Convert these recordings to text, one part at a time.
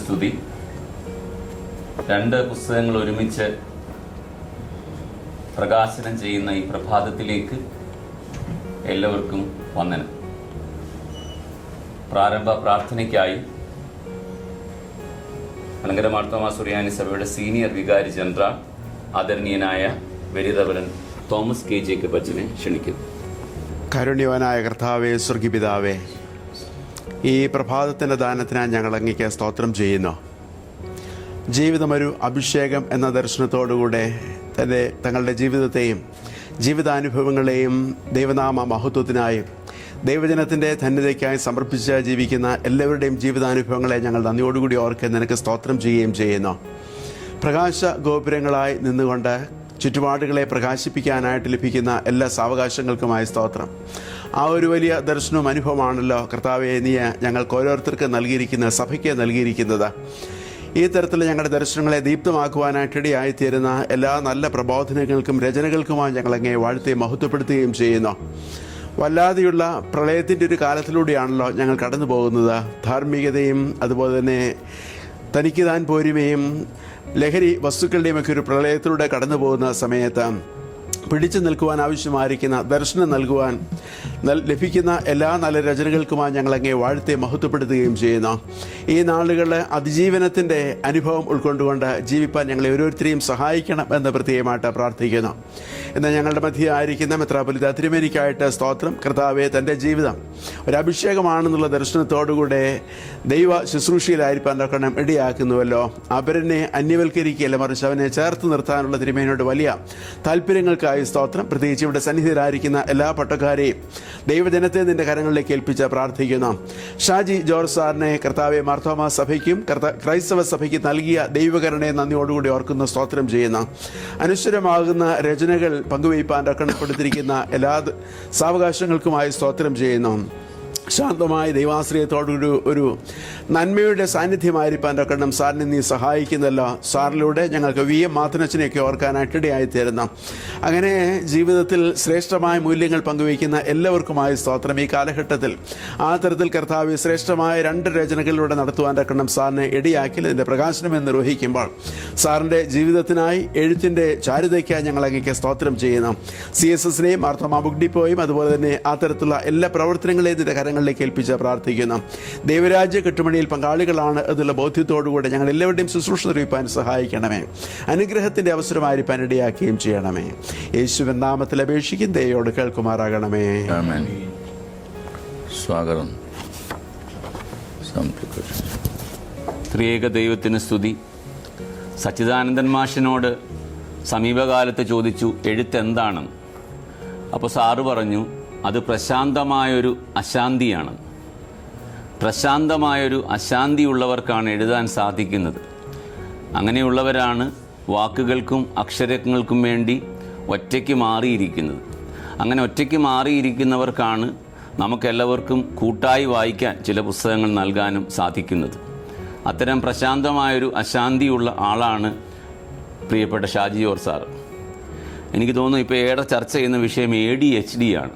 സ്തുതി. രണ്ട് പുസ്തകങ്ങൾ ഒരുമിച്ച് പ്രകാശനം ചെയ്യുന്ന ഈ പ്രഭാതത്തിലേക്ക് എല്ലാവർക്കും വന്ദനം. പ്രാരംഭ പ്രാർത്ഥനയ്ക്കായി മലങ്കര മാർത്തോമാ സുറിയാനി സഭയുടെ സീനിയർ വികാരി ജനറൽ ആദരണീയനായ very reverend Thomas K Jacob അച്ഛനെ ക്ഷണിക്കുന്നു. കാരുണ്യവാനായ കർത്താവേ, സ്വർഗീയപിതാവേ, ഈ പ്രഭാതത്തിൻ്റെ ദാനത്തിനായി ഞങ്ങൾ അങ്ങേക്ക് സ്തോത്രം ചെയ്യുന്നു. ജീവിതമൊരു അഭിഷേകം എന്ന ദർശനത്തോടുകൂടെ തങ്ങളുടെ ജീവിതത്തെയും ജീവിതാനുഭവങ്ങളെയും ദൈവനാമ മഹത്വത്തിനായി ദൈവജനത്തിൻ്റെ ധന്യതയ്ക്കായി സമർപ്പിച്ച് ജീവിക്കുന്ന എല്ലാവരുടെയും ജീവിതാനുഭവങ്ങളെ ഞങ്ങൾ നന്ദിയോടുകൂടി ഓർക്കെ നിനക്ക് സ്തോത്രം ചെയ്യുകയും ചെയ്യുന്നു. പ്രകാശ ഗോപുരങ്ങളായി നിന്നുകൊണ്ട് ചുറ്റുപാടുകളെ പ്രകാശിപ്പിക്കാനായിട്ട് ലഭിക്കുന്ന എല്ലാ സാവകാശങ്ങൾക്കുമായി സ്തോത്രം. ആ ഒരു വലിയ ദർശനവും അനുഭവമാണല്ലോ കർത്താവേ നീ ഞങ്ങൾക്ക് ഓരോരുത്തർക്ക് നൽകിയിരിക്കുന്ന സഭയ്ക്ക് നൽകിയിരിക്കുന്നത്. ഈ തരത്തിൽ ഞങ്ങളുടെ ദർശനങ്ങളെ ദീപ്തമാക്കുവാനായിട്ടിടയായിത്തീരുന്ന എല്ലാ നല്ല പ്രബോധനങ്ങൾക്കും രചനകൾക്കുമായി ഞങ്ങളങ്ങേ വാഴ്ത്തുകയും മഹത്വപ്പെടുത്തുകയും ചെയ്യുന്നു. വല്ലാതെയുള്ള പ്രളയത്തിൻ്റെ ഒരു കാലത്തിലൂടെയാണല്ലോ ഞങ്ങൾ കടന്നു പോകുന്നത്. ധാർമ്മികതയും അതുപോലെ തന്നെ തനിക്ക് താൻ പോരുമയും ലഹരി വസ്തുക്കളുടെയുമൊക്കെ ഒരു പ്രളയത്തിലൂടെ കടന്നു പോകുന്ന സമയത്ത് പിടിച്ചു നിൽക്കുവാൻ ആവശ്യമായിരിക്കുന്ന ദർശനം നൽകുവാൻ ലഭിക്കുന്ന എല്ലാ നല്ല രചനകൾക്കുമായി ഞങ്ങളങ്ങേ വാഴ്ത്തെ മഹത്വപ്പെടുത്തുകയും ചെയ്യുന്നു. ഈ നാളുകളിൽ അതിജീവനത്തിൻ്റെ അനുഭവം ഉൾക്കൊണ്ടുകൊണ്ട് ജീവിപ്പാൻ ഞങ്ങളെ ഓരോരുത്തരെയും സഹായിക്കണം എന്ന് പ്രത്യേകമായിട്ട് പ്രാർത്ഥിക്കുന്നു. എന്നാൽ ഞങ്ങളുടെ മധ്യയായിരിക്കുന്ന മെത്രാപ്പൊലീത്ത തിരുമേനിക്കായിട്ട് സ്തോത്രം. കർത്താവെ, തൻ്റെ ജീവിതം ഒരഭിഷേകമാണെന്നുള്ള ദർശനത്തോടുകൂടെ ദൈവ ശുശ്രൂഷയിലായിരിക്കാൻ തക്കണം ഇടയാക്കുന്നുവല്ലോ. അപരനെ അന്യവൽക്കരിക്കുകയല്ല, മറിച്ച് അവനെ ചേർത്ത് നിർത്താനുള്ള തിരുമേനിയോട് വലിയ താല്പര്യങ്ങൾക്കായി സ്തോത്രം. പ്രത്യേകിച്ച് ഇവിടെ സന്നിഹിതരായിരിക്കുന്ന എല്ലാ പട്ടക്കാരെയും ദൈവജനത്തെ നിന്റെ കരങ്ങളിലേക്ക് ഏൽപ്പിച്ച് പ്രാർത്ഥിക്കുന്നു. ഷാജി ജോർജ് സാറിനെ കർത്താവെ മാർത്തോമാ സഭയ്ക്കും ക്രൈസ്തവ സഭയ്ക്ക് നൽകിയ ദൈവകരണയെ നന്ദിയോടുകൂടി ഓർക്കുന്ന സ്തോത്രം ചെയ്യുന്നു. അനശ്വരമാകുന്ന രചനകൾ പങ്കുവയ്പ്പാൻ രക്ഷപ്പെടുത്തിയിരിക്കുന്ന എല്ലാ സാവകാശങ്ങൾക്കുമായി സ്തോത്രം ചെയ്യുന്നു. ശാന്തമായ ദൈവാശ്രയത്തോടൊരു ഒരു നന്മയുടെ സാന്നിധ്യമായിരിക്കാൻ തക്കണം സാറിനെ നീ സഹായിക്കുന്നല്ലോ. സാറിലൂടെ ഞങ്ങൾക്ക് വി എം മാത്തനച്ചനെയൊക്കെ ഓർക്കാനായിട്ടിടയായിത്തീരുന്നു. അങ്ങനെ ജീവിതത്തിൽ ശ്രേഷ്ഠമായ മൂല്യങ്ങൾ പങ്കുവയ്ക്കുന്ന എല്ലാവർക്കുമായി സ്തോത്രം. ഈ കാലഘട്ടത്തിൽ ആ തരത്തിൽ കർത്താവ് ശ്രേഷ്ഠമായ രണ്ട് രചനകളിലൂടെ നടത്തുവാൻ തക്കണം സാറിനെ ഇടയാക്കി ഇതിൻ്റെ പ്രകാശനം എന്ന് നിർവഹിക്കുമ്പോൾ സാറിൻ്റെ ജീവിതത്തിനായി എഴുത്തിൻ്റെ ചാരുതയ്ക്കായി ഞങ്ങൾ അങ്ങേക്ക് സ്തോത്രം ചെയ്യുന്നു. CSSനെയും മാർത്തോമാ ബുക്ക് ഡിപ്പോയും അതുപോലെ തന്നെ ആ തരത്തിലുള്ള എല്ലാ പ്രവർത്തനങ്ങളെയും ഇതിൻ്റെ കരങ്ങളിലേക്ക് ഏൽപ്പിച്ച് പ്രാർത്ഥിക്കുന്നു. ദൈവരാജ്യ കെട്ടുമണിയിൽ പങ്കാളികളാണ് എന്നുള്ള ബോധ്യത്തോടുകൂടെ ഞങ്ങൾ എല്ലാവരുടെയും ശുശ്രൂഷ നിർവഹിപ്പാൻ സഹായിക്കണമേ. അനുഗ്രഹത്തിൻ്റെ അവസരമായിരിക്കാൻ ഇടയാക്കുകയും ചെയ്യണമേ. യേശുവിൻ നാമത്തിൽ അപേക്ഷിക്കും, ദയോട് കേൾക്കുമാറാകണമേ. സ്വാഗതം. ത്രിയേക ദൈവത്തിന് സ്തുതി. സച്ചിദാനന്ദൻ മാഷിനോട് സമീപകാലത്ത് ചോദിച്ചു എഴുത്തെന്താണെന്ന്. അപ്പോൾ സാറ് പറഞ്ഞു അത് പ്രശാന്തമായൊരു അശാന്തിയാണ്. പ്രശാന്തമായൊരു അശാന്തിയുള്ളവർക്കാണ് എഴുതാൻ സാധിക്കുന്നത്. അങ്ങനെയുള്ളവരാണ് വാക്കുകൾക്കും അക്ഷരങ്ങൾക്കും വേണ്ടി ഒറ്റയ്ക്ക് മാറിയിരിക്കുന്നത്. അങ്ങനെ ഒറ്റയ്ക്ക് മാറിയിരിക്കുന്നവർക്കാണ് നമുക്കെല്ലാവർക്കും കൂട്ടായി വായിക്കാൻ ചില പുസ്തകങ്ങൾ നൽകാനും സാധിക്കുന്നത്. അത്തരം പ്രശാന്തമായൊരു അശാന്തിയുള്ള ആളാണ് പ്രിയപ്പെട്ട ഷാജി ജോർജ് സാറ്. എനിക്ക് തോന്നുന്നു ഇപ്പോൾ ഏറെ ചർച്ച ചെയ്യുന്ന വിഷയം ADHD ആണ്.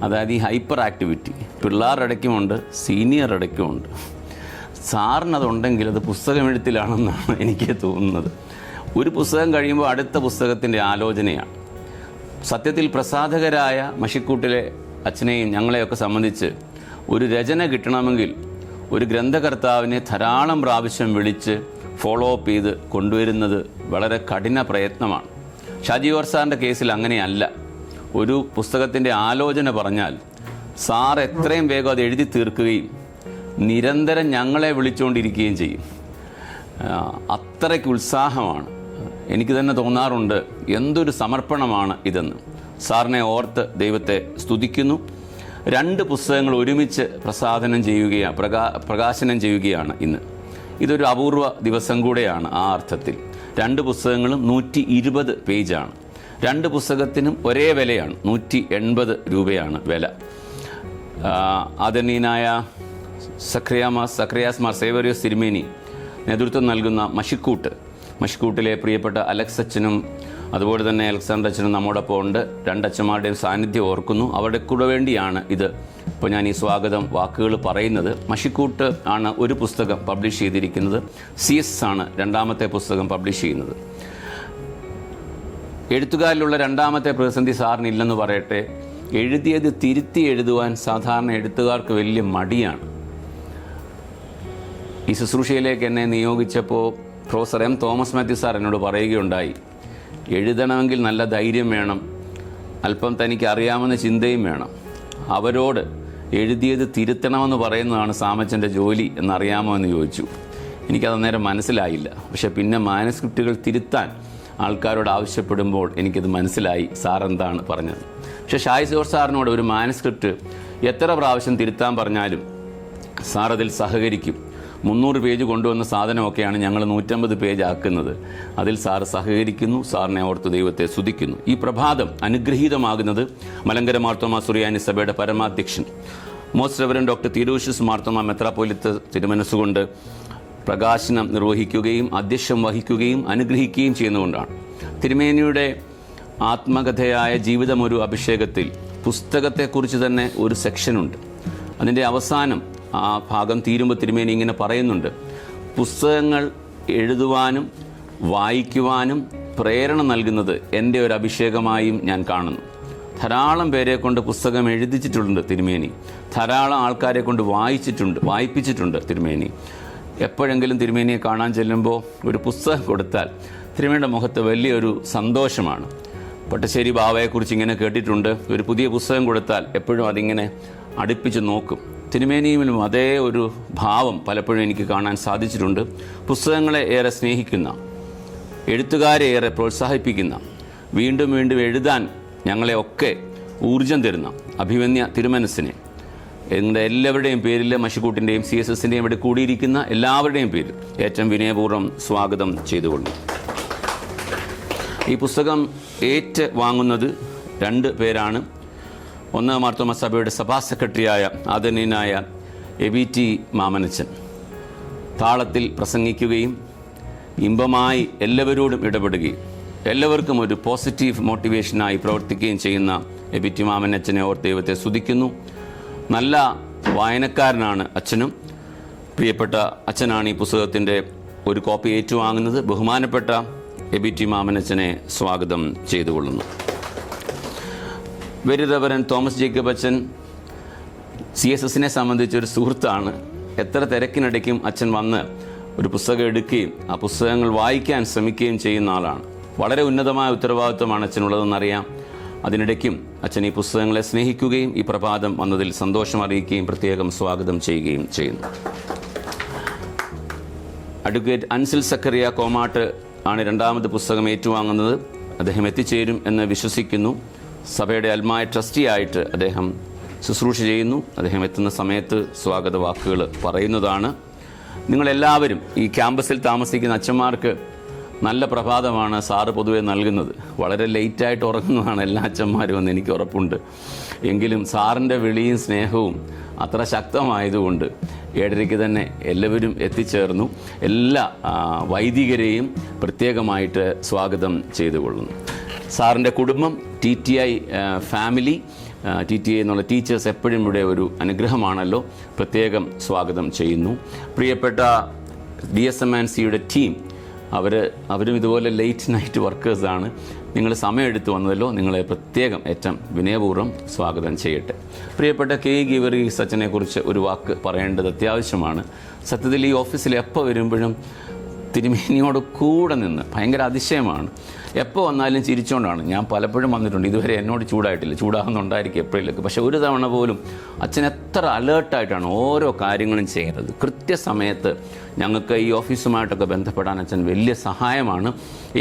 അതായത് ഈ ഹൈപ്പർ ആക്ടിവിറ്റി പിള്ളേരുടെ ഇടയ്ക്കുമുണ്ട്, സീനിയർ ഇടയ്ക്കുമുണ്ട്. സാറിനതുണ്ടെങ്കിൽ അത് പുസ്തകമെഴുത്തിലാണെന്നാണ് എനിക്ക് തോന്നുന്നത്. ഒരു പുസ്തകം കഴിയുമ്പോൾ അടുത്ത പുസ്തകത്തിൻ്റെ ആലോചനയാണ്. സത്യത്തിൽ പ്രസാധകരായ മഷിക്കൂട്ടിലെ അച്ഛനെയും ഞങ്ങളെയൊക്കെ സംബന്ധിച്ച് ഒരു രചന കിട്ടണമെങ്കിൽ ഒരു ഗ്രന്ഥകർത്താവിനെ ധാരാളം പ്രാവശ്യം വിളിച്ച് ഫോളോ അപ്പ് ചെയ്ത് കൊണ്ടുവരുന്നത് വളരെ കഠിന പ്രയത്നമാണ്. ഷാജി ജോർജ് സാറിൻ്റെ കേസിൽ അങ്ങനെയല്ല. ഒരു പുസ്തകത്തിൻ്റെ ആലോചന പറഞ്ഞാൽ സാർ എത്രയും വേഗം അത് എഴുതി തീർക്കുകയും നിരന്തരം ഞങ്ങളെ വിളിച്ചുകൊണ്ടിരിക്കുകയും ചെയ്യും. അത്രയ്ക്ക് ഉത്സാഹമാണ്. എനിക്ക് തന്നെ തോന്നാറുണ്ട് എന്തൊരു സമർപ്പണമാണ് ഇതെന്ന്. സാറിനെ ഓർത്ത് ദൈവത്തെ സ്തുതിക്കുന്നു. രണ്ട് പുസ്തകങ്ങൾ ഒരുമിച്ച് പ്രകാശനം ചെയ്യുകയാണ് ഇന്ന്. ഇതൊരു അപൂർവ ദിവസം കൂടെയാണ്. ആ അർത്ഥത്തിൽ രണ്ട് പുസ്തകങ്ങളും 120 പേജാണ്. രണ്ട് പുസ്തകത്തിനും ഒരേ വിലയാണ്, 180 രൂപയാണ് വില. ആദരണീയനായ സക്രിയാസ് മാർ സേവറിയോസ് തിരുമേനി നേതൃത്വം നൽകുന്ന മഷിക്കൂട്ടിലെ പ്രിയപ്പെട്ട അലക്സ് അച്ഛനും അതുപോലെ തന്നെ അലക്സാണ്ടർ അച്ഛനും നമ്മോടൊപ്പം ഉണ്ട്. 2 അച്ഛന്മാരുടെയും സാന്നിധ്യം ഓർക്കുന്നു. അവരുടെ കൂടെ വേണ്ടിയാണ് ഇത് ഇപ്പോൾ ഞാൻ ഈ സ്വാഗതം വാക്കുകൾ പറയുന്നത്. മഷിക്കൂട്ട് ആണ് ഒരു പുസ്തകം പബ്ലിഷ് ചെയ്തിരിക്കുന്നത്. CS ആണ് 2ാമത്തെ പുസ്തകം പബ്ലിഷ് ചെയ്യുന്നത്. എഴുത്തുകാരിലുള്ള 2ാമത്തെ പ്രതിസന്ധി സാറിനില്ലെന്ന് പറയട്ടെ, എഴുതിയത് തിരുത്തി എഴുതുവാൻ സാധാരണ എഴുത്തുകാർക്ക് വലിയ മടിയാണ്. ഈ ശുശ്രൂഷയിലേക്ക് എന്നെ നിയോഗിച്ചപ്പോൾ professor M. Thomas Mathew sir എന്നോട് പറയുകയുണ്ടായി, എഴുതണമെങ്കിൽ നല്ല ധൈര്യം വേണം, അല്പം തനിക്ക് അറിയാമെന്ന ചിന്തയും വേണം. അവരോട് എഴുതിയത് തിരുത്തണമെന്ന് പറയുന്നതാണ് സാമച്ചൻ്റെ ജോലി എന്നറിയാമോ എന്ന് ചോദിച്ചു. എനിക്കത് അന്നേരം മനസ്സിലായില്ല. പക്ഷെ പിന്നെ മാനുസ്ക്രിപ്റ്റുകൾ തിരുത്താൻ ആൾക്കാരോട് ആവശ്യപ്പെടുമ്പോൾ എനിക്കത് മനസ്സിലായി സാർ എന്താണ് പറഞ്ഞത്. പക്ഷേ ഷായി ജോർജ് സാറിനോട് ഒരു മാനുസ്ക്രിപ്റ്റ് എത്ര പ്രാവശ്യം തിരുത്താൻ പറഞ്ഞാലും സാർ അതിൽ സഹകരിക്കും. 300 പേജ് കൊണ്ടുവന്ന സാധനമൊക്കെയാണ് ഞങ്ങൾ 150 പേജ് ആക്കുന്നത്. അതിൽ സാർ സഹകരിക്കുന്നു. സാറിനെ ഓർത്ത് ദൈവത്തെ സ്തുതിക്കുന്നു. ഈ പ്രഭാതം അനുഗ്രഹീതമാകുന്നത് മലങ്കര മാർത്തോമാ സുറിയാനി സഭയുടെ പരമാധ്യക്ഷൻ മോസ്റ്റ് റെവറൻഡ് ഡോക്ടർ തിരുവോഷ്യസ് മാർത്തോമാ മെത്രാപ്പോലിത്ത തിരുമനസ്സുകൊണ്ട് പ്രകാശനം നിർവഹിക്കുകയും അധ്യക്ഷം വഹിക്കുകയും അനുഗ്രഹിക്കുകയും ചെയ്യുന്നതുകൊണ്ടാണ്. തിരുമേനിയുടെ ആത്മകഥയായ ജീവിതം ഒരു അഭിഷേകത്തിൽ പുസ്തകത്തെക്കുറിച്ച് തന്നെ ഒരു സെക്ഷനുണ്ട്. അതിൻ്റെ അവസാനം ആ ഭാഗം തീരുമ്പോൾ തിരുമേനി ഇങ്ങനെ പറയുന്നുണ്ട്, പുസ്തകങ്ങൾ എഴുതുവാനും വായിക്കുവാനും പ്രേരണ നൽകുന്നത് എൻ്റെ ഒരു അഭിഷേകമായും ഞാൻ കാണുന്നു. ധാരാളം പേരെ കൊണ്ട് പുസ്തകം എഴുതിച്ചിട്ടുണ്ട് തിരുമേനി. ധാരാളം ആൾക്കാരെ കൊണ്ട് വായിപ്പിച്ചിട്ടുണ്ട് തിരുമേനി. എപ്പോഴെങ്കിലും തിരുമേനിയെ കാണാൻ ചെല്ലുമ്പോൾ ഒരു പുസ്തകം കൊടുത്താൽ തിരുമേനിയുടെ മുഖത്ത് വലിയൊരു സന്തോഷമാണ്. പട്ടശ്ശേരി ബാവയെക്കുറിച്ച് ഇങ്ങനെ കേട്ടിട്ടുണ്ട്. ഒരു പുതിയ പുസ്തകം കൊടുത്താൽ എപ്പോഴും അതിങ്ങനെ അടുപ്പിച്ച് നോക്കും. തിരുമേനിയിലും അതേ ഒരു ഭാവം പലപ്പോഴും എനിക്ക് കാണാൻ സാധിച്ചിട്ടുണ്ട്. പുസ്തകങ്ങളെ ഏറെ സ്നേഹിക്കുന്ന, എഴുത്തുകാരെ ഏറെ പ്രോത്സാഹിപ്പിക്കുന്ന, വീണ്ടും വീണ്ടും എഴുതാൻ ഞങ്ങളെ ഒക്കെ ഊർജം തരുന്ന അഭിമന്യ തിരുമനസ്സിനെ എൻ്റെ എല്ലാവരുടെയും പേരിൽ, മഷിക്കൂട്ടിൻ്റെയും CSSൻ്റെയും ഇവിടെ കൂടിയിരിക്കുന്ന എല്ലാവരുടെയും പേരിൽ ഏറ്റവും വിനയപൂർവ്വം സ്വാഗതം ചെയ്തുകൊള്ളു. ഈ പുസ്തകം ഏറ്റ് വാങ്ങുന്നത് 2 പേരാണ്. ഒന്ന് മാർത്തോമാ സഭയുടെ സഭാ സെക്രട്ടറിയായ ആദരണീയനായ ABT മാമനച്ചൻ താളത്തിൽ പ്രസംഗിക്കുകയും ഇമ്പമായി എല്ലാവരോടും ഇടപെടുകയും എല്ലാവർക്കും ഒരു പോസിറ്റീവ് മോട്ടിവേഷനായി പ്രവർത്തിക്കുകയും ചെയ്യുന്ന ABT മാമനച്ചനെ ഓർത്ത് ദൈവത്തെ സ്തുതിക്കുന്നു. നല്ല വായനക്കാരനാണ് അച്ഛനും. പ്രിയപ്പെട്ട അച്ഛനാണ് ഈ പുസ്തകത്തിൻ്റെ ഒരു കോപ്പി ഏറ്റുവാങ്ങുന്നത്. ബഹുമാനപ്പെട്ട ABT മാമനച്ചനെ സ്വാഗതം ചെയ്തുകൊള്ളുന്നു. വെരി റെവറൻഡ് തോമസ് ജേക്കബ് അച്ഛൻ CSSനെ സംബന്ധിച്ചൊരു സുഹൃത്താണ്. എത്ര തിരക്കിനിടയ്ക്കും അച്ഛൻ വന്ന് ഒരു പുസ്തകം എടുക്കുകയും ആ പുസ്തകങ്ങൾ വായിക്കാൻ ശ്രമിക്കുകയും ചെയ്യുന്ന ആളാണ്. വളരെ ഉന്നതമായ ഉത്തരവാദിത്വമാണ് അച്ഛനുള്ളതെന്നറിയാം. അതിനിടയ്ക്കും അച്ഛൻ ഈ പുസ്തകങ്ങളെ സ്നേഹിക്കുകയും ഈ പ്രഭാതം വന്നതിൽ സന്തോഷം അറിയിക്കുകയും പ്രത്യേകം സ്വാഗതം ചെയ്യുകയും ചെയ്യുന്നു. അഡ്വക്കേറ്റ് അൻസിൽ സക്കറിയ കോമാട്ട് ആണ് 2ാമത് പുസ്തകം ഏറ്റുവാങ്ങുന്നത്. അദ്ദേഹം എത്തിച്ചേരും എന്ന് വിശ്വസിക്കുന്നു. സഭയുടെ അൽമായ ട്രസ്റ്റി ആയിട്ട് അദ്ദേഹം ശുശ്രൂഷ ചെയ്യുന്നു. അദ്ദേഹം എത്തുന്ന സമയത്ത് സ്വാഗത വാക്കുകൾ പറയുന്നതാണ്. നിങ്ങളെല്ലാവരും ഈ ക്യാമ്പസിൽ താമസിക്കുന്ന അച്ഛന്മാർക്ക് നല്ല പ്രഭാതമാണ് സാറ് പൊതുവെ നൽകുന്നത്. വളരെ ലേറ്റായിട്ട് ഉറങ്ങുന്നതാണ് എല്ലാ അച്ഛന്മാരും എന്ന് എനിക്ക് ഉറപ്പുണ്ട്. എങ്കിലും സാറിൻ്റെ വിളിയും സ്നേഹവും അത്ര ശക്തമായതുകൊണ്ട് 7:30 തന്നെ എല്ലാവരും എത്തിച്ചേർന്നു. എല്ലാ വൈദികരെയും പ്രത്യേകമായിട്ട് സ്വാഗതം ചെയ്തുകൊള്ളുന്നു. സാറിൻ്റെ കുടുംബം, TTI ഫാമിലി, TTI എന്നുള്ള ടീച്ചേഴ്സ് എപ്പോഴും ഇവിടെ ഒരു അനുഗ്രഹമാണല്ലോ. പ്രത്യേകം സ്വാഗതം ചെയ്യുന്നു. പ്രിയപ്പെട്ട DSM&Cയുടെ ടീം, അവരും ഇതുപോലെ ലേറ്റ് നൈറ്റ് വർക്കേഴ്സാണ്. നിങ്ങൾ സമയമെടുത്ത് വന്നതല്ലോ, നിങ്ങളെ പ്രത്യേകം ഏറ്റവും വിനയപൂർവ്വം സ്വാഗതം ചെയ്യട്ടെ. പ്രിയപ്പെട്ട K. ഗിവറീസ് അച്ഛനെക്കുറിച്ച് ഒരു വാക്ക് പറയേണ്ടത് അത്യാവശ്യമാണ്. സത്യത്തിൽ ഈ ഓഫീസിൽ എപ്പോൾ വരുമ്പോഴും തിരുമേനിയോട് കൂടെ നിന്ന് ഭയങ്കര അതിശയമാണ്. എപ്പോൾ വന്നാലും ചിരിച്ചുകൊണ്ടാണ്. ഞാൻ പലപ്പോഴും വന്നിട്ടുണ്ട്, ഇതുവരെ എന്നോട് ചൂടായിട്ടില്ല. ചൂടാകുന്നുണ്ടായിരിക്കും എപ്പോഴേലൊക്കെ. പക്ഷേ ഒരു തവണ പോലും അച്ഛൻ എത്ര അലേർട്ടായിട്ടാണ് ഓരോ കാര്യങ്ങളും ചെയ്യുന്നത്. കൃത്യസമയത്ത് ഞങ്ങൾക്ക് ഈ ഓഫീസുമായിട്ടൊക്കെ ബന്ധപ്പെടാൻ അച്ഛൻ വലിയ സഹായമാണ്.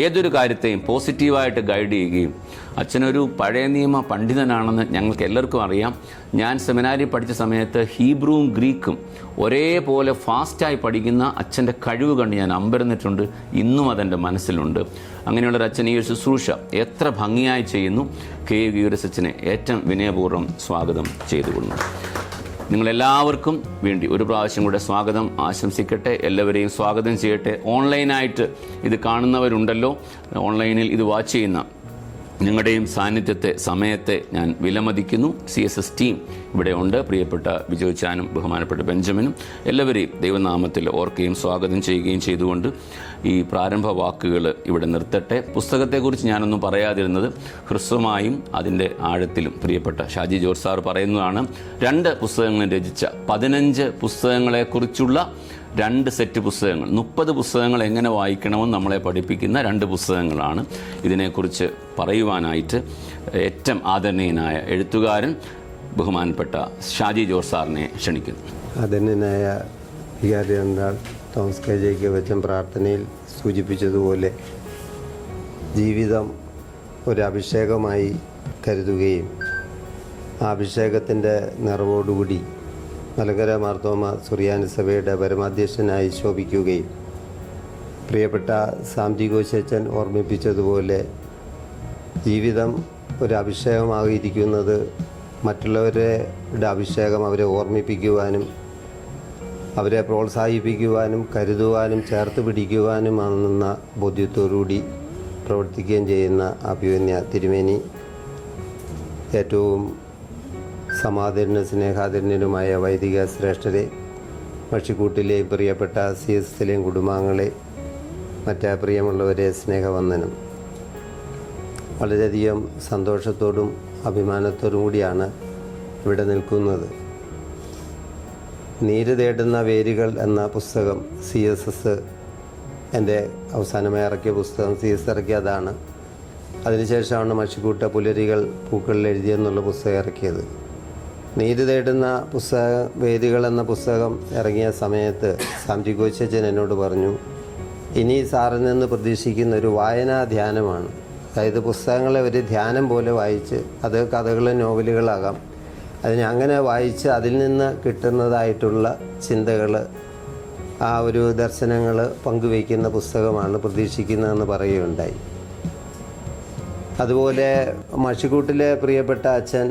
ഏതൊരു കാര്യത്തെയും പോസിറ്റീവായിട്ട് ഗൈഡ് ചെയ്യുകയും, അച്ഛനൊരു പഴയ നിയമ പണ്ഡിതനാണെന്ന് ഞങ്ങൾക്ക് എല്ലാവർക്കും അറിയാം. ഞാൻ സെമിനാരി പഠിച്ച സമയത്ത് ഹീബ്രുവും ഗ്രീക്കും ഒരേപോലെ ഫാസ്റ്റായി പഠിക്കുന്ന അച്ഛൻ്റെ കഴിവ് കണ്ട് ഞാൻ അമ്പരന്നിട്ടുണ്ട്. ഇന്നും അതെൻ്റെ മനസ്സിലുണ്ട്. അങ്ങനെയുള്ളൊരു അച്ഛൻ ഈ ഒരു ശുശ്രൂഷ എത്ര ഭംഗിയായി ചെയ്യുന്നു. K. ഗീവറീസ് അച്ഛനെ ഏറ്റവും വിനയപൂർവ്വം സ്വാഗതം ചെയ്തുകൊള്ളുന്നു. നിങ്ങളെല്ലാവർക്കും വേണ്ടി ഒരു പ്രാവശ്യം കൂടെ സ്വാഗതം ആശംസിക്കട്ടെ. എല്ലാവരെയും സ്വാഗതം ചെയ്യട്ടെ. ഓൺലൈനായിട്ട് ഇത് കാണുന്നവരുണ്ടല്ലോ, ഓൺലൈനിൽ ഇത് വാച്ച് ചെയ്യുന്ന നിങ്ങളുടെയും സാന്നിധ്യത്തെ, സമയത്തെ ഞാൻ വിലമതിക്കുന്നു. CSS ടീം ഇവിടെ ഉണ്ട്. പ്രിയപ്പെട്ട ബിജോ ചാനും ബഹുമാനപ്പെട്ട ബെഞ്ചമിനും എല്ലാവരെയും ദൈവനാമത്തിൽ ഓർക്കുകയും സ്വാഗതം ചെയ്യുകയും ചെയ്തുകൊണ്ട് ഈ പ്രാരംഭ വാക്കുകൾ ഇവിടെ നിർത്തട്ടെ. പുസ്തകത്തെക്കുറിച്ച് ഞാനൊന്നും പറയാതിരുന്നത് ഹ്രസ്വമായും അതിൻ്റെ ആഴത്തിലും പ്രിയപ്പെട്ട ഷാജി ജോർജ് സാർ പറയുന്നതാണ്. 2 പുസ്തകങ്ങൾ രചിച്ച 15 പുസ്തകങ്ങളെക്കുറിച്ചുള്ള 2 സെറ്റ് പുസ്തകങ്ങൾ, 30 പുസ്തകങ്ങൾ എങ്ങനെ വായിക്കണമെന്ന് നമ്മളെ പഠിപ്പിക്കുന്ന 2 പുസ്തകങ്ങളാണ്. ഇതിനെക്കുറിച്ച് പറയുവാനായിട്ട് ഏറ്റവും ആദരണീയനായ എഴുത്തുകാരൻ ബഹുമാനപ്പെട്ട ഷാജി ജോർജ് സാറിനെ ക്ഷണിക്കുന്നു. ആദരണീയനായ വികാരി ജനറൽ തോമസ് കെ ജേക്കബ് അച്ഛൻ പ്രാർത്ഥനയിൽ സൂചിപ്പിച്ചതുപോലെ ജീവിതം ഒരു അഭിഷേകമായി കരുതുകയും ആ അഭിഷേകത്തിൻ്റെ നിറവോടുകൂടി മലങ്കര മാർത്തോമ സുറിയാനി സഭയുടെ പരമാധ്യക്ഷനായി ശോഭിക്കുകയും പ്രിയപ്പെട്ട സാംജികോശച്ചൻ ഓർമ്മിപ്പിച്ചതുപോലെ ജീവിതം ഒരു അഭിഷേകമായിരിക്കുന്നത് മറ്റുള്ളവരുടെ അഭിഷേകം അവരെ ഓർമ്മിപ്പിക്കുവാനും അവരെ പ്രോത്സാഹിപ്പിക്കുവാനും കരുതുവാനും ചേർത്ത് പിടിക്കുവാനുമാണെന്ന ബോധ്യത്തോടുകൂടി പ്രവർത്തിക്കുകയും ചെയ്യുന്ന അഭിമന്യ തിരുമേനി ഏറ്റവും സമാധാന സ്നേഹാധന്യനുമായ വൈദിക ശ്രേഷ്ഠരെ, മഷിക്കൂട്ടിലെയും പ്രിയപ്പെട്ട CSSലെയും കുടുംബാംഗങ്ങളെ, മറ്റ് പ്രിയമുള്ളവരെ, സ്നേഹവന്ദനം. വളരെയധികം സന്തോഷത്തോടും അഭിമാനത്തോടും കൂടിയാണ് ഇവിടെ നിൽക്കുന്നത്. നീര് തേടുന്ന വേരുകൾ എന്ന പുസ്തകം CSS എൻ്റെ അവസാനമായി ഇറക്കിയ പുസ്തകം. CSS ഇറക്കിയതാണ്. അതിനുശേഷമാണ് മഷിക്കൂട്ട പുലരികൾ പൂക്കളിൽ എഴുതിയെന്നുള്ള പുസ്തകം ഇറക്കിയത്. നീതി തേടുന്ന വേദികൾ എന്ന പുസ്തകം ഇറങ്ങിയ സമയത്ത് സാംജികോശച്ചൻ എന്നോട് പറഞ്ഞു, ഇനി സാറിൽ നിന്ന് പ്രതീക്ഷിക്കുന്ന ഒരു വായനാ ധ്യാനമാണ്. അതായത് പുസ്തകങ്ങളെ ഒരു ധ്യാനം പോലെ വായിച്ച്, അത് കഥകളും നോവലുകളാകാം, അതിനെ അങ്ങനെ വായിച്ച് അതിൽ നിന്ന് കിട്ടുന്നതായിട്ടുള്ള ചിന്തകൾ, ആ ഒരു ദർശനങ്ങൾ പങ്കുവയ്ക്കുന്ന പുസ്തകമാണ് പ്രതീക്ഷിക്കുന്നതെന്ന് പറയുകയുണ്ടായി. അതുപോലെ മഷിക്കൂട്ടിലെ പ്രിയപ്പെട്ട അച്ഛൻ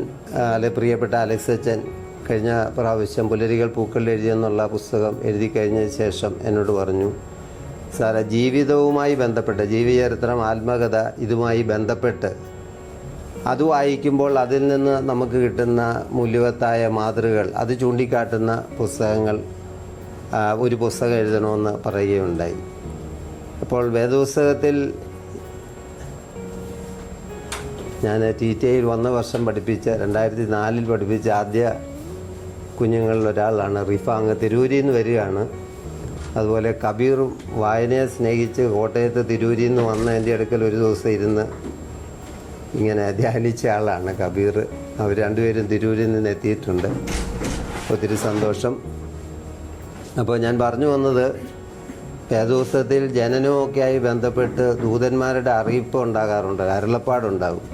പ്രിയപ്പെട്ട അലക്സ് അച്ഛൻ കഴിഞ്ഞ പ്രാവശ്യം പുലരികൾ പൂക്കളിൽ എഴുതിയെന്നുള്ള പുസ്തകം എഴുതി കഴിഞ്ഞതിന് ശേഷം എന്നോട് പറഞ്ഞു, സാറേ, ജീവിതവുമായി ബന്ധപ്പെട്ട് ജീവചരിത്രം, ആത്മകഥ ഇതുമായി ബന്ധപ്പെട്ട് അത് വായിക്കുമ്പോൾ അതിൽ നിന്ന് നമുക്ക് കിട്ടുന്ന മൂല്യവത്തായ മാതൃകകൾ അത് ചൂണ്ടിക്കാട്ടുന്ന പുസ്തകങ്ങൾ, ഒരു പുസ്തകം എഴുതണമെന്ന് പറയുകയുണ്ടായി. അപ്പോൾ വേദപുസ്തകത്തിൽ ഞാൻ TTIയിൽ 1 വർഷം പഠിപ്പിച്ച 2004 പഠിപ്പിച്ച ആദ്യ കുഞ്ഞുങ്ങളിൽ ഒരാളാണ് റിഫ. അങ്ങ് തിരൂരിൽ നിന്ന് വരികയാണ്. അതുപോലെ കബീറും വായനയെ സ്നേഹിച്ച് കോട്ടയത്ത് തിരൂരിൽ നിന്ന് വന്ന എൻ്റെ അടുക്കൽ ഒരു ദിവസം ഇരുന്ന് ഇങ്ങനെ ധ്യാനിച്ച ആളാണ് കബീർ. അവർ രണ്ടുപേരും തിരൂരിൽ നിന്ന് എത്തിയിട്ടുണ്ട്. ഒത്തിരി സന്തോഷം. അപ്പോൾ ഞാൻ പറഞ്ഞു വന്നത്, വേദപുസ്തകത്തിൽ ജനനമൊക്കെയായി ബന്ധപ്പെട്ട് ദൂതന്മാരുടെ അറിയിപ്പ് ഉണ്ടാകാറുണ്ട്, അരുളപ്പാടുണ്ടാകും.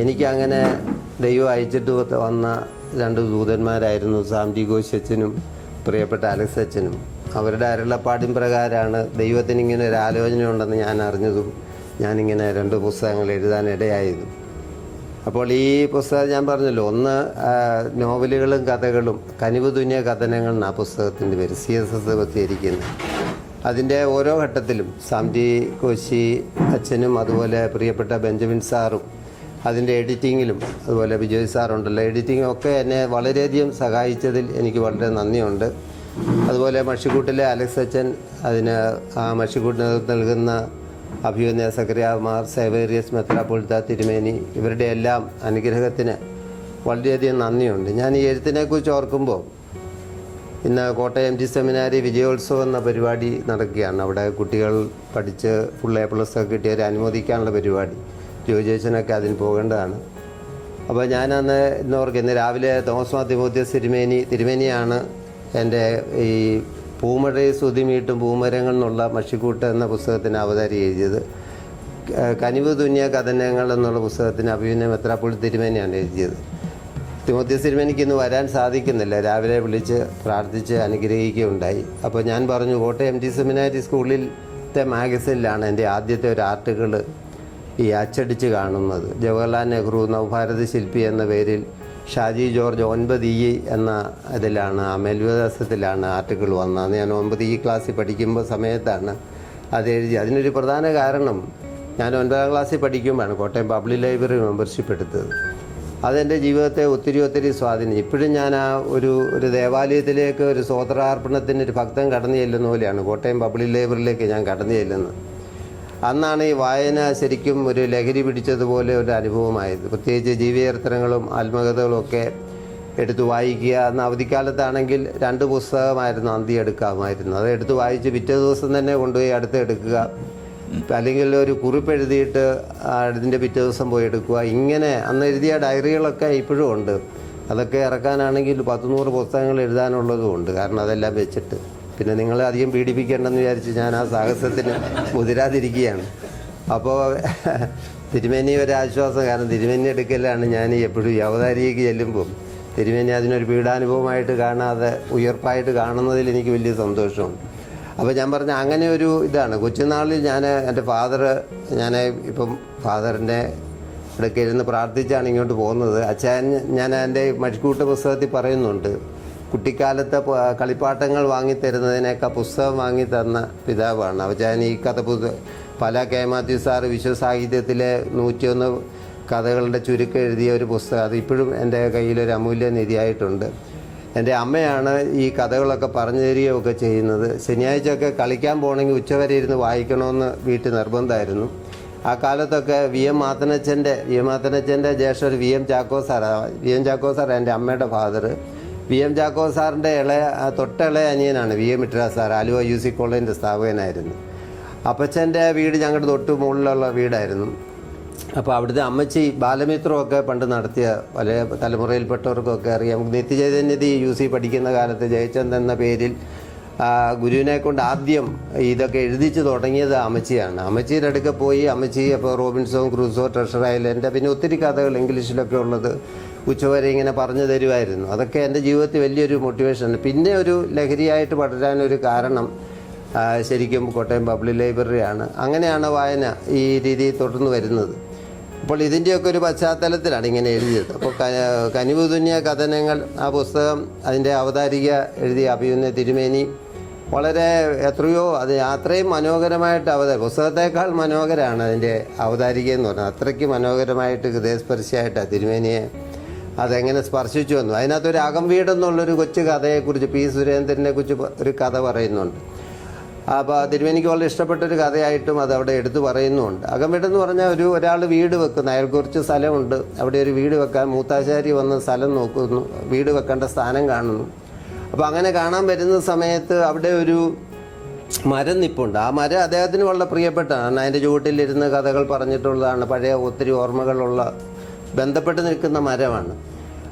എനിക്കങ്ങനെ ദൈവം അയച്ചിട്ട് വന്ന 2 ദൂതന്മാരായിരുന്നു സാംജികോശച്ചനും പ്രിയപ്പെട്ട അലക്സ് അച്ഛനും. അവരുടെ അരുളപ്പാടിൻ പ്രകാരമാണ് ദൈവത്തിന് ഇങ്ങനെ ഒരു ആലോചന ഉണ്ടെന്ന് ഞാൻ അറിഞ്ഞതും ഞാനിങ്ങനെ 2 പുസ്തകങ്ങൾ എഴുതാനിടയായതും. അപ്പോൾ ഈ പുസ്തകം ഞാൻ പറഞ്ഞല്ലോ, ഒന്ന് നോവലുകളും കഥകളും, കനിവ് തുന്നിയ കഥനങ്ങൾ എന്നാണ് പുസ്തകത്തിൻ്റെ പേര്. CSS പ്രസിദ്ധീകരിക്കുന്നത്. അതിൻ്റെ ഓരോ ഘട്ടത്തിലും സാംജികോശി അച്ഛനും അതുപോലെ പ്രിയപ്പെട്ട ബെഞ്ചമിൻ സാറും അതിൻ്റെ എഡിറ്റിങ്ങിലും, അതുപോലെ ബിജോയ് സാറുണ്ടല്ലോ, എഡിറ്റിങ്ങൊക്കെ എന്നെ വളരെയധികം സഹായിച്ചതിൽ എനിക്ക് വളരെ നന്ദിയുണ്ട്. അതുപോലെ മഷിക്കൂട്ടിലെ അലക്സ് അച്ഛൻ, അതിന് ആ മഷിക്കൂട്ടിന് നൽകുന്ന അഭിമന്യ സക്കറിയാമാർ, സേവേറിയസ് മെത്രാപ്പൊലീത്ത തിരുമേനി, ഇവരുടെ എല്ലാം അനുഗ്രഹത്തിന് വളരെയധികം നന്ദിയുണ്ട്. ഞാൻ ഈ എഴുത്തിനെക്കുറിച്ച് ഓർക്കുമ്പോൾ, ഇന്ന് കോട്ടയം MG സെമിനാരി വിജയോത്സവം എന്ന പരിപാടി നടക്കുകയാണ്. അവിടെ കുട്ടികൾ പഠിച്ച് ഫുൾ A+ കിട്ടിയവരെ അനുമോദിക്കാനുള്ള പരിപാടി. ജോജേച്ചനൊക്കെ അതിന് പോകേണ്ടതാണ്. അപ്പോൾ ഞാനന്ന് ഇന്ന് രാവിലെ തോമസ് മാർ തിമോത്തിയോസ് തിരുമേനിയാണ് എൻ്റെ ഈ പൂമഴയെ സ്തുതിമീട്ടും പൂമരങ്ങൾ എന്നുള്ള മഷിക്കൂട്ട് എന്ന പുസ്തകത്തിന് അവതാരി എഴുതിയത്. കനിവ് തുന്നിയ കഥനങ്ങൾ എന്നുള്ള പുസ്തകത്തിന് അഭിമന്യ മെത്രാപ്പൊലീത്ത തിരുമേനിയാണ് എഴുതിയത്. തിമോത്തിയോസ് തിരുമേനിക്ക് ഇന്ന് വരാൻ സാധിക്കുന്നില്ല. രാവിലെ വിളിച്ച് പ്രാർത്ഥിച്ച് അനുഗ്രഹിക്കുകയുണ്ടായി. അപ്പോൾ ഞാൻ പറഞ്ഞു, കോട്ടയം MG സെമിനാരി സ്കൂളിലത്തെ മാഗസിനിലാണ് എൻ്റെ ആദ്യത്തെ ഒരു ആർട്ടിക്കിൾ ഈ അച്ചടിച്ച് കാണുന്നത്. ജവഹർലാൽ നെഹ്റു നവഭാരത ശില്പി എന്ന പേരിൽ ഷാജി ജോർജ് 9E എന്ന ഇതിലാണ്, ആ മേൽവിലാസത്തിലാണ് ആർട്ടിക്കിൾ വന്നത്. അന്ന് ഞാൻ 9E ക്ലാസ്സിൽ പഠിക്കുമ്പോൾ സമയത്താണ് അത് എഴുതി. അതിനൊരു പ്രധാന കാരണം, ഞാൻ 9ാം ക്ലാസ്സിൽ പഠിക്കുമ്പോഴാണ് കോട്ടയം പബ്ലിക് ലൈബ്രറി മെമ്പർഷിപ്പ് എടുത്തത്. അതെൻ്റെ ജീവിതത്തെ ഒത്തിരി സ്വാധീനിച്ചു. ഇപ്പോഴും ഞാൻ ആ ഒരു ദേവാലയത്തിലേക്ക് ഒരു സ്വോത്രാർപ്പണത്തിന് ഒരു ഭക്തൻ കടന്നു ചെല്ലുന്ന പോലെയാണ് കോട്ടയം പബ്ലിക് ലൈബ്രറിയിലേക്ക് ഞാൻ കടന്നു ചെല്ലുന്നത്. അന്നാണ് ഈ വായന ശരിക്കും ഒരു ലഹരി പിടിച്ചതുപോലെ ഒരു അനുഭവമായത്. പ്രത്യേകിച്ച് ജീവചരിത്രങ്ങളും ആത്മകഥകളും ഒക്കെ എടുത്ത് വായിക്കുക. അന്ന് അവധിക്കാലത്താണെങ്കിൽ 2 പുസ്തകമായിരുന്നു അന്തി എടുക്കാമായിരുന്നു. അത് എടുത്ത് വായിച്ച് പിറ്റേ ദിവസം തന്നെ കൊണ്ടുപോയി അടുത്ത് എടുക്കുക, അല്ലെങ്കിൽ ഒരു കുറിപ്പ് എഴുതിയിട്ട് ഇതിൻ്റെ പിറ്റേ ദിവസം പോയി എടുക്കുക. ഇങ്ങനെ അന്ന് എഴുതിയ ഡയറികളൊക്കെ ഇപ്പോഴും ഉണ്ട്. അതൊക്കെ ഇറക്കാനാണെങ്കിൽ 10-100 പുസ്തകങ്ങൾ എഴുതാനുള്ളതും ഉണ്ട്. കാരണം അതെല്ലാം വെച്ചിട്ട് പിന്നെ നിങ്ങളെ അധികം പീഡിപ്പിക്കേണ്ടെന്ന് വിചാരിച്ച് ഞാൻ ആ സാഹസത്തിന് മുതിരാതിരിക്കുകയാണ്. അപ്പോൾ തിരുമേനി ഒരാശ്വാസം, കാരണം തിരുമേനി എടുക്കലാണ് ഞാൻ എപ്പോഴും ഈ അവതാരികയ്ക്ക് ചെല്ലുമ്പോൾ തിരുമേനി അതിനൊരു പീഡാനുഭവമായിട്ട് കാണാതെ ഉയർപ്പായിട്ട് കാണുന്നതിൽ എനിക്ക് വലിയ സന്തോഷമുണ്ട്. അപ്പോൾ ഞാൻ പറഞ്ഞ അങ്ങനെ ഒരു ഇതാണ്. കൊച്ചുനാളിൽ എൻ്റെ ഞാൻ ഇപ്പം ഫാദറിൻ്റെ ഇടയ്ക്ക് ഇരുന്ന് പ്രാർത്ഥിച്ചാണ് ഇങ്ങോട്ട് പോകുന്നത്. അച്ഛൻ ഞാൻ എൻ്റെ മഷ്കൂട്ട് പുസ്തകത്തിൽ പറയുന്നുണ്ട്, കുട്ടിക്കാലത്തെ കളിപ്പാട്ടങ്ങൾ വാങ്ങിത്തരുന്നതിനേക്കാൾ പുസ്തകം വാങ്ങി തന്ന പിതാവാണ്. അച്ഛൻ ഈ കഥ പല കെ മാത്യു സാറ് വിശ്വസാഹിത്യത്തിലെ 101 കഥകളുടെ ചുരുക്കം എഴുതിയ ഒരു പുസ്തകം, അത് ഇപ്പോഴും എൻ്റെ കയ്യിലൊരു അമൂല്യ നിധിയായിട്ടുണ്ട്. എൻ്റെ അമ്മയാണ് ഈ കഥകളൊക്കെ പറഞ്ഞു തരികയൊക്കെ ചെയ്യുന്നത്. ശനിയാഴ്ചയൊക്കെ കളിക്കാൻ പോകണമെങ്കിൽ ഉച്ചവരെ ഇരുന്ന് വായിക്കണമെന്ന് വീട്ടിൽ നിർബന്ധമായിരുന്നു. ആ കാലത്തൊക്കെ വി എം മാത്തനച്ചൻ്റെ ജ്യേഷ്ഠർ വി എം ചാക്കോ സാർ എൻ്റെ അമ്മയുടെ ഫാദർ. വി എം ചാക്കോ സാറിൻ്റെ തൊട്ടിളയ അനിയനാണ് V M Itra sir. Aluva UC കോളേജിൻ്റെ സ്ഥാപകനായിരുന്നു. അപ്പച്ചൻ്റെ വീട് ഞങ്ങളുടെ തൊട്ട് മുകളിലുള്ള വീടായിരുന്നു. അപ്പോൾ അവിടുത്തെ അമ്മച്ചി ബാലമിത്രമൊക്കെ പണ്ട് നടത്തിയ പല തലമുറയിൽപ്പെട്ടവർക്കൊക്കെ അറിയാം. നിത്യചൈതന്യതി UC പഠിക്കുന്ന കാലത്ത് ജയചന്ദ് എന്ന പേരിൽ ഗുരുവിനെ കൊണ്ട് ആദ്യം ഇതൊക്കെ എഴുതിച്ച് തുടങ്ങിയത് അമ്മച്ചിയാണ്. അമ്മച്ചിയുടെ അടുക്ക പോയി അമ്മച്ചി അപ്പോൾ റോബിൻസോ ക്രൂസോ, ട്രഷർ ഐലൻഡ്, പിന്നെ ഒത്തിരി കഥകൾ ഇംഗ്ലീഷിലൊക്കെ ഉള്ളത് ഉച്ചവരെ ഇങ്ങനെ പറഞ്ഞു തരുമായിരുന്നു. അതൊക്കെ എൻ്റെ ജീവിതത്തിൽ വലിയൊരു മോട്ടിവേഷൻ. പിന്നെ ഒരു ലഹരിയായിട്ട് പടരാനൊരു കാരണം ശരിക്കും കോട്ടയം പബ്ലിക് ലൈബ്രറിയാണ്. അങ്ങനെയാണ് വായന ഈ രീതിയിൽ തുടർന്ന് വരുന്നത്. അപ്പോൾ ഇതിൻ്റെയൊക്കെ ഒരു പശ്ചാത്തലത്തിലാണ് ഇങ്ങനെ എഴുതിയത്. അപ്പോൾ കനിവ് തുന്നിയ കഥനങ്ങൾ, ആ പുസ്തകം, അതിൻ്റെ അവതാരിക എഴുതിയ അഭിയുന്ന തിരുമേനി വളരെ അത്രയും മനോഹരമായിട്ട് പുസ്തകത്തേക്കാൾ മനോഹരമാണ് അതിൻ്റെ അവതാരിക എന്ന് പറഞ്ഞാൽ. അത്രയ്ക്ക് മനോഹരമായിട്ട് ഹൃദയസ്പർശിയായിട്ടാണ് തിരുമേനിയെ അതെങ്ങനെ സ്പർശിച്ചു വന്നു. അതിനകത്തൊരു അകംവീടെന്നുള്ളൊരു കൊച്ചു കഥയെക്കുറിച്ച് P. സുരേന്ദ്രനെ കുറിച്ച് ഒരു കഥ പറയുന്നുണ്ട്. അപ്പോൾ തിരുമേനിക്ക് വളരെ ഇഷ്ടപ്പെട്ടൊരു കഥയായിട്ടും അത് അവിടെ എടുത്തു പറയുന്നുമുണ്ട്. അകംവീടെന്ന് പറഞ്ഞാൽ ഒരാൾ വീട് വെക്കുന്നു, അയാൾക്ക് കുറച്ച് സ്ഥലമുണ്ട്, അവിടെ ഒരു വീട് വെക്കാൻ മൂത്താശാരി വന്ന് സ്ഥലം നോക്കുന്നു, വീട് വെക്കേണ്ട സ്ഥാനം കാണുന്നു. അപ്പോൾ അങ്ങനെ കാണാൻ വരുന്ന സമയത്ത് അവിടെ ഒരു മരം നിപ്പുണ്ട്. ആ മരം അദ്ദേഹത്തിന് വളരെ പ്രിയപ്പെട്ടതാണ്. അതിൻ്റെ ചുവട്ടിലിരുന്ന് കഥകൾ പറഞ്ഞിട്ടുള്ളതാണ്. പഴയ ഒത്തിരി ഓർമ്മകളുള്ള ബന്ധപ്പെട്ട് നിൽക്കുന്ന മരമാണ്.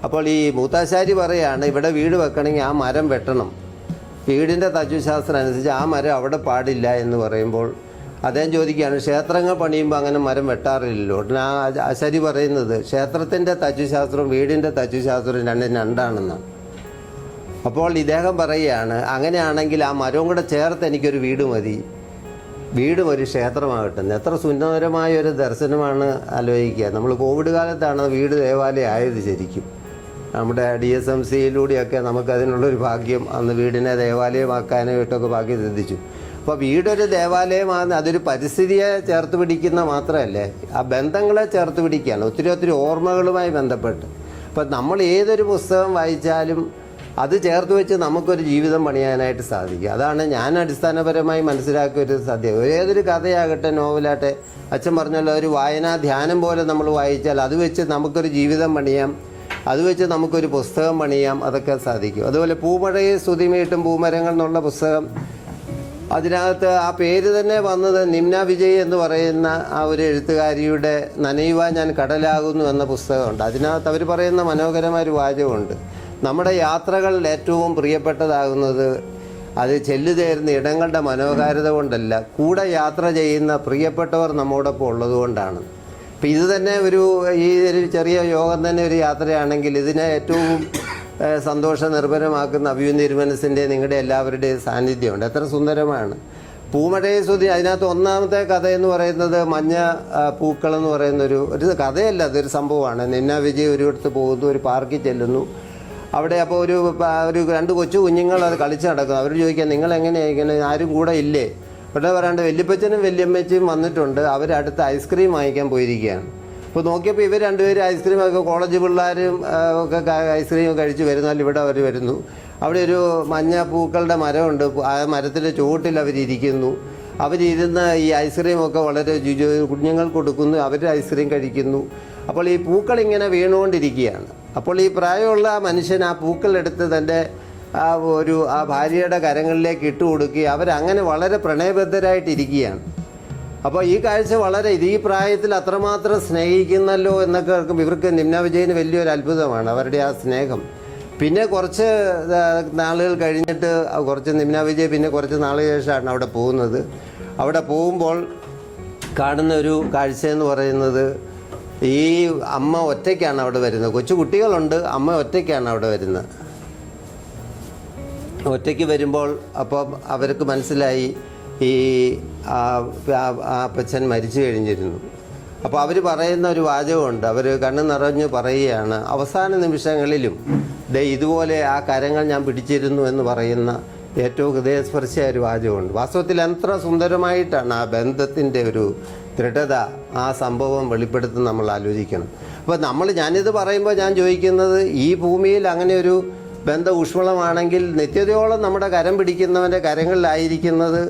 അപ്പോൾ ഈ മൂത്താശാരി പറയുകയാണ്, ഇവിടെ വീട് വെക്കണമെങ്കിൽ ആ മരം വെട്ടണം, വീടിൻ്റെ തച്ചുശാസ്ത്രം അനുസരിച്ച് ആ മരം അവിടെ പാടില്ല എന്ന് പറയുമ്പോൾ അദ്ദേഹം ചോദിക്കുകയാണ്, ക്ഷേത്രങ്ങൾ പണിയുമ്പോൾ അങ്ങനെ മരം വെട്ടാറില്ലല്ലോ. ഉടനെ ആ ആശാരി പറയുന്നത്, ക്ഷേത്രത്തിൻ്റെ തച്ചുശാസ്ത്രവും വീടിൻ്റെ തച്ചുശാസ്ത്രവും രണ്ടാണെന്നാണ്. അപ്പോൾ ഇദ്ദേഹം പറയുകയാണ്, അങ്ങനെയാണെങ്കിൽ ആ മരവും കൂടെ ചേർത്ത് എനിക്കൊരു വീട് മതി, വീടും ഒരു ക്ഷേത്രമാകട്ടെ. എത്ര സുന്ദരമായ ഒരു ദർശനമാണ് ആലോചിക്കുക. നമ്മൾ കോവിഡ് കാലത്താണ് വീട് ദേവാലയം ആയത്. ശരിക്കും നമ്മുടെ DSMCയിലൂടെയൊക്കെ നമുക്കതിനുള്ളൊരു ഭാഗ്യം, അന്ന് വീടിനെ ദേവാലയമാക്കാനായിട്ടൊക്കെ ഭാഗ്യം സിദ്ധിച്ചു. അപ്പോൾ വീടൊരു ദേവാലയമാണ്. അതൊരു പരിസ്ഥിതിയെ ചേർത്ത് പിടിക്കുന്ന മാത്രമല്ലേ, ആ ബന്ധങ്ങളെ ചേർത്ത് പിടിക്കുകയാണ്, ഒത്തിരി ഓർമ്മകളുമായി ബന്ധപ്പെട്ട്. അപ്പം നമ്മൾ ഏതൊരു പുസ്തകം വായിച്ചാലും അത് ചേർത്ത് വെച്ച് നമുക്കൊരു ജീവിതം പണിയാനായിട്ട് സാധിക്കും. അതാണ് ഞാൻ അടിസ്ഥാനപരമായി മനസ്സിലാക്കിയ ഒരു സത്യം. ഏതൊരു കഥയാകട്ടെ, നോവലാകട്ടെ, അച്ഛൻ പറഞ്ഞല്ലോ, ഒരു വായനാ ധ്യാനം പോലെ നമ്മൾ വായിച്ചാൽ അത് വെച്ച് നമുക്കൊരു ജീവിതം പണിയാം, അത് വെച്ച് നമുക്കൊരു പുസ്തകം പണിയാം, അതൊക്കെ സാധിക്കും. അതുപോലെ പൂമഴയെ സ്തുതിമീട്ടും പൂമരങ്ങൾ എന്നുള്ള പുസ്തകം, അതിനകത്ത് ആ പേര് തന്നെ വന്നത് നിമ്ന വിജയ് എന്ന് പറയുന്ന ആ ഒരു എഴുത്തുകാരിയുടെ നനയുവാൻ ഞാൻ കടലാകുന്നു എന്ന പുസ്തകമുണ്ട്. അതിനകത്ത് അവർ പറയുന്ന മനോഹരമായ ഒരു വാചകമുണ്ട്, നമ്മുടെ യാത്രകളിൽ ഏറ്റവും പ്രിയപ്പെട്ടതാകുന്നത് അത് ചെല്ലുതേരുന്ന ഇടങ്ങളുടെ മനോഹാരിത കൊണ്ടല്ല, കൂടെ യാത്ര ചെയ്യുന്ന പ്രിയപ്പെട്ടവർ നമ്മോടൊപ്പം ഉള്ളതുകൊണ്ടാണ്. അപ്പം ഇത് തന്നെ ഒരു ചെറിയ യോഗം തന്നെ ഒരു യാത്രയാണെങ്കിൽ ഇതിനെ ഏറ്റവും സന്തോഷ നിർഭരമാക്കുന്ന അഭിയുന്ന തിരുമനസിൻ്റെ നിങ്ങളുടെ എല്ലാവരുടെയും സാന്നിധ്യമുണ്ട്. എത്ര സുന്ദരമാണ്. പൂമഴയെ സ്തുതി. അതിനകത്ത് ഒന്നാമത്തെ കഥ എന്ന് പറയുന്നത് മഞ്ഞ പൂക്കൾ എന്ന് പറയുന്ന ഒരു കഥയല്ല, അതൊരു സംഭവമാണ്. നിന്ന വിജയ് ഒരിടത്ത് പോകുന്നു, ഒരു പാർക്കിൽ ചെല്ലുന്നു. അവിടെ അപ്പോൾ ഒരു 2 കൊച്ചു കുഞ്ഞുങ്ങൾ അത് കളിച്ച് നടക്കുന്നു. അവർ ചോദിക്കുക, നിങ്ങൾ എങ്ങനെയാണ് ഇങ്ങനെ, ആരും കൂടെ ഇല്ലേ? ഇവിടെ പറയാണ്ട് വല്യപ്പച്ചനും വല്യമ്മച്ചയും വന്നിട്ടുണ്ട്, അവരടുത്ത് ഐസ്ക്രീം വാങ്ങിക്കാൻ പോയിരിക്കുകയാണ്. അപ്പോൾ നോക്കിയപ്പോൾ ഇവർ രണ്ടുപേരും ഐസ്ക്രീം ഒക്കെ, കോളേജ് പിള്ളേരും ഒക്കെ ഐസ്ക്രീം കഴിച്ച് വരുന്നാൽ ഇവിടെ അവർ വരുന്നു. അവിടെ ഒരു മഞ്ഞ പൂക്കളുടെ മരമുണ്ട്, ആ മരത്തിൻ്റെ ചുവട്ടിൽ അവരിയ്ക്കുന്നു. അവരിരുന്ന് ഈ ഐസ്ക്രീമൊക്കെ വളരെ കുഞ്ഞുങ്ങൾക്ക് കൊടുക്കുന്നു, അവർ ഐസ്ക്രീം കഴിക്കുന്നു. അപ്പോൾ ഈ പൂക്കൾ ഇങ്ങനെ വീണുകൊണ്ടിരിക്കുകയാണ്. അപ്പോൾ ഈ പ്രായമുള്ള മനുഷ്യൻ ആ പൂക്കളെടുത്ത് തൻ്റെ ആ ഭാര്യയുടെ കരങ്ങളിലേക്ക് ഇട്ട് കൊടുക്കുകയും അവരങ്ങനെ വളരെ പ്രണയബദ്ധരായിട്ടിരിക്കുകയാണ്. അപ്പോൾ ഈ കാഴ്ച വളരെ ഈ പ്രായത്തിൽ അത്രമാത്രം സ്നേഹിക്കുന്നല്ലോ എന്നൊക്കെ ഇവർക്ക് നിമ്ന വിജയന് വലിയൊരു അത്ഭുതമാണ്, അവരുടെ ആ സ്നേഹം. പിന്നെ കുറച്ച് നാളുകൾ കഴിഞ്ഞിട്ട് നിമ്ന വിജയ് പിന്നെ കുറച്ച് നാളുകൾ ശേഷമാണ് അവിടെ പോകുന്നത്. അവിടെ പോകുമ്പോൾ കാണുന്ന ഒരു കാഴ്ച എന്ന് പറയുന്നത്, ഈ അമ്മ ഒറ്റയ്ക്കാണ് അവിടെ വരുന്നത്. കൊച്ചു കുട്ടികളുണ്ട്, അമ്മ ഒറ്റയ്ക്കാണ് അവിടെ വരുന്നത്. ഒറ്റയ്ക്ക് വരുമ്പോൾ അപ്പം അവർക്ക് മനസ്സിലായി ഈ അപ്പച്ചൻ മരിച്ചു കഴിഞ്ഞിരുന്നു. അപ്പോൾ അവർ പറയുന്ന ഒരു വാചകമുണ്ട്, അവർ കണ്ണ് നിറഞ്ഞ് പറയുകയാണ്, അവസാന നിമിഷങ്ങളിലും ഇതുപോലെ ആ കരങ്ങൾ ഞാൻ പിടിച്ചിരുന്നു എന്ന് പറയുന്ന ഏറ്റവും ഹൃദയസ്പർശിയായ ഒരു വാചകമുണ്ട്. വാസ്തവത്തിൽ എത്ര സുന്ദരമായിട്ടാണ് ആ ബന്ധത്തിൻ്റെ ഒരു ദൃഢത ആ സംഭവം വെളിപ്പെടുത്തുന്നത് നമ്മൾ ആലോചിക്കണം. അപ്പോൾ ഞാനിത് പറയുമ്പോൾ ഞാൻ ചോദിക്കുന്നത്, ഈ ഭൂമിയിൽ അങ്ങനെ ഒരു ബന്ധം ഊഷ്മളമാണെങ്കിൽ നിത്യതയോളം നമ്മുടെ കരം പിടിക്കുന്നവൻ്റെ കരങ്ങളിലായിരിക്കുന്നത്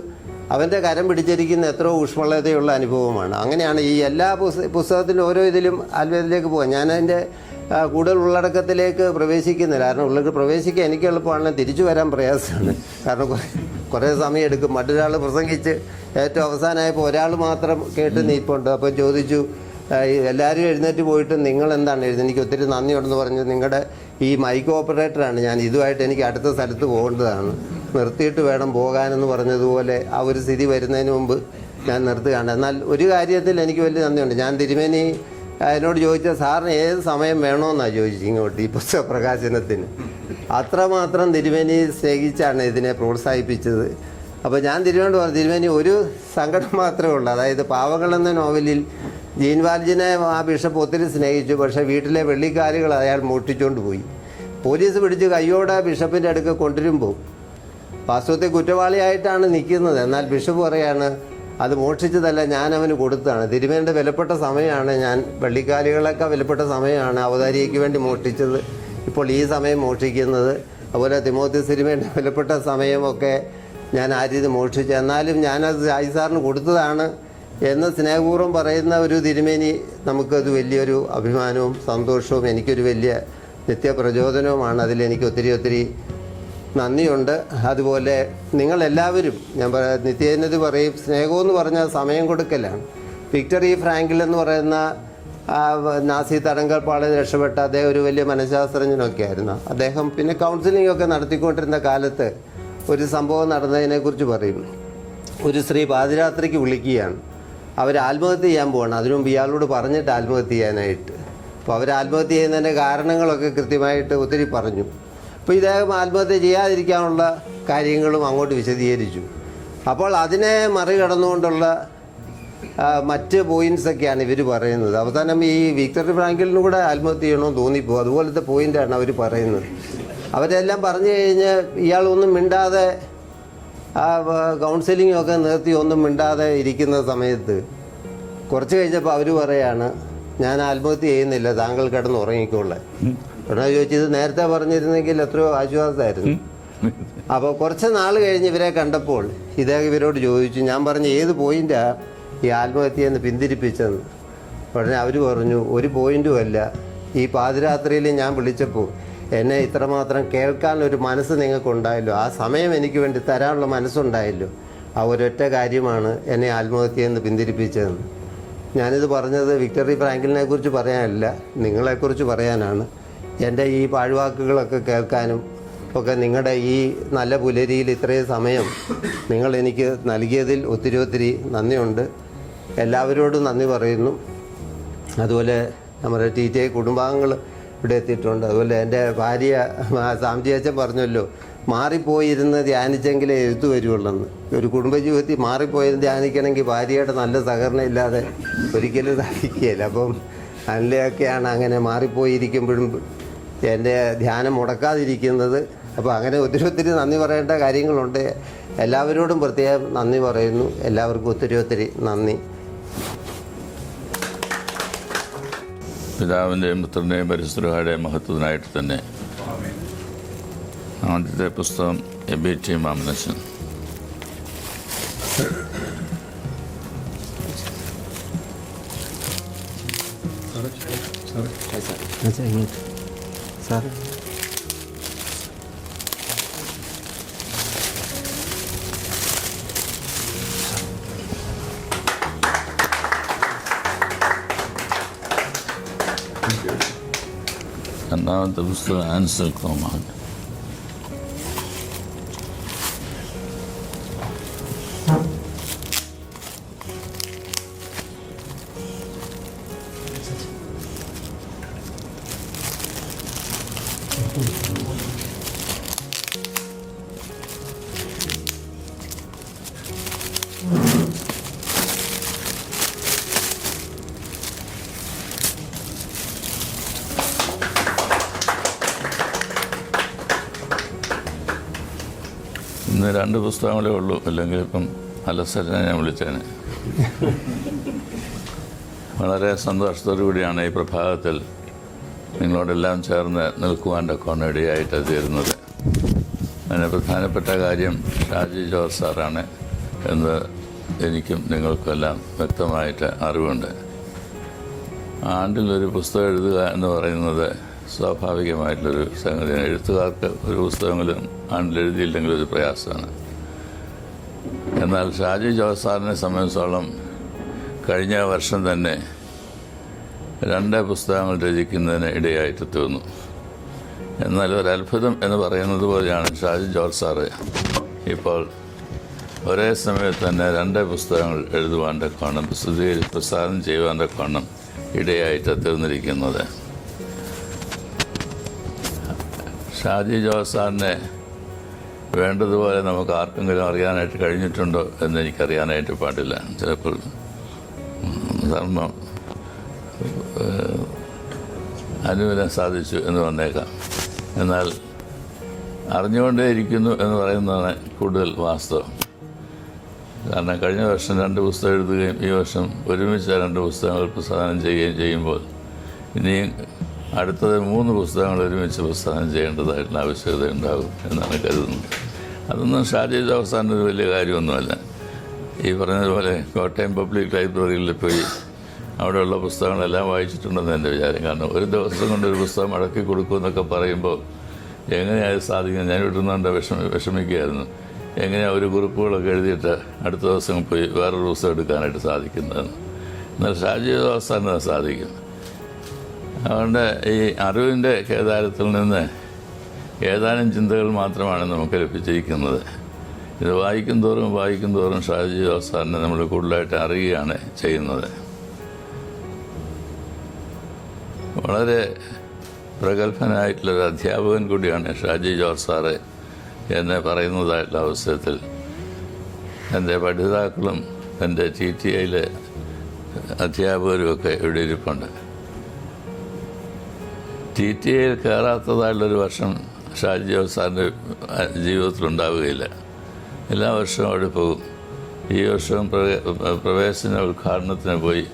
അവൻ്റെ കരം പിടിച്ചിരിക്കുന്ന എത്രയോ ഊഷ്മളതയുള്ള അനുഭവമാണ്. അങ്ങനെയാണ് ഈ എല്ലാ പുസ്തകത്തിലും ഓരോ ഇതിലും ആത്മീയത്തിലേക്ക് പോകാം. ഞാനതിൻ്റെ കൂടുതൽ ഉള്ളടക്കത്തിലേക്ക് പ്രവേശിക്കുന്നില്ല, കാരണം ഉള്ളിൽ പ്രവേശിക്കാൻ എനിക്ക് എളുപ്പമാണ്, തിരിച്ചു വരാൻ പ്രയാസമാണ്. കാരണം കുറേ സമയം എടുക്കും. മറ്റൊരാൾ പ്രസംഗിച്ച് ഏറ്റവും അവസാനമായപ്പോൾ ഒരാൾ മാത്രം കേട്ട് നീപ്പുണ്ട്. അപ്പോൾ ചോദിച്ചു, എല്ലാവരും എഴുന്നേറ്റ് പോയിട്ട് നിങ്ങൾ എന്താണ് എഴുതുന്നത്? എനിക്ക് ഒത്തിരി നന്ദിയുണ്ടെന്ന് പറഞ്ഞു. നിങ്ങളുടെ ഈ മൈക്ക് ഓപ്പറേറ്ററാണ് ഞാൻ, ഇതുമായിട്ട് എനിക്ക് അടുത്ത സ്ഥലത്ത് പോകേണ്ടതാണ്, നിർത്തിയിട്ട് വേണം പോകാനെന്ന് പറഞ്ഞതുപോലെ ആ ഒരു സ്ഥിതി വരുന്നതിന് മുമ്പ് ഞാൻ നിർത്തുകയാണ്. എന്നാൽ ഒരു കാര്യത്തിൽ എനിക്ക് വലിയ നന്ദിയുണ്ട്. ഞാൻ തിരുമേനി എന്നോട് ചോദിച്ച, സാറിന് ഏത് സമയം വേണമെന്നാണ് ചോദിച്ചു ഇങ്ങോട്ട് ഈ പുസ്തക പ്രകാശനത്തിന്. അത്രമാത്രം തിരുമേനി സ്നേഹിച്ചാണ് ഇതിനെ പ്രോത്സാഹിപ്പിച്ചത്. അപ്പോൾ ഞാൻ തിരുവനന്തപുരം പറഞ്ഞു, തിരുമേനി ഒരു സങ്കടം മാത്രമേ ഉള്ളൂ, അതായത് പാവങ്ങൾ എന്ന നോവലിൽ ജീൻ വാൽജിനെ ആ ബിഷപ്പ് ഒത്തിരി സ്നേഹിച്ചു, പക്ഷേ വീട്ടിലെ വെള്ളിക്കാലുകൾ അയാൾ മോഷ്ടിച്ചുകൊണ്ട് പോയി. പോലീസ് പിടിച്ച് കയ്യോടെ ബിഷപ്പിൻ്റെ അടുക്ക് കൊണ്ടുവരുമ്പോൾ വാസ്തവത്തെ കുറ്റവാളിയായിട്ടാണ് നിൽക്കുന്നത്. എന്നാൽ ബിഷപ്പ് പറയാണ്, അത് മോഷ്ടിച്ചതല്ല, ഞാൻ അവന് കൊടുത്തതാണ്. തിരുമേനിയുടെ വിലപ്പെട്ട സമയമാണ്, ഞാൻ വെള്ളിക്കാലുകളൊക്കെ വിലപ്പെട്ട സമയമാണ് അവതാരികയ്ക്ക് വേണ്ടി മോഷ്ടിച്ചത്, ഇപ്പോൾ ഈ സമയം മോഷ്ടിക്കുന്നത്. അതുപോലെ തിമോത്തിയോസ് തിരുമേനിയുടെ വിലപ്പെട്ട സമയമൊക്കെ ഞാൻ ആ രീതി മോഷ്ടിച്ചു, എന്നാലും ഞാനത് സായി സാറിന് കൊടുത്തതാണ് എന്ന് സ്നേഹപൂർവ്വം പറയുന്ന ഒരു തിരുമേനി നമുക്കത് വലിയൊരു അഭിമാനവും സന്തോഷവും എനിക്കൊരു വലിയ നിത്യപ്രചോദനവുമാണ്. അതിലെനിക്ക് ഒത്തിരി നന്ദിയുണ്ട്. അതുപോലെ നിങ്ങളെല്ലാവരും, ഞാൻ നിത്യേനത് പറയും, സ്നേഹമെന്ന് പറഞ്ഞാൽ സമയം കൊടുക്കലാണ്. വിക്ടർ ഇ ഫ്രാങ്കിൾ എന്ന് പറയുന്ന നാസി തടങ്കൽപ്പാടിൽ രക്ഷപ്പെട്ട അദ്ദേഹം ഒരു വലിയ മനഃശാസ്ത്രജ്ഞനൊക്കെ ആയിരുന്നു. അദ്ദേഹം പിന്നെ കൗൺസിലിംഗ് ഒക്കെ നടത്തിക്കൊണ്ടിരുന്ന കാലത്ത് ഒരു സംഭവം നടന്നതിനെക്കുറിച്ച് പറയും. ഒരു സ്ത്രീ പാതിരാത്രിക്ക് വിളിക്കുകയാണ്, അവർ ആത്മഹത്യ ചെയ്യാൻ പോവാണ്. അതിനു മുമ്പ് ഇയാളോട് പറഞ്ഞിട്ട് ആത്മഹത്യ ചെയ്യാനായിട്ട്. അപ്പോൾ അവർ ആത്മഹത്യ ചെയ്യുന്നതിൻ്റെ കാരണങ്ങളൊക്കെ കൃത്യമായിട്ട് ഒത്തിരി പറഞ്ഞു. അപ്പോൾ ഇദ്ദേഹം ആത്മഹത്യ ചെയ്യാതിരിക്കാനുള്ള കാര്യങ്ങളും അങ്ങോട്ട് വിശദീകരിച്ചു. അപ്പോൾ അതിനെ മറികടന്നുകൊണ്ടുള്ള മറ്റ് പോയിൻറ്റ്സൊക്കെയാണ് ഇവർ പറയുന്നത്. അവസാനം ഈ വിക്ടർ ഫ്രാങ്കിളിനും കൂടെ ആത്മഹത്യ ചെയ്യണമെന്ന് തോന്നിപ്പോകും. അതുപോലത്തെ പോയിൻ്റാണ് അവർ പറയുന്നത്. അവരെല്ലാം പറഞ്ഞു കഴിഞ്ഞ് ഇയാളൊന്നും മിണ്ടാതെ കൗൺസിലിങ്ങൊക്കെ നിർത്തി ഒന്നും മിണ്ടാതെ ഇരിക്കുന്ന സമയത്ത് കുറച്ച് കഴിഞ്ഞപ്പോൾ അവർ പറയാണ്, ഞാൻ ആത്മഹത്യ ചെയ്യുന്നില്ല, താങ്കൾ കിടന്ന് ഉറങ്ങിക്കോളെ. ഉടനെ ചോദിച്ചത് നേരത്തെ പറഞ്ഞിരുന്നെങ്കിൽ എത്രയോ ആശ്വാസമായിരുന്നു. അപ്പോൾ കുറച്ച് നാൾ കഴിഞ്ഞ് ഇവരെ കണ്ടപ്പോൾ ഇദ്ദേഹം ഇവരോട് ചോദിച്ചു, ഞാൻ പറഞ്ഞ ഏത് പോയിൻ്റാണ് ഈ ആത്മഹത്യയെന്ന് പിന്തിരിപ്പിച്ചെന്ന്. ഉടനെ അവർ പറഞ്ഞു, ഒരു പോയിൻറ്റും അല്ല, ഈ പാതിരാത്രിയിൽ ഞാൻ വിളിച്ചപ്പോൾ എന്നെ ഇത്രമാത്രം കേൾക്കാനൊരു മനസ്സ് നിങ്ങൾക്കുണ്ടായല്ലോ, ആ സമയം എനിക്ക് വേണ്ടി തരാനുള്ള മനസ്സുണ്ടായല്ലോ, ആ ഒരൊറ്റ കാര്യമാണ് എന്നെ ആത്മഹത്യയെന്ന് പിന്തിരിപ്പിച്ചതെന്ന്. ഞാനിത് പറഞ്ഞത് വിക്ടർ ഇ ഫ്രാങ്കിളിനെ കുറിച്ച് പറയാനല്ല, നിങ്ങളെക്കുറിച്ച് പറയാനാണ്. എൻ്റെ ഈ പാഴ്വാക്കുകളൊക്കെ കേൾക്കാനും ഒക്കെ നിങ്ങളുടെ ഈ നല്ല പുലരിയിൽ ഇത്രയും സമയം നിങ്ങൾ എനിക്ക് നൽകിയതിൽ ഒത്തിരി നന്ദിയുണ്ട്. എല്ലാവരോടും നന്ദി പറയുന്നു. അതുപോലെ നമ്മുടെ TTI കുടുംബാംഗങ്ങൾ ഇവിടെ എത്തിയിട്ടുണ്ട്. അതുപോലെ എൻ്റെ ഭാര്യ സാംജി അച്ഛൻ പറഞ്ഞല്ലോ, മാറിപ്പോയിരുന്ന് ധ്യാനിച്ചെങ്കിലേ എഴുത്തു വരുവുള്ളെന്ന്. ഒരു കുടുംബജീവിതത്തിൽ മാറിപ്പോയിരുന്ന് ധ്യാനിക്കണമെങ്കിൽ ഭാര്യയുടെ നല്ല സഹകരണം ഇല്ലാതെ ഒരിക്കലും സാധിക്കുകയില്ല. അപ്പം അതിൻ്റെയൊക്കെയാണ് അങ്ങനെ മാറിപ്പോയിരിക്കുമ്പോഴും എൻ്റെ ധ്യാനം മുടക്കാതിരിക്കുന്നത്. അപ്പോൾ അങ്ങനെ ഒത്തിരി നന്ദി പറയേണ്ട കാര്യങ്ങളുണ്ട്. എല്ലാവരോടും പ്രത്യേകം നന്ദി പറയുന്നു. എല്ലാവർക്കും ഒത്തിരി നന്ദി. പിതാവിൻ്റെയും പുത്രൻ്റെയും പരിശുദ്ധരുടെയും മഹത്വത്തിനായിട്ട് തന്നെ ആദ്യത്തെ പുസ്തകം എബിറ്റി മാമനച്ചൻ. സാർ രണ്ടാമത്തെ പുസ്തകം ആൻസൽ കോമാൻഡ്. ഇന്ന് 2 പുസ്തകങ്ങളേ ഉള്ളൂ, അല്ലെങ്കിൽ ഇപ്പം അലസരനെ ഞാൻ വിളിച്ചേനെ. വളരെ സന്തോഷത്തോടു കൂടിയാണ് ഈ പ്രഭാതത്തിൽ നിങ്ങളോടെല്ലാം ചേർന്ന് നിൽക്കുവാൻ്റെ കൊണ്ടിടയായിട്ട് തീരുന്നത്. അതിന് പ്രധാനപ്പെട്ട കാര്യം ഷാജി ജോർജ് സാറാണ് എന്ന് എനിക്കും നിങ്ങൾക്കെല്ലാം വ്യക്തമായിട്ട് അറിവുണ്ട്. ആണ്ടിലൊരു പുസ്തകം എഴുതുക എന്ന് പറയുന്നത് സ്വാഭാവികമായിട്ടുള്ളൊരു സംഗതിയാണ്. എഴുത്തുകാർക്ക് ഒരു പുസ്തകങ്ങളും ആണ്ടിലെഴുതിയില്ലെങ്കിൽ ഒരു പ്രയാസമാണ്. എന്നാൽ ഷാജി ജോർജ് സാറിനെ സംബന്ധിച്ചോളം കഴിഞ്ഞ വർഷം തന്നെ 2 പുസ്തകങ്ങൾ രചിക്കുന്നതിന് ഇടയായിട്ട് തീർന്നു. എന്നാൽ ഒരത്ഭുതം എന്ന് പറയുന്നത് പോലെയാണ് ഷാജി ജോർജ് സാറ് ഇപ്പോൾ ഒരേ സമയത്ത് തന്നെ 2 പുസ്തകങ്ങൾ എഴുതുവാൻ്റെ കോണം പ്രസാദം ചെയ്യുവാൻ്റെ കോണം ഇടയായിട്ട് തീർന്നിരിക്കുന്നത്. ഷാജി ജോർജ് സാറിനെ വേണ്ടതുപോലെ നമുക്ക് ആർക്കെങ്കിലും അറിയാനായിട്ട് കഴിഞ്ഞിട്ടുണ്ടോ എന്ന് എനിക്കറിയാനായിട്ട് പാടില്ല. ചിലപ്പോൾ ധർമ്മം അനുകൂലം സാധിച്ചു എന്ന് വന്നേക്കാം. എന്നാൽ അറിഞ്ഞുകൊണ്ടേയിരിക്കുന്നു എന്ന് പറയുന്നതാണ് കൂടുതൽ വാസ്തവം. കാരണം കഴിഞ്ഞ വർഷം 2 പുസ്തകം എഴുതുകയും ഈ വർഷം ഒരുമിച്ച് 2 പുസ്തകങ്ങൾ പ്രസാദനം ചെയ്യുകയും ചെയ്യുമ്പോൾ ഇനിയും അടുത്തത് 3 പുസ്തകങ്ങൾ ഒരുമിച്ച് പ്രസാദനം ചെയ്യേണ്ടതായിട്ടുള്ള ആവശ്യകത ഉണ്ടാകും എന്നാണ് കരുതുന്നത്. അതൊന്നും ഷാജി ജോർജ് സാറിൻ്റെ ഒരു വലിയ കാര്യമൊന്നുമല്ല. ഈ പറഞ്ഞതുപോലെ കോട്ടയം പബ്ലിക് ലൈബ്രറിയിൽ പോയി അവിടെയുള്ള പുസ്തകങ്ങളെല്ലാം വായിച്ചിട്ടുണ്ടെന്ന് എൻ്റെ വിചാരം. കാരണം ഒരു ദിവസം കൊണ്ടൊരു പുസ്തകം മടക്കി കൊടുക്കുമെന്നൊക്കെ പറയുമ്പോൾ എങ്ങനെയാണ് സാധിക്കുന്നത്? ഞാൻ ഇവിടുന്നുകൊണ്ട് വിഷമിക്കുകയായിരുന്നു. എങ്ങനെയാണ് ഒരു കുറിപ്പുകളൊക്കെ എഴുതിയിട്ട് അടുത്ത ദിവസം പോയി വേറൊരു പുസ്തകം എടുക്കാനായിട്ട് സാധിക്കുന്നതെന്ന്. എന്നാൽ ഷാജി ജോർജ് സാറിന് അത് സാധിക്കും. അതുകൊണ്ട് ഈ അറിവിൻ്റെ കേദാരത്തിൽ നിന്ന് ഏതാനും ചിന്തകൾ മാത്രമാണ് നമുക്ക് ലഭിച്ചിരിക്കുന്നത്. ഇത് വായിക്കും തോറും ഷാജി ജോർജ് സാറിനെ നമ്മൾ കൂടുതലായിട്ട് അറിയുകയാണ് ചെയ്യുന്നത്. വളരെ പ്രഗത്ഭനായിട്ടുള്ളൊരു അധ്യാപകൻ കൂടിയാണ് ഷാജി ജോർജ് സാറ് എന്ന് പറയുന്നതായിട്ടുള്ള അവസരത്തിൽ എൻ്റെ പഠിതാക്കളും എൻ്റെ TTIയിലെ അധ്യാപകരുമൊക്കെ ഇവിടെ ഇരിപ്പുണ്ട്. TTIയിൽ കയറാത്തതായിട്ടുള്ളൊരു വർഷം ഷാജി ജോർജ് സാറിൻ്റെ ജീവിതത്തിലുണ്ടാവുകയില്ല. എല്ലാ വർഷവും അവിടെ പോകും. ഈ വർഷവും പ്രവേശന ഉദ്ഘാടനത്തിന് പോയി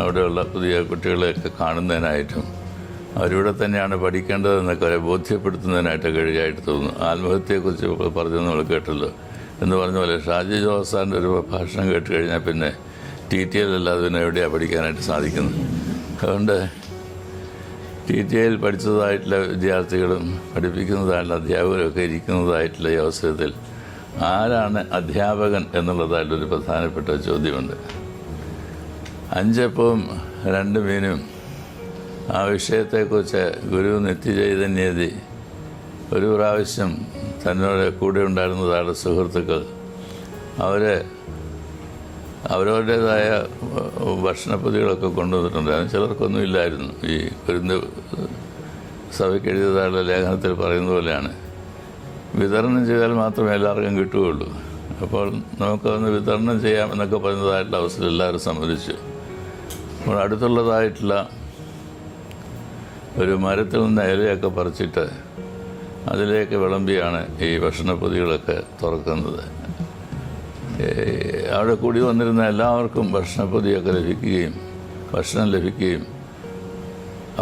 അവിടെയുള്ള പുതിയ കുട്ടികളെയൊക്കെ കാണുന്നതിനായിട്ടും അവരിവിടെ തന്നെയാണ് പഠിക്കേണ്ടതെന്നൊക്കെ അവരെ ബോധ്യപ്പെടുത്തുന്നതിനായിട്ട് കഴിയായിട്ട് തോന്നുന്നു. ആത്മഹത്യയെക്കുറിച്ച് പറഞ്ഞു നമ്മൾ കേട്ടല്ലോ എന്ന് പറഞ്ഞ പോലെ ഷാജി ജോർജ് സാറിൻ്റെ ഒരു പ്രഭാഷണം കേട്ട് കഴിഞ്ഞാൽ പിന്നെ TTIയിലല്ലാതെ പിന്നെ എവിടെയാണ് പഠിക്കാനായിട്ട് സാധിക്കുന്നത്. അതുകൊണ്ട് TTIയിൽ പഠിച്ചതായിട്ടുള്ള വിദ്യാർത്ഥികളും പഠിപ്പിക്കുന്നതായിട്ടുള്ള അധ്യാപകരൊക്കെ ഇരിക്കുന്നതായിട്ടുള്ള ഈ അവസരത്തിൽ ആരാണ് അധ്യാപകൻ എന്നുള്ളതായിട്ടൊരു പ്രധാനപ്പെട്ട ചോദ്യമുണ്ട്. 5 അപ്പവും 2 മീനും ആ വിഷയത്തെക്കുറിച്ച് ഗുരു നിത്യചൈതന്യതി ഒരു പ്രാവശ്യം തന്നോട് കൂടെ ഉണ്ടായിരുന്നതായ സുഹൃത്തുക്കൾ അവരവരുടേതായ ഭക്ഷണപ്പൊതികളൊക്കെ കൊണ്ടുവന്നിട്ടുണ്ടായിരുന്നു. ചിലർക്കൊന്നും ഇല്ലായിരുന്നു. ഈ കുരുന്ന് സഭയ്ക്ക് എഴുതിയതായുള്ള ലേഖനത്തിൽ പറയുന്ന പോലെയാണ് വിതരണം ചെയ്താൽ മാത്രമേ എല്ലാവർക്കും കിട്ടുകയുള്ളൂ. അപ്പോൾ നമുക്കതൊന്ന് വിതരണം ചെയ്യാം എന്നൊക്കെ പറയുന്നതായിട്ടുള്ള അവസരം എല്ലാവരും സമ്മതിച്ചു. അപ്പോൾ അടുത്തുള്ളതായിട്ടുള്ള ഒരു മരത്തിൽ നിന്ന് ഇലയൊക്കെ പറിച്ചിട്ട് അതിലേക്ക് വിളമ്പിയാണ് ഈ ഭക്ഷണപ്പൊതികളൊക്കെ തുറക്കുന്നത്. അവിടെ കൂടി വന്നിരുന്ന എല്ലാവർക്കും ഭക്ഷണപ്പൊതിയൊക്കെ ലഭിക്കുകയും ഭക്ഷണം ലഭിക്കുകയും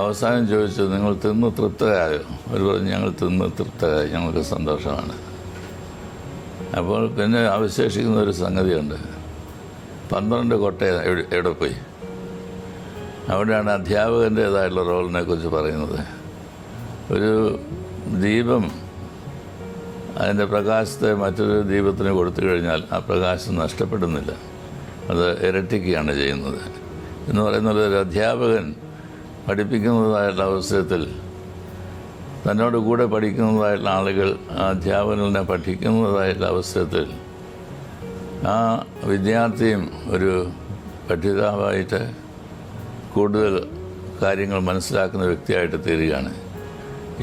അവസാനം ചോദിച്ചു, നിങ്ങൾ തിന്ന് തൃപ്തരായോ? അവർ പറഞ്ഞു, ഞങ്ങൾ തിന്ന് തൃപ്തരായി, ഞങ്ങൾക്ക് സന്തോഷമാണ്. അപ്പോൾ പിന്നെ അവശേഷിക്കുന്ന ഒരു സംഗതിയുണ്ട്. 12 കൊട്ട എവിടെ പോയി? അവിടെയാണ് അധ്യാപകൻ്റേതായിട്ടുള്ള റോളിനെ കുറിച്ച് പറയുന്നത്. ഒരു ദീപം അതിൻ്റെ പ്രകാശത്തെ മറ്റൊരു ദീപത്തിന് കൊടുത്തു കഴിഞ്ഞാൽ ആ പ്രകാശം നഷ്ടപ്പെടുന്നില്ല, അത് ഇരട്ടിക്കുകയാണ് ചെയ്യുന്നത്. എന്ന് പറയുന്നത് ഒരു അധ്യാപകൻ പഠിപ്പിക്കുന്നതായിട്ടുള്ള അവസരത്തിൽ തന്നോട് കൂടെ പഠിക്കുന്നതായിട്ടുള്ള ആളുകൾ ആ അധ്യാപകനെ പഠിക്കുന്നതായിട്ടുള്ള അവസരത്തിൽ ആ വിദ്യാർത്ഥിയും ഒരു പഠിതാവായിട്ട് കൂടുതൽ കാര്യങ്ങൾ മനസ്സിലാക്കുന്ന വ്യക്തിയായിട്ട് തീരുകയാണ്.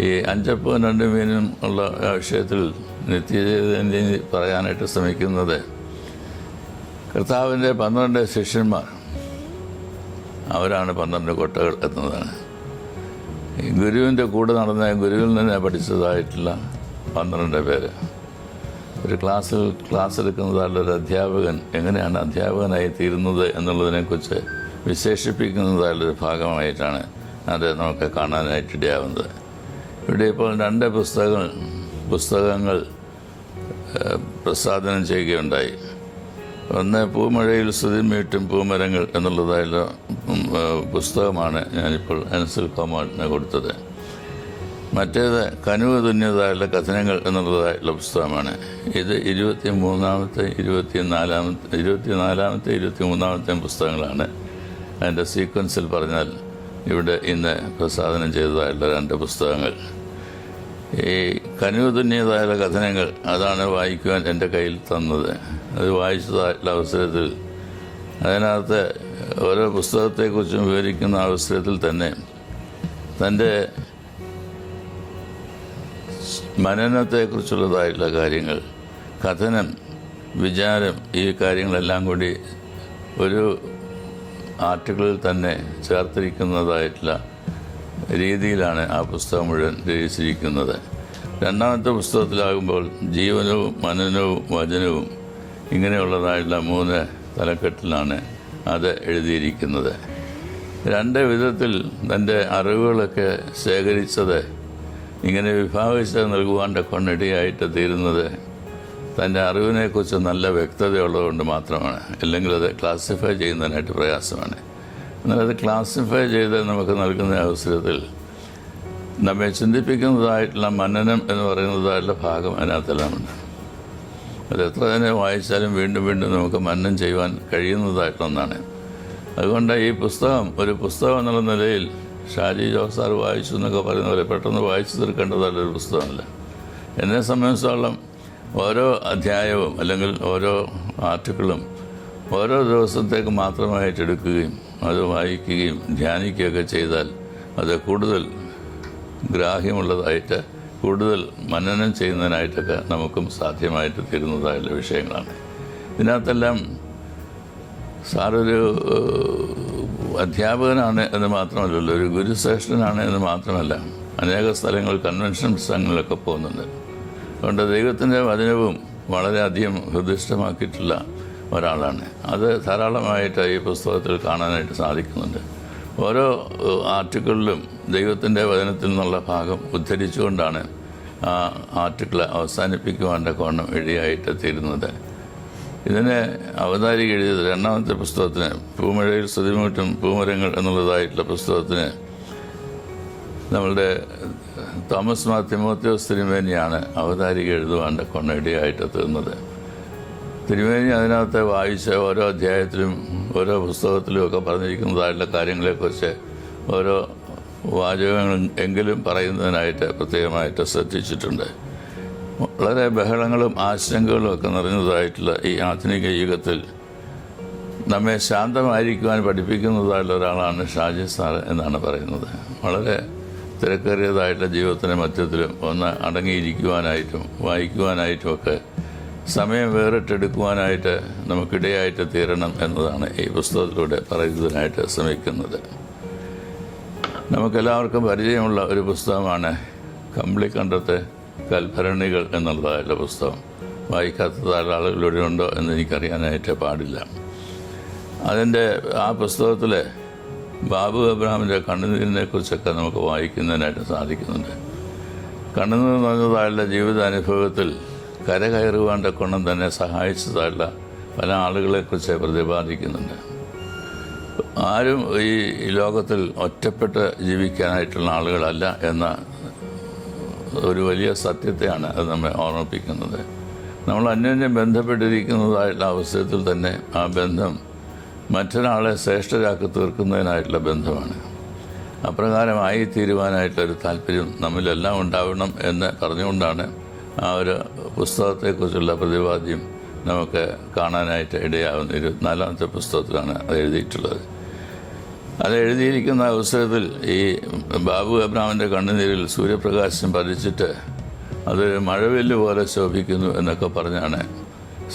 ഈ 5 അപ്പവും 2 മീനും ഉള്ള വിഷയത്തിൽ നിത്യജീവിതം പറയാനായിട്ട് ശ്രമിക്കുന്നത് കർത്താവിൻ്റെ 12 ശിഷ്യന്മാർ, അവരാണ് 12 കൊട്ടകൾ എത്തുന്നതാണ്. ഗുരുവിൻ്റെ കൂടെ നടന്ന ഗുരുവിൽ നിന്ന് പഠിച്ചതായിട്ടുള്ള 12 പേര്. ഒരു ക്ലാസ് എടുക്കുന്നതായിട്ടുള്ള ഒരു അധ്യാപകൻ എങ്ങനെയാണ് അധ്യാപകനായി തീരുന്നത് എന്നുള്ളതിനെക്കുറിച്ച് വിശേഷിപ്പിക്കുന്നതായുള്ളൊരു ഭാഗമായിട്ടാണ് അത് നമുക്ക് കാണാനായിട്ടിടയാവുന്നത്. ഇവിടെ ഇപ്പോൾ 2 പുസ്തകങ്ങൾ പ്രസാദനം ചെയ്യുകയുണ്ടായി. ഒന്ന് പൂമഴയിൽ സ്തുതിമീട്ടും പൂമരങ്ങൾ എന്നുള്ളതായുള്ള പുസ്തകമാണ് ഞാനിപ്പോൾ അൻസൽ കോമോഡിന് കൊടുത്തത്. മറ്റേത് കനുവ തുന്നിയതായുള്ള കഥനങ്ങൾ എന്നുള്ളതായിട്ടുള്ള പുസ്തകമാണ്. ഇത് 23-ാമത്തെ 23-ാമത്തെ പുസ്തകങ്ങളാണ്. അതിൻ്റെ സീക്വൻസിൽ പറഞ്ഞാൽ ഇവിടെ ഇന്ന് പ്രസാദനം ചെയ്തതായുള്ള 2 പുസ്തകങ്ങൾ. ഈ കനുവ തുന്നിയതായുള്ള കഥനങ്ങൾ അതാണ് വായിക്കുവാൻ എൻ്റെ കയ്യിൽ തന്നത്. അത് വായിച്ചതായിട്ടുള്ള അവസരത്തിൽ അതിനകത്ത് ഓരോ പുസ്തകത്തെക്കുറിച്ചും വിവരിക്കുന്ന അവസരത്തിൽ തന്നെ തൻ്റെ മനനത്തെക്കുറിച്ചുള്ളതായിട്ടുള്ള കാര്യങ്ങൾ, കഥനം, വിചാരം, ഈ കാര്യങ്ങളെല്ലാം കൂടി ഒരു ആർട്ടിക്കിളിൽ തന്നെ ചേർത്തിരിക്കുന്നതായിട്ടുള്ള രീതിയിലാണ് ആ പുസ്തകം മുഴുവൻ രചിച്ചിരിക്കുന്നത്. 2ാമത്തെ പുസ്തകത്തിലാകുമ്പോൾ ജീവനവും മനനവും വചനവും ഇങ്ങനെയുള്ളതായിട്ടുള്ള 3 തലക്കെട്ടിലാണ് അത് എഴുതിയിരിക്കുന്നത്. 2 വിധത്തിൽ തൻ്റെ അറിവുകളൊക്കെ ശേഖരിച്ചത് ഇങ്ങനെ വിഭാഗിച്ച് നൽകുവാൻ്റെ കൊണ്ടിടയായിട്ട് തീരുന്നത് തൻ്റെ അറിവിനെക്കുറിച്ച് നല്ല വ്യക്തതയുള്ളതുകൊണ്ട് മാത്രമാണ്. അല്ലെങ്കിൽ അത് ക്ലാസിഫൈ ചെയ്യുന്നതിനായിട്ട് പ്രയാസമാണ്. എന്നാൽ അത് ക്ലാസിഫൈ ചെയ്ത് നമുക്ക് നൽകുന്ന അവസരത്തിൽ നമ്മെ ചിന്തിപ്പിക്കുന്നതായിട്ടുള്ള മനനം എന്ന് പറയുന്നതായിട്ടുള്ള ഭാഗം അതിനകത്തെല്ലാമുണ്ട്. അത് എത്ര തന്നെ വായിച്ചാലും വീണ്ടും വീണ്ടും നമുക്ക് മനനം ചെയ്യുവാൻ കഴിയുന്നതായിട്ടൊന്നാണ്. അതുകൊണ്ട് ഈ പുസ്തകം ഒരു പുസ്തകം എന്നുള്ള നിലയിൽ ഷാജി ജോസാർ വായിച്ചു എന്നൊക്കെ പറയുന്ന പോലെ പെട്ടെന്ന് വായിച്ചു തീർക്കേണ്ടതായിട്ടൊരു പുസ്തകമല്ല. എന്നെ സംബന്ധിച്ചോളം ഓരോ അധ്യായവും അല്ലെങ്കിൽ ഓരോ ആർട്ടിക്കിളും ഓരോ ദിവസത്തേക്ക് മാത്രമായിട്ട് എടുക്കുകയും അത് വായിക്കുകയും ധ്യാനിക്കുകയൊക്കെ ചെയ്താൽ അത് കൂടുതൽ ഗ്രാഹ്യമുള്ളതായിട്ട് കൂടുതൽ മനനം ചെയ്യുന്നതിനായിട്ടൊക്കെ നമുക്കും സാധ്യമായിട്ട് തീരുന്നതായുള്ള വിഷയങ്ങളാണ്. ഇതിനകത്തെല്ലാം സാറൊരു അധ്യാപകനാണ് എന്ന് മാത്രമല്ലല്ലോ, ഒരു ഗുരുശ്രേഷ്ഠനാണ് എന്ന് മാത്രമല്ല, അനേക സ്ഥലങ്ങൾ കൺവെൻഷൻ പുസ്തകങ്ങളിലൊക്കെ പോകുന്നുണ്ട്. അതുകൊണ്ട് ദൈവത്തിൻ്റെ വചനവും വളരെയധികം ഹൃദിഷ്ടമാക്കിയിട്ടുള്ള ഒരാളാണ്. അത് ധാരാളമായിട്ട് ഈ പുസ്തകത്തിൽ കാണാനായിട്ട് സാധിക്കുന്നുണ്ട്. ഓരോ ആർട്ടിക്കിളിലും ദൈവത്തിൻ്റെ വചനത്തിൽ നിന്നുള്ള ഭാഗം ഉദ്ധരിച്ചുകൊണ്ടാണ് ആ ആർട്ടിക്കിൾ അവസാനിപ്പിക്കുവാൻ്റെ കോണം ഇടയായിട്ട് തീരുന്നത്. ഇതിനെ അവതാരിക എഴുതിയത് 2ാമത്തെ പുസ്തകത്തിന് പൂമഴയിൽ സ്തുതിമീട്ടും പൂമരങ്ങൾ എന്നുള്ളതായിട്ടുള്ള പുസ്തകത്തിന് നമ്മളുടെ തോമസ് മാർ തിമോത്തിയോസ് തിരുമേനിയാണ് അവതാരിക എഴുതുവാൻ്റെ കൊണ്ടിടയായിട്ട് തീർന്നത്. തിരുമേനി അതിനകത്ത് വായിച്ച ഓരോ അധ്യായത്തിലും ഓരോ പുസ്തകത്തിലും ഒക്കെ പറഞ്ഞിരിക്കുന്നതായിട്ടുള്ള കാര്യങ്ങളെക്കുറിച്ച് ഓരോ വാചകങ്ങൾ എങ്കിലും പറയുന്നതിനായിട്ട് പ്രത്യേകമായിട്ട് ശ്രദ്ധിച്ചിട്ടുണ്ട്. വളരെ ബഹളങ്ങളും ആശങ്കകളും ഒക്കെ നിറഞ്ഞതായിട്ടുള്ള ഈ ആധുനിക യുഗത്തിൽ നമ്മെ ശാന്തമായിരിക്കുവാൻ പഠിപ്പിക്കുന്നതായിട്ടുള്ള ഒരാളാണ് ഷാജി സാർ എന്നാണ് പറയുന്നത്. വളരെ തിരക്കേറിയതായിട്ടുള്ള ജീവിതത്തിൻ്റെ മധ്യത്തിലും ഒന്ന് അടങ്ങിയിരിക്കുവാനായിട്ടും വായിക്കുവാനായിട്ടുമൊക്കെ സമയം വേറിട്ടെടുക്കുവാനായിട്ട് നമുക്കിടയായിട്ട് തീരണം എന്നതാണ് ഈ പുസ്തകത്തിലൂടെ പറയുന്നതിനായിട്ട് ശ്രമിക്കുന്നത്. നമുക്കെല്ലാവർക്കും പരിചയമുള്ള ഒരു പുസ്തകമാണ് കമ്പിളിക്കണ്ടത്തെ കൽഭരണികൾ എന്നുള്ളതായിട്ടുള്ള പുസ്തകം. വായിക്കാത്തതായ ആളുകളിലൂടെ ഉണ്ടോ എന്ന് എനിക്കറിയാനായിട്ട് പാടില്ല. അതിൻ്റെ ആ പുസ്തകത്തിൽ ബാബു അബ്രഹാമിൻ്റെ കണ്ണുനീരിനെ കുറിച്ചൊക്കെ നമുക്ക് വായിക്കുന്നതിനായിട്ട് സാധിക്കുന്നുണ്ട്. കണ്ണുനീർ നിറഞ്ഞതായുള്ള ജീവിതാനുഭവത്തിൽ കരകയറുവാൻ കൊണ്ടും തന്നെ സഹായിച്ചതായുള്ള പല ആളുകളെക്കുറിച്ച് പ്രതിപാദിക്കുന്നുണ്ട്. ആരും ഈ ലോകത്തിൽ ഒറ്റപ്പെട്ട് ജീവിക്കാനായിട്ടുള്ള ആളുകളല്ല എന്ന ഒരു വലിയ സത്യത്തെയാണ് അത് നമ്മെ ഓർമ്മിപ്പിക്കുന്നത്. നമ്മൾ അന്യോന്യം ബന്ധപ്പെട്ടിരിക്കുന്നതായിട്ടുള്ള അവസരത്തിൽ തന്നെ ആ ബന്ധം മറ്റൊരാളെ ശ്രേഷ്ഠരാക്കി തീർക്കുന്നതിനായിട്ടുള്ള ബന്ധമാണ്. അപ്രകാരമായി തീരുവാനായിട്ടൊരു താല്പര്യം നമ്മിലെല്ലാം ഉണ്ടാവണം എന്ന് പറഞ്ഞുകൊണ്ടാണ് ആ ഒരു പുസ്തകത്തെക്കുറിച്ചുള്ള പ്രതിപാദ്യം നമുക്ക് കാണാനായിട്ട് ഇടയാവുന്ന 24-ാമത്തെ പുസ്തകത്തിലാണ് അത് എഴുതിയിട്ടുള്ളത്. അത് എഴുതിയിരിക്കുന്ന അവസരത്തിൽ ഈ ബാബു അബ്രഹാമിൻ്റെ കണ്ണുനീരിൽ സൂര്യപ്രകാശം പതിച്ചിട്ട് അതൊരു മഴവില്ല് പോലെ ശോഭിക്കുന്നു എന്നൊക്കെ പറഞ്ഞാണ്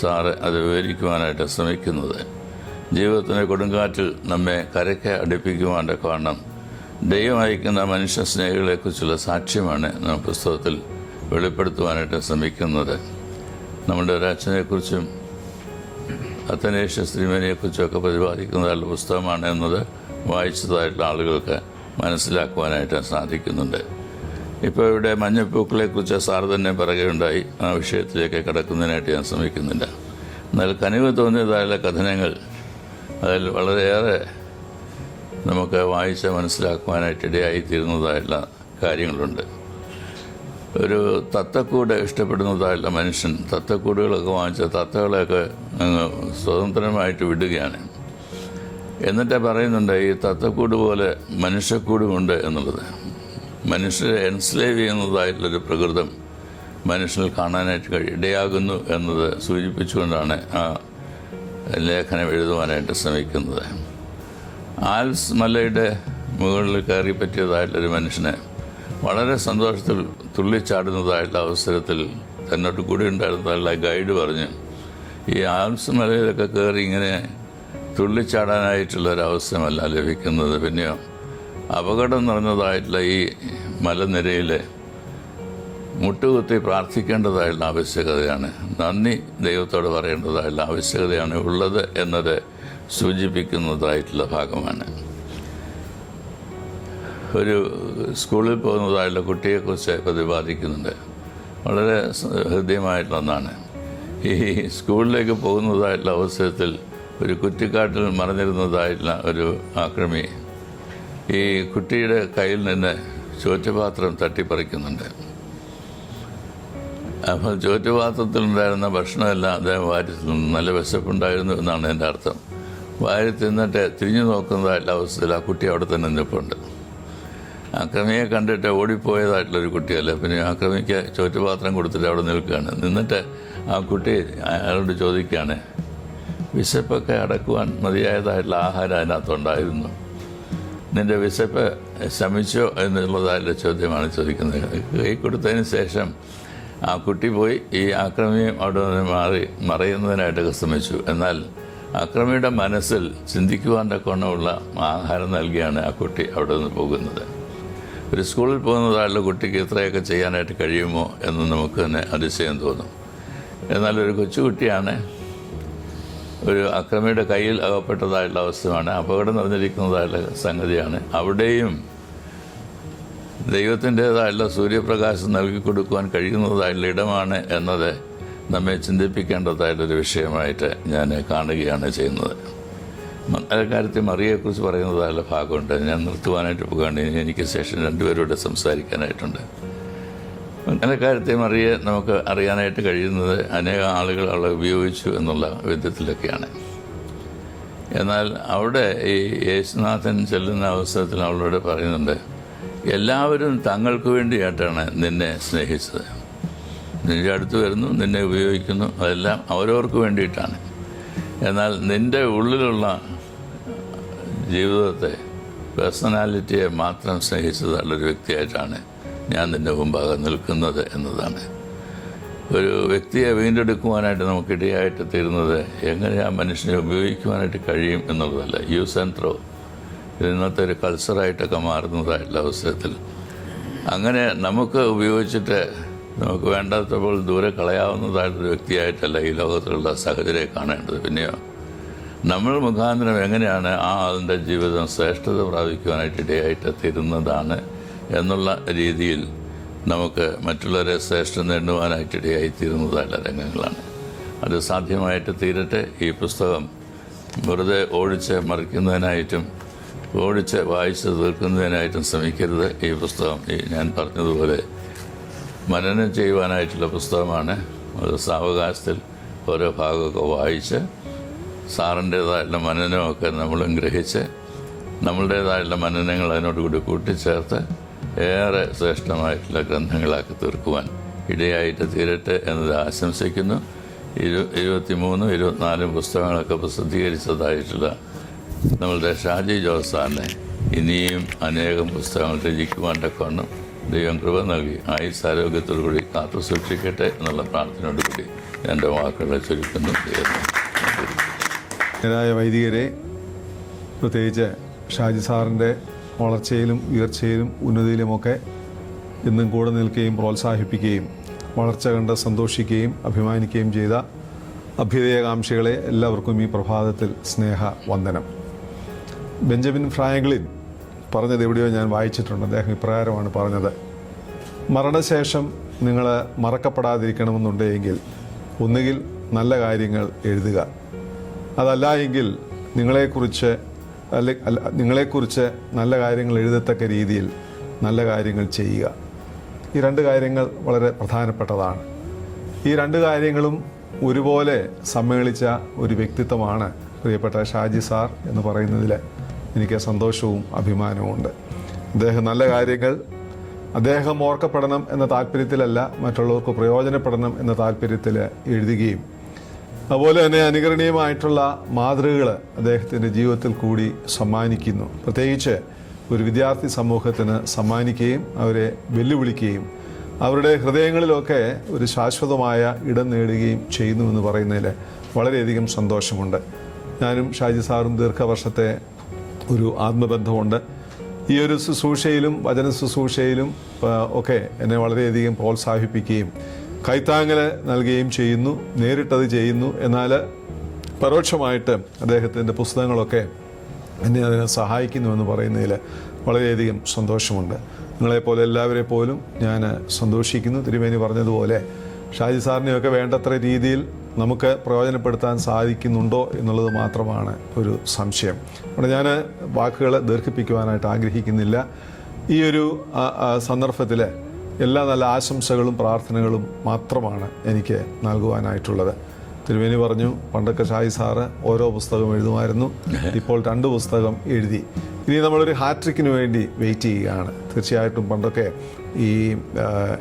സാറ് അത് വിവരിക്കുവാനായിട്ട് ശ്രമിക്കുന്നത്. ജീവിതത്തിൻ്റെ കൊടുങ്കാറ്റിൽ നമ്മെ കരയ്ക്ക് അടുപ്പിക്കുവാൻ്റെ കാരണം ദൈവം അയക്കുന്ന മനുഷ്യ സ്നേഹികളെക്കുറിച്ചുള്ള സാക്ഷ്യമാണ് നാം പുസ്തകത്തിൽ വെളിപ്പെടുത്തുവാനായിട്ട് ശ്രമിക്കുന്നത്. നമ്മുടെ ഒരു അച്ഛനെക്കുറിച്ചും അത്തനേഷ്യ ശ്രീമേനിയെക്കുറിച്ചും ഒക്കെ പ്രതിപാദിക്കുന്നതായിട്ടുള്ള പുസ്തകമാണ് എന്നത് വായിച്ചതായിട്ടുള്ള ആളുകൾക്ക് മനസ്സിലാക്കുവാനായിട്ട് സാധിക്കുന്നുണ്ട്. ഇപ്പോൾ ഇവിടെ മഞ്ഞപ്പൂക്കളെക്കുറിച്ച് സാർ തന്നെ പറയുകയുണ്ടായി. ആ വിഷയത്തിലേക്ക് കടക്കുന്നതിനായിട്ട് ഞാൻ ശ്രമിക്കുന്നില്ല. എന്നാൽ കനിവ് തോന്നിയതായുള്ള കഥനങ്ങൾ അതിൽ വളരെയേറെ നമുക്ക് വായിച്ച് മനസ്സിലാക്കുവാനായിട്ട് ഇടയായിത്തീരുന്നതായുള്ള കാര്യങ്ങളുണ്ട്. ഒരു തത്തക്കൂട് ഇഷ്ടപ്പെടുന്നതായുള്ള മനുഷ്യൻ തത്തക്കൂടുകളൊക്കെ വാങ്ങിച്ച തത്തകളെയൊക്കെ അങ്ങ് സ്വതന്ത്രമായിട്ട് വിടുകയാണ്. എന്നിട്ട് പറയുന്നുണ്ട് ഈ തത്തക്കൂട് പോലെ മനുഷ്യക്കൂടുമുണ്ട് എന്നുള്ളത്. മനുഷ്യരെ എൻസ്ലേവ് ചെയ്യുന്നതായിട്ടുള്ളൊരു പ്രകൃതം മനുഷ്യനിൽ കാണാനായിട്ട് ഇടയാകുന്നു എന്നത് സൂചിപ്പിച്ചുകൊണ്ടാണ് ആ ലേഖനം എഴുതുവാനായിട്ട് ശ്രമിക്കുന്നത്. ആൽസ് മലയുടെ മുകളിൽ കയറി പറ്റിയതായിട്ടുള്ളൊരു മനുഷ്യനെ വളരെ സന്തോഷത്തിൽ തുള്ളിച്ചാടുന്നതായിട്ടുള്ള അവസരത്തിൽ തന്നോട്ട് കൂടി ഉണ്ടായിരുന്നതായുള്ള ഗൈഡ് പറഞ്ഞു, ഈ ആൽസ് മലയിലൊക്കെ കയറി ഇങ്ങനെ തുള്ളിച്ചാടാനായിട്ടുള്ളൊരവസരമല്ല ലഭിക്കുന്നത്, പിന്നെയോ അപകടം നിറഞ്ഞതായിട്ടുള്ള ഈ മലനിരയിൽ മുട്ടുകുത്തി പ്രാർത്ഥിക്കേണ്ടതായുള്ള ആവശ്യകതയാണ്, നന്ദി ദൈവത്തോട് പറയേണ്ടതായുള്ള ആവശ്യകതയാണ് ഉള്ളത് എന്നത് സൂചിപ്പിക്കുന്നതായിട്ടുള്ള ഭാഗമാണ്. ഒരു സ്കൂളിൽ പോകുന്നതായുള്ള കുട്ടിയെക്കുറിച്ച് പ്രതിപാദിക്കുന്നുണ്ട്. വളരെ ഹൃദ്യമായിട്ടുള്ള ഒന്നാണ്. ഈ സ്കൂളിലേക്ക് പോകുന്നതായിട്ടുള്ള അവസരത്തിൽ ഒരു കുറ്റിക്കാട്ടിൽ മറഞ്ഞിരുന്നതായിട്ടുള്ള ഒരു ആക്രമി ഈ കുട്ടിയുടെ കയ്യിൽ നിന്ന് ചോറ്റുപാത്രം തട്ടിപ്പറിക്കുന്നുണ്ട്. അപ്പോൾ ചോറ്റുപാത്രത്തിലുണ്ടായിരുന്ന ഭക്ഷണമെല്ലാം അദ്ദേഹം വാരി തിന്നു. നല്ല വിശപ്പുണ്ടായിരുന്നു എന്നാണ് എൻ്റെ അർത്ഥം. വാരി തിന്നിട്ട് തിരിഞ്ഞു നോക്കുന്നതായിട്ടുള്ള അവസ്ഥയിൽ ആ കുട്ടി അവിടെ തന്നെ നിൽപ്പുണ്ട്. ആക്രമിയെ കണ്ടിട്ട് ഓടിപ്പോയതായിട്ടുള്ളൊരു കുട്ടിയല്ല, പിന്നെ ആക്രമിക്ക് ചോറ്റുപാത്രം കൊടുത്തിട്ട് അവിടെ നിൽക്കുകയാണ്. നിന്നിട്ട് ആ കുട്ടി അയാളോട് ചോദിക്കുകയാണ്, വിശപ്പൊക്കെ അടക്കുവാൻ മതിയായതായിട്ടുള്ള ആഹാരം അതിനകത്തുണ്ടായിരുന്നു, നിൻ്റെ വിശപ്പ് ശമിച്ചോ എന്നുള്ളതായിട്ടുള്ള ചോദ്യമാണ് ചോദിക്കുന്നത്. കൈ കൊടുത്തതിന് ശേഷം ആ കുട്ടി പോയി ഈ ആക്രമിയും അവിടെ നിന്ന് മറയുന്നതിനായിട്ടൊക്കെ ശ്രമിച്ചു. എന്നാൽ ആക്രമിയുടെ മനസ്സിൽ ചിന്തിക്കുവാൻ്റെ കൊണ്ടുള്ള ആഹാരം നൽകിയാണ് ആ കുട്ടി അവിടെ നിന്ന് പോകുന്നത്. ഒരു സ്കൂളിൽ പോകുന്നതായുള്ള കുട്ടിക്ക് ഇത്രയൊക്കെ ചെയ്യാനായിട്ട് കഴിയുമോ എന്ന് നമുക്ക് തന്നെ അതിശയം തോന്നും. എന്നാൽ ഒരു കൊച്ചുകുട്ടിയാണ്, ഒരു അക്രമിയുടെ കയ്യിൽ അകപ്പെട്ടതായിട്ടുള്ള അവസ്ഥയാണ്, അപകടം നിറഞ്ഞിരിക്കുന്നതായിട്ടുള്ള സംഗതിയാണ്. അവിടെയും ദൈവത്തിൻ്റേതായുള്ള സൂര്യപ്രകാശം നൽകി കൊടുക്കുവാൻ കഴിയുന്നതായിട്ടുള്ള ഇടമാണ് എന്നത് നമ്മെ ചിന്തിപ്പിക്കേണ്ടതായിട്ടൊരു വിഷയമായിട്ട് ഞാൻ കാണുകയാണ് ചെയ്യുന്നത്. അക്കാര്യത്തിൽ മറിയെക്കുറിച്ച് പറയുന്നതായുള്ള ഭാഗമുണ്ട്. ഞാൻ നിർത്തുവാനായിട്ട് പോകുകയാണ്. എനിക്ക് ശേഷം രണ്ടുപേരോട് സംസാരിക്കാനായിട്ടുണ്ട്. കാര്യത്തെ മറിയെ നമുക്ക് അറിയാനായിട്ട് കഴിയുന്നത് അനേകം ആളുകൾ അവളെ ഉപയോഗിച്ചു എന്നുള്ള വിധത്തിലൊക്കെയാണ്. എന്നാൽ അവിടെ ഈ യേശുനാഥൻ ചെല്ലുന്ന അവസരത്തിൽ അവളോട് പറയുന്നുണ്ട്, എല്ലാവരും തങ്ങൾക്ക് വേണ്ടിയായിട്ടാണ് നിന്നെ സ്നേഹിച്ചത്. നിൻ്റെ അടുത്ത് വരുന്നു, നിന്നെ ഉപയോഗിക്കുന്നു, അതെല്ലാം അവരവർക്ക് വേണ്ടിയിട്ടാണ്. എന്നാൽ നിൻ്റെ ഉള്ളിലുള്ള ജീവിതത്തെ പേഴ്സണാലിറ്റിയെ മാത്രം സ്നേഹിച്ചതുള്ളൊരു വ്യക്തിയായിട്ടാണ് ഞാൻ നിൻ്റെ മുമ്പാകെ നിൽക്കുന്നത് എന്നതാണ്. ഒരു വ്യക്തിയെ വീണ്ടെടുക്കുവാനായിട്ട് നമുക്കിടയായിട്ട് തീരുന്നത് എങ്ങനെ ആ മനുഷ്യനെ ഉപയോഗിക്കുവാനായിട്ട് കഴിയും എന്നുള്ളതല്ല. യൂസ് ആൻഡ് ത്രോ ഇത് ഇന്നത്തെ ഒരു കൾച്ചറായിട്ടൊക്കെ മാറുന്നതായിട്ടുള്ള അവസരത്തിൽ അങ്ങനെ നമുക്ക് ഉപയോഗിച്ചിട്ട് നമുക്ക് വേണ്ടാത്തപ്പോൾ ദൂരെ കളയാവുന്നതായിട്ടൊരു വ്യക്തിയായിട്ടല്ല ഈ ലോകത്തിലുള്ള സാഹചര്യം കാണേണ്ടത്. പിന്നെയോ നമ്മൾ മുഖാന്തരം എങ്ങനെയാണ് ആ ആളിൻ്റെ ജീവിതം ശ്രേഷ്ഠത പ്രാപിക്കുവാനായിട്ട് ഇടയായിട്ട് തീരുന്നതാണ് എന്നുള്ള രീതിയിൽ നമുക്ക് മറ്റുള്ളവരെ ശ്രേഷ്ഠം നേടുവാനായിട്ട് ഇടയായിത്തീരുന്നതായുള്ള രംഗങ്ങളാണ്. അത് സാധ്യമായിട്ട് തീരട്ടെ. ഈ പുസ്തകം വെറുതെ ഓടിച്ച് മറിക്കുന്നതിനായിട്ടും ഓടിച്ച് വായിച്ച് തീർക്കുന്നതിനായിട്ടും ശ്രമിക്കരുത്. ഈ പുസ്തകം ഞാൻ പറഞ്ഞതുപോലെ മനനം ചെയ്യുവാനായിട്ടുള്ള പുസ്തകമാണ്. അത് സാവകാശത്തിൽ ഓരോ ഭാഗമൊക്കെ വായിച്ച് സാറിൻ്റേതായിട്ടുള്ള മനനമൊക്കെ നമ്മളും ഗ്രഹിച്ച് നമ്മളുടേതായിട്ടുള്ള മനനങ്ങൾ അതിനോടുകൂടി കൂട്ടിച്ചേർത്ത് ഏറെ ശ്രേഷ്ഠമായിട്ടുള്ള ഗ്രന്ഥങ്ങളാക്കി തീർക്കുവാൻ ഇടയായിട്ട് തീരട്ടെ എന്നത് ആശംസിക്കുന്നു. 23, 24 പുസ്തകങ്ങളൊക്കെ പ്രസിദ്ധീകരിച്ചതായിട്ടുള്ള നമ്മളുടെ ഷാജി ജോസ് സാറിനെ ഇനിയും അനേകം പുസ്തകങ്ങൾ രചിക്കുവാൻ്റെ കൊണ്ടും ദൈവം കൃപ നൽകി ആയുസ്സാരോഗ്യത്തോടുകൂടി കാത്തു സൂക്ഷിക്കട്ടെ എന്നുള്ള പ്രാർത്ഥനയോടുകൂടി എൻ്റെ വാക്കുകളെ ചുരുക്കുന്നു. വൈദികരെ, പ്രത്യേകിച്ച് ഷാജി സാറിൻ്റെ വളർച്ചയിലും ഉയർച്ചയിലും ഉന്നതിയിലുമൊക്കെ എന്നും കൂടെ നിൽക്കുകയും പ്രോത്സാഹിപ്പിക്കുകയും വളർച്ച കണ്ട് സന്തോഷിക്കുകയും അഭിമാനിക്കുകയും ചെയ്ത അഭ്യുദയകാംക്ഷികളെ എല്ലാവർക്കും ഈ പ്രഭാതത്തിൽ സ്നേഹവന്ദനം. ബെഞ്ചമിൻ ഫ്രാങ്ക്ലിൻ പറഞ്ഞത് എവിടെയോ ഞാൻ വായിച്ചിട്ടുണ്ട്. അദ്ദേഹം ഇപ്രകാരമാണ് പറഞ്ഞത്: മരണശേഷം നിങ്ങൾ മറക്കപ്പെടാതിരിക്കണമെന്നുണ്ടെങ്കിൽ ഒന്നുകിൽ നല്ല കാര്യങ്ങൾ എഴുതുക, അതല്ല എങ്കിൽ നിങ്ങളെക്കുറിച്ച് നല്ല കാര്യങ്ങൾ എഴുതത്തക്ക രീതിയിൽ നല്ല കാര്യങ്ങൾ ചെയ്യുക. ഈ രണ്ട് കാര്യങ്ങൾ വളരെ പ്രധാനപ്പെട്ടതാണ്. ഈ രണ്ട് കാര്യങ്ങളും ഒരുപോലെ സമ്മേളിച്ച ഒരു വ്യക്തിത്വമാണ് പ്രിയപ്പെട്ട ഷാജി സാർ എന്ന് പറയുന്നതിൽ എനിക്ക് സന്തോഷവും അഭിമാനവുമുണ്ട്. അദ്ദേഹം നല്ല കാര്യങ്ങൾ അദ്ദേഹം ഓർക്കപ്പെടണം എന്ന താല്പര്യത്തിലല്ല, മറ്റുള്ളവർക്ക് പ്രയോജനപ്പെടണം എന്ന താല്പര്യത്തിൽ എഴുതുകയും അതുപോലെ തന്നെ അനുകരണീയമായിട്ടുള്ള മാതൃകകൾ അദ്ദേഹത്തിൻ്റെ ജീവിതത്തിൽ കൂടി സമ്മാനിക്കുന്നു. പ്രത്യേകിച്ച് ഒരു വിദ്യാർത്ഥി സമൂഹത്തിന് സമ്മാനിക്കുകയും അവരെ വെല്ലുവിളിക്കുകയും അവരുടെ ഹൃദയങ്ങളിലൊക്കെ ഒരു ശാശ്വതമായ ഇടം നേടുകയും ചെയ്യുന്നു എന്ന് പറയുന്നതിൽ വളരെയധികം സന്തോഷമുണ്ട്. ഞാനും ഷാജി സാറും ദീർഘവർഷത്തെ ഒരു ആത്മബന്ധമുണ്ട്. ഈ ഒരു ശുശ്രൂഷയിലും വചന ശുശ്രൂഷയിലും ഒക്കെ എന്നെ വളരെയധികം പ്രോത്സാഹിപ്പിക്കുകയും കൈത്താങ്ങൽ നൽകുകയും ചെയ്യുന്നു. നേരിട്ടത് ചെയ്യുന്നു, എന്നാൽ പരോക്ഷമായിട്ട് അദ്ദേഹത്തിൻ്റെ പുസ്തകങ്ങളൊക്കെ എന്നെ അതിനെ സഹായിക്കുന്നുവെന്ന് പറയുന്നതിൽ വളരെയധികം സന്തോഷമുണ്ട്. നിങ്ങളെപ്പോലെ എല്ലാവരെ പോലും ഞാൻ സന്തോഷിക്കുന്നു. തിരുമേനി പറഞ്ഞതുപോലെ ഷാജി സാറിനെയൊക്കെ വേണ്ടത്ര രീതിയിൽ നമുക്ക് പ്രയോജനപ്പെടുത്താൻ സാധിക്കുന്നുണ്ടോ എന്നുള്ളത് മാത്രമാണ് ഒരു സംശയം. അവിടെ ഞാൻ വാക്കുകൾ ദീർഘിപ്പിക്കുവാനായിട്ട് ആഗ്രഹിക്കുന്നില്ല. ഈ ഒരു സന്ദർഭത്തിൽ എല്ലാ നല്ല ആശംസകളും പ്രാർത്ഥനകളും മാത്രമാണ് എനിക്ക് നൽകുവാനായിട്ടുള്ളത്. തിരുമേനി പറഞ്ഞു, പണ്ടൊക്കെ ഷാജി സാറ് ഓരോ പുസ്തകം എഴുതുമായിരുന്നു, ഇപ്പോൾ 2 പുസ്തകം എഴുതി. ഇനി നമ്മളൊരു ഹാട്രിക്കിന് വേണ്ടി വെയിറ്റ് ചെയ്യുകയാണ്. തീർച്ചയായിട്ടും പണ്ടൊക്കെ ഈ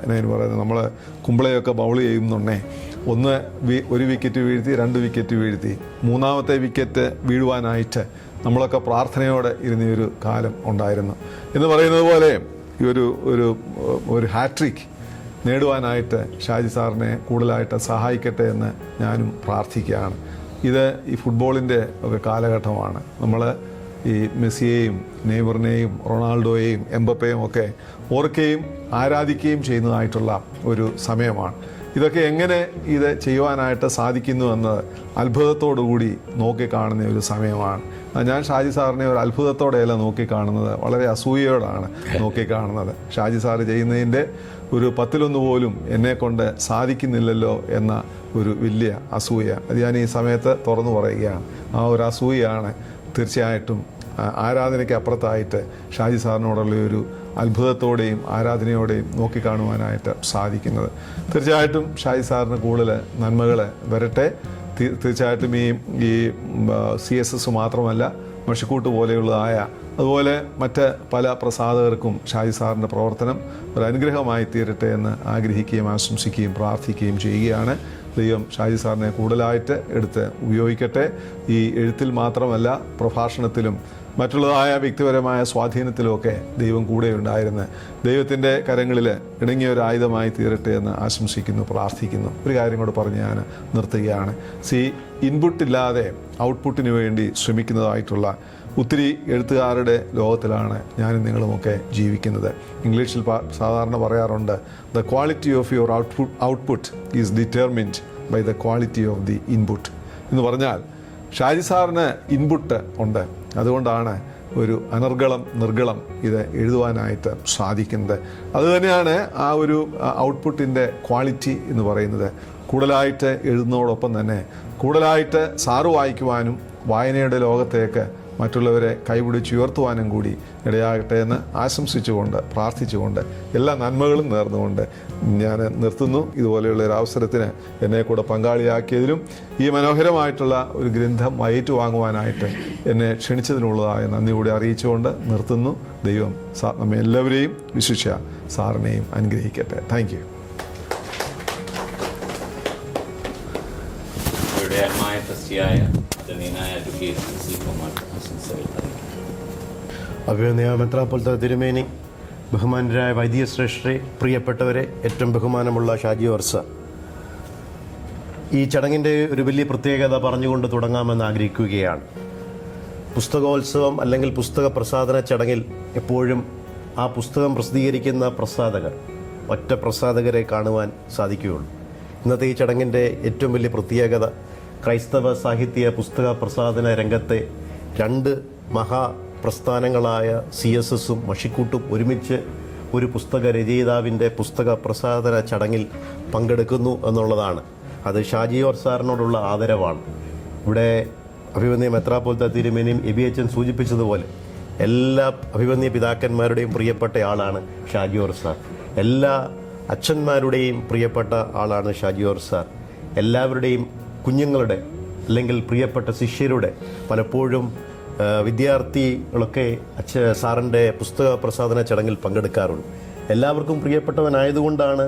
എന്നാണ് പറയുന്നത്, നമ്മൾ കുമ്പളയൊക്കെ ബൗൾ ചെയ്യുന്നുണ്ടേ, ഒരു വിക്കറ്റ് വീഴ്ത്തി, 2 വിക്കറ്റ് വീഴ്ത്തി, 3ാമത്തെ വിക്കറ്റ് വീഴുവാനായിട്ട് നമ്മളൊക്കെ പ്രാർത്ഥനയോടെ ഇരുന്നൊരു കാലം ഉണ്ടായിരുന്നു എന്ന് പറയുന്നത് പോലെ ഈ ഒരു ഹാട്രിക് നേടുവാനായിട്ട് ഷാജി സാറിനെ കൂടുതലായിട്ട് സഹായിക്കട്ടെ എന്ന് ഞാനും പ്രാർത്ഥിക്കുകയാണ്. ഇത് ഈ ഫുട്ബോളിൻ്റെ ഒക്കെ കാലഘട്ടമാണ്. നമ്മൾ ഈ മെസ്സിയെയും നെയ്മറിനെയും റൊണാൾഡോയെയും എംബപ്പയും ഒക്കെ ഓർക്കുകയും ആരാധിക്കുകയും ചെയ്യുന്നതായിട്ടുള്ള ഒരു സമയമാണ്. ഇതൊക്കെ എങ്ങനെ ഇത് ചെയ്യുവാനായിട്ട് സാധിക്കുന്നു എന്ന് അത്ഭുതത്തോടുകൂടി നോക്കിക്കാണുന്ന ഒരു സമയമാണ്. ഞാൻ ഷാജി സാറിനെ ഒരു അത്ഭുതത്തോടെയല്ല നോക്കിക്കാണുന്നത്, വളരെ അസൂയയോടാണ് നോക്കിക്കാണുന്നത്. ഷാജി സാറ് ചെയ്യുന്നതിൻ്റെ ഒരു 10-1 പോലും എന്നെക്കൊണ്ട് സാധിക്കുന്നില്ലല്ലോ എന്ന ഒരു വലിയ അസൂയ, അത് ഞാൻ ഈ സമയത്ത് തുറന്നു പറയുകയാണ്. ആ ഒരു അസൂയയാണ് തീർച്ചയായിട്ടും ആരാധനയ്ക്ക് അപ്പുറത്തായിട്ട് ഷാജി സാറിനോടുള്ള ഒരു അത്ഭുതത്തോടെയും ആരാധനയോടെയും നോക്കിക്കാണുവാനായിട്ട് സാധിക്കുന്നത്. തീർച്ചയായിട്ടും ഷാജി സാറിന് കൂടുതൽ നന്മകൾ വരട്ടെ. തീർച്ചയായിട്ടും ഈ CSS മാത്രമല്ല, മഷിക്കൂട്ട് പോലെയുള്ളതായ അതുപോലെ മറ്റ് പല പ്രസാധകർക്കും ഷാജി സാറിൻ്റെ പ്രവർത്തനം ഒരു അനുഗ്രഹമായി തീരട്ടെ എന്ന് ആഗ്രഹിക്കുകയും ആശംസിക്കുകയും പ്രാർത്ഥിക്കുകയും ചെയ്യുകയാണ്. ദൈവം ഷാജി സാറിനെ കൂടുതലായിട്ട് എടുത്ത് ഉപയോഗിക്കട്ടെ. ഈ എഴുത്തിൽ മാത്രമല്ല, പ്രഭാഷണത്തിലും മറ്റുള്ളതായ വ്യക്തിപരമായ സ്വാധീനത്തിലുമൊക്കെ ദൈവം കൂടെ ഉണ്ടായിരുന്ന് ദൈവത്തിൻ്റെ കരങ്ങളിൽ ഇണങ്ങിയ ഒരു ആയുധമായി തീരട്ടെ എന്ന് ആശംസിക്കുന്നു, പ്രാർത്ഥിക്കുന്നു. ഒരു കാര്യം കൂടെ പറഞ്ഞ് ഞാൻ നിർത്തുകയാണ്. ഇൻപുട്ടില്ലാതെ ഔട്ട്പുട്ടിന് വേണ്ടി ശ്രമിക്കുന്നതായിട്ടുള്ള ഒത്തിരി എഴുത്തുകാരുടെ ലോകത്തിലാണ് ഞാനും നിങ്ങളുമൊക്കെ ജീവിക്കുന്നത്. ഇംഗ്ലീഷിൽ സാധാരണ പറയാറുണ്ട്, the quality of your output is determined by the quality of the input എന്ന് പറഞ്ഞാൽ ഷാജി സാറിന് ഇൻപുട്ട് ഉണ്ട്, അതുകൊണ്ടാണ് ഒരു നിർഗളം ഇത് എഴുതുവാനായിട്ട് സാധിക്കുന്നത്. അതുതന്നെയാണ് ആ ഒരു ഔട്ട്പുട്ടിൻ്റെ ക്വാളിറ്റി എന്ന് പറയുന്നത്. കൂടുതലായിട്ട് എഴുതുന്നതോടൊപ്പം തന്നെ കൂടുതലായിട്ട് സാറ് വായിക്കുവാനും വായനയുടെ ലോകത്തേക്ക് മറ്റുള്ളവരെ കൈപിടിച്ചുയർത്തുവാനും കൂടി ഇടയാകട്ടെ എന്ന് ആശംസിച്ചുകൊണ്ട് പ്രാർത്ഥിച്ചുകൊണ്ട് എല്ലാ നന്മകളും നേർന്നുകൊണ്ട് ഞാൻ നിർത്തുന്നു. ഇതുപോലെയുള്ള ഒരു അവസരത്തിന് എന്നെ കൂടെ പങ്കാളിയാക്കിയതിലും ഈ മനോഹരമായിട്ടുള്ള ഒരു ഗ്രന്ഥം ഏറ്റുവാങ്ങുവാനായിട്ട് എന്നെ ക്ഷണിച്ചതിനുള്ളതായ നന്ദി കൂടി അറിയിച്ചുകൊണ്ട് നിർത്തുന്നു. ദൈവം നമ്മെ എല്ലാവരെയും വിശിഷ്യ സാറിനെയും അനുഗ്രഹിക്കട്ടെ. Thank you. അഭിനന്ദ മെത്രാപ്പൊലീത്ത തിരുമേനി, ബഹുമാനരായ വൈദികശ്രേഷ്ഠരെ, പ്രിയപ്പെട്ടവരെ, ഏറ്റവും ബഹുമാനമുള്ള ഷാജി വർസ, ഈ ചടങ്ങിൻ്റെ ഒരു വലിയ പ്രത്യേകത പറഞ്ഞുകൊണ്ട് തുടങ്ങാമെന്ന് ആഗ്രഹിക്കുകയാണ്. പുസ്തകോത്സവം അല്ലെങ്കിൽ പുസ്തക പ്രസാദന ചടങ്ങിൽ എപ്പോഴും ആ പുസ്തകം പ്രസിദ്ധീകരിക്കുന്ന പ്രസാധകർ, ഒറ്റ പ്രസാധകരെ കാണുവാൻ സാധിക്കുകയുള്ളൂ. ഇന്നത്തെ ഈ ചടങ്ങിൻ്റെ ഏറ്റവും വലിയ പ്രത്യേകത ക്രൈസ്തവ സാഹിത്യ പുസ്തക പ്രസാദന രംഗത്തെ രണ്ട് മഹാപ്രസ്ഥാനങ്ങളായ CSSഉം മഷിക്കൂട്ടും ഒരുമിച്ച് ഒരു പുസ്തക രചയിതാവിൻ്റെ പുസ്തക പ്രസാദന ചടങ്ങിൽ പങ്കെടുക്കുന്നു എന്നുള്ളതാണ്. അത് ഷാജി സാറിനോടുള്ള ആദരവാണ്. ഇവിടെ അഭിവന്യ മെത്രാപ്പൊലീത്ത തിരുമേനിയും എബിഎച്ചൻ സൂചിപ്പിച്ചതുപോലെ എല്ലാ അഭിവന്യ പിതാക്കന്മാരുടെയും പ്രിയപ്പെട്ട ആളാണ് ഷാജി സാർ. എല്ലാ അച്ഛന്മാരുടെയും പ്രിയപ്പെട്ട ആളാണ് ഷാജി സാർ. എല്ലാവരുടെയും കുഞ്ഞുങ്ങളുടെ അല്ലെങ്കിൽ പ്രിയപ്പെട്ട ശിഷ്യരുടെ പലപ്പോഴും വിദ്യാർത്ഥികളൊക്കെ സാറിൻ്റെ പുസ്തക പ്രസാദന ചടങ്ങിൽ പങ്കെടുക്കാറുണ്ട്. എല്ലാവർക്കും പ്രിയപ്പെട്ടവനായതുകൊണ്ടാണ്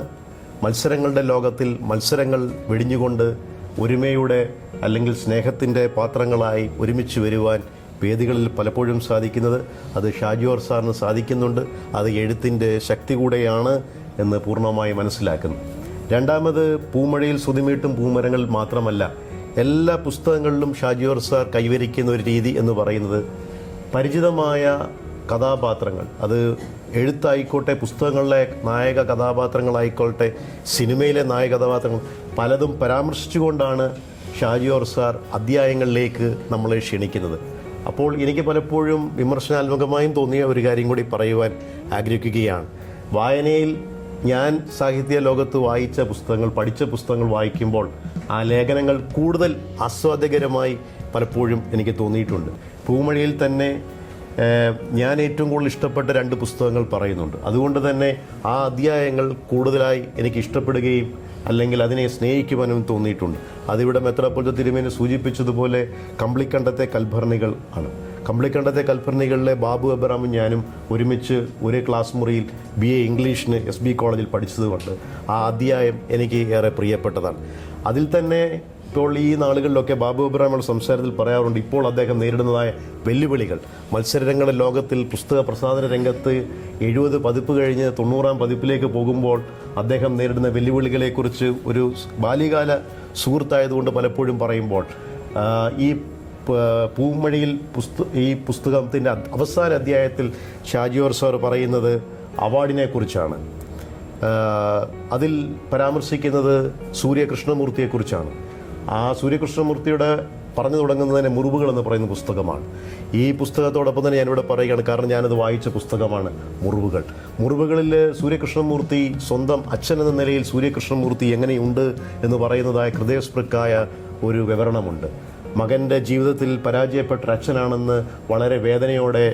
മത്സരങ്ങളുടെ ലോകത്തിൽ മത്സരങ്ങൾ വെടിഞ്ഞുകൊണ്ട് ഒരുമയുടെ അല്ലെങ്കിൽ സ്നേഹത്തിൻ്റെ പാത്രങ്ങളായി ഒരുമിച്ച് വരുവാൻ വേദികളിൽ പലപ്പോഴും സാധിക്കുന്നത്. അത് ഷാജി സാറിന് സാധിക്കുന്നുണ്ട്. അത് എഴുത്തിൻ്റെ ശക്തി കൂടെയാണ് എന്ന് പൂർണ്ണമായി മനസ്സിലാക്കുന്നു. രണ്ടാമത്, പൂമഴയിൽ സുതിമീട്ടും പൂമരങ്ങൾ മാത്രമല്ല, എല്ലാ പുസ്തകങ്ങളിലും ഷാജി സാർ കൈവരിക്കുന്ന ഒരു രീതി എന്ന് പറയുന്നത് പരിചിതമായ കഥാപാത്രങ്ങൾ, അത് എഴുത്തായിക്കോട്ടെ, പുസ്തകങ്ങളിലെ നായക കഥാപാത്രങ്ങളായിക്കോട്ടെ, സിനിമയിലെ നായക കഥാപാത്രങ്ങൾ പലതും പരാമർശിച്ചുകൊണ്ടാണ് ഷാജി സാർ അധ്യായങ്ങളിലേക്ക് നമ്മളെ ക്ഷണിക്കുന്നത്. അപ്പോൾ എനിക്ക് പലപ്പോഴും വിമർശനാത്മകമായും തോന്നിയ ഒരു കാര്യം കൂടി പറയുവാൻ ആഗ്രഹിക്കുകയാണ്. വായനയിൽ ഞാൻ സാഹിത്യ ലോകത്ത് വായിച്ച പുസ്തകങ്ങൾ, പഠിച്ച പുസ്തകങ്ങൾ വായിക്കുമ്പോൾ ആ ലേഖനങ്ങൾ കൂടുതൽ ആസ്വാദ്യകരമായി പലപ്പോഴും എനിക്ക് തോന്നിയിട്ടുണ്ട്. പൂമഴയിൽ തന്നെ ഞാൻ ഏറ്റവും കൂടുതൽ ഇഷ്ടപ്പെട്ട 2 പുസ്തകങ്ങൾ പറയുന്നുണ്ട്. അതുകൊണ്ട് തന്നെ ആ അധ്യായങ്ങൾ കൂടുതലായി എനിക്ക് ഇഷ്ടപ്പെടുകയും അല്ലെങ്കിൽ അതിനെ സ്നേഹിക്കുവാനും തോന്നിയിട്ടുണ്ട്. അതിവിടെ മെത്രാപ്പൊലീത്ത തിരുമേനി സൂചിപ്പിച്ചതുപോലെ കമ്പിളിക്കണ്ടത്തെ കൽഭരണികൾ ആണ്. കമ്പിളിക്കണ്ടത്തെ കൽഭരണികളിലെ ബാബു അബ്രഹാമും ഞാനും ഒരുമിച്ച് ഒരേ ക്ലാസ് മുറിയിൽ BA ഇംഗ്ലീഷിന് SB കോളേജിൽ പഠിച്ചതുകൊണ്ട് ആ അധ്യായം എനിക്ക് ഏറെ പ്രിയപ്പെട്ടതാണ്. അതിൽ തന്നെ ഇപ്പോൾ ഈ നാളുകളിലൊക്കെ ബാബു അബ്രഹാമുടെ സംസാരത്തിൽ പറയാറുണ്ട്, ഇപ്പോൾ അദ്ദേഹം നേരിടുന്നതായ വെല്ലുവിളികൾ. മത്സരങ്ങളുടെ ലോകത്തിൽ പുസ്തക പ്രസാദന രംഗത്ത് 70 പതിപ്പ് കഴിഞ്ഞ് 90-ാം പതിപ്പിലേക്ക് പോകുമ്പോൾ അദ്ദേഹം നേരിടുന്ന വെല്ലുവിളികളെക്കുറിച്ച് ഒരു ബാല്യകാല സുഹൃത്തായതുകൊണ്ട് പലപ്പോഴും പറയുമ്പോൾ ഈ പൂമഴയിൽ ഈ പുസ്തകത്തിൻ്റെ അവസാന അധ്യായത്തിൽ ഷാജി സാർ പറയുന്നത് അവാർഡിനെ കുറിച്ചാണ്. അതിൽ പരാമർശിക്കുന്നത് സൂര്യകൃഷ്ണമൂർത്തിയെക്കുറിച്ചാണ്. ആ സൂര്യകൃഷ്ണമൂർത്തിയുടെ പറഞ്ഞു തുടങ്ങുന്നതിനെ മുറിവുകൾ എന്ന് പറയുന്ന പുസ്തകമാണ്. ഈ പുസ്തകത്തോടൊപ്പം തന്നെ ഞാനിവിടെ പറയുകയാണ്, കാരണം ഞാനത് വായിച്ച പുസ്തകമാണ് മുറിവുകളിൽ സൂര്യകൃഷ്ണമൂർത്തി സ്വന്തം അച്ഛൻ എന്ന നിലയിൽ സൂര്യകൃഷ്ണമൂർത്തി എങ്ങനെയുണ്ട് എന്ന് പറയുന്നതായ ഹൃദയസ്പൃക്കായ ഒരു വിവരണമുണ്ട്. മകൻ്റെ ജീവിതത്തിൽ പരാജയപ്പെട്ട അച്ഛനാണെന്ന് വളരെ വേദനയോടെ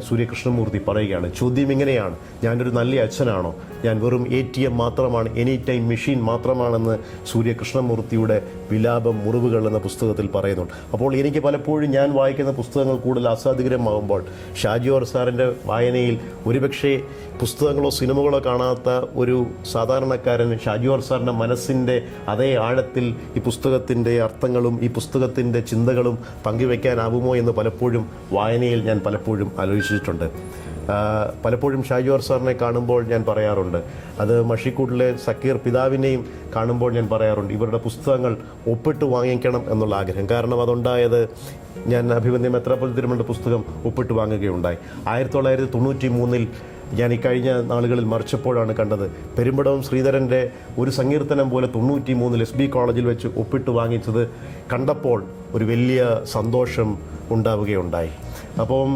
സൂര്യകൃഷ്ണമൂർത്തി പറയുകയാണ്. ചോദ്യം ഇങ്ങനെയാണ്, ഞാനൊരു നല്ല അച്ഛനാണോ? ഞാൻ വെറും ATM മാത്രമാണ്, എനി ടൈം മെഷീൻ മാത്രമാണെന്ന് സൂര്യകൃഷ്ണമൂർത്തിയുടെ വിലാപം മുറിവുകൾ എന്ന പുസ്തകത്തിൽ പറയുന്നുണ്ട്. അപ്പോൾ എനിക്ക് പലപ്പോഴും ഞാൻ വായിക്കുന്ന പുസ്തകങ്ങൾ കൂടുതൽ ആസ്വാദികരമാകുമ്പോൾ ഷാജി ഓർ സാറിൻ്റെ വായനയിൽ ഒരുപക്ഷെ പുസ്തകങ്ങളോ സിനിമകളോ കാണാത്ത ഒരു സാധാരണക്കാരൻ ഷാജി ഓർ സാറിൻ്റെ മനസ്സിൻ്റെ അതേ ആഴത്തിൽ ഈ പുസ്തകത്തിൻ്റെ അർത്ഥങ്ങളും ഈ പുസ്തകത്തിൻ്റെ ചിന്തകളും പങ്കുവെക്കാനാവുമോ എന്ന് പലപ്പോഴും വായനയിൽ ഞാൻ പലപ്പോഴും ആലോചിച്ചിട്ടുണ്ട്. പലപ്പോഴും ഷാജി ഓർ സാറിനെ കാണുമ്പോൾ ഞാൻ പറയാറുണ്ട്, അത് മഷിക്കൂട്ടിലെ സക്കീർ പിതാവിനെയും കാണുമ്പോൾ ഞാൻ പറയാറുണ്ട്, ഇവരുടെ പുസ്തകങ്ങൾ ഒപ്പിട്ട് വാങ്ങിക്കണം എന്നുള്ള ആഗ്രഹം. കാരണം അതുണ്ടായത് ഞാൻ അഭിവന്യ മെത്രാപ്പൊലീത്ത തിരുമേനിയുടെ പുസ്തകം ഒപ്പിട്ട് വാങ്ങുകയുണ്ടായി. 1993 ഞാൻ ഈ കഴിഞ്ഞ നാളുകളിൽ മറിച്ചപ്പോഴാണ് കണ്ടത്, പെരുമ്പടവം ശ്രീധരൻ്റെ ഒരു സങ്കീർത്തനം പോലെ 93 SB കോളേജിൽ വെച്ച് ഒപ്പിട്ട് വാങ്ങിച്ചത് കണ്ടപ്പോൾ ഒരു വലിയ സന്തോഷം ഉണ്ടാവുകയുണ്ടായി. അപ്പം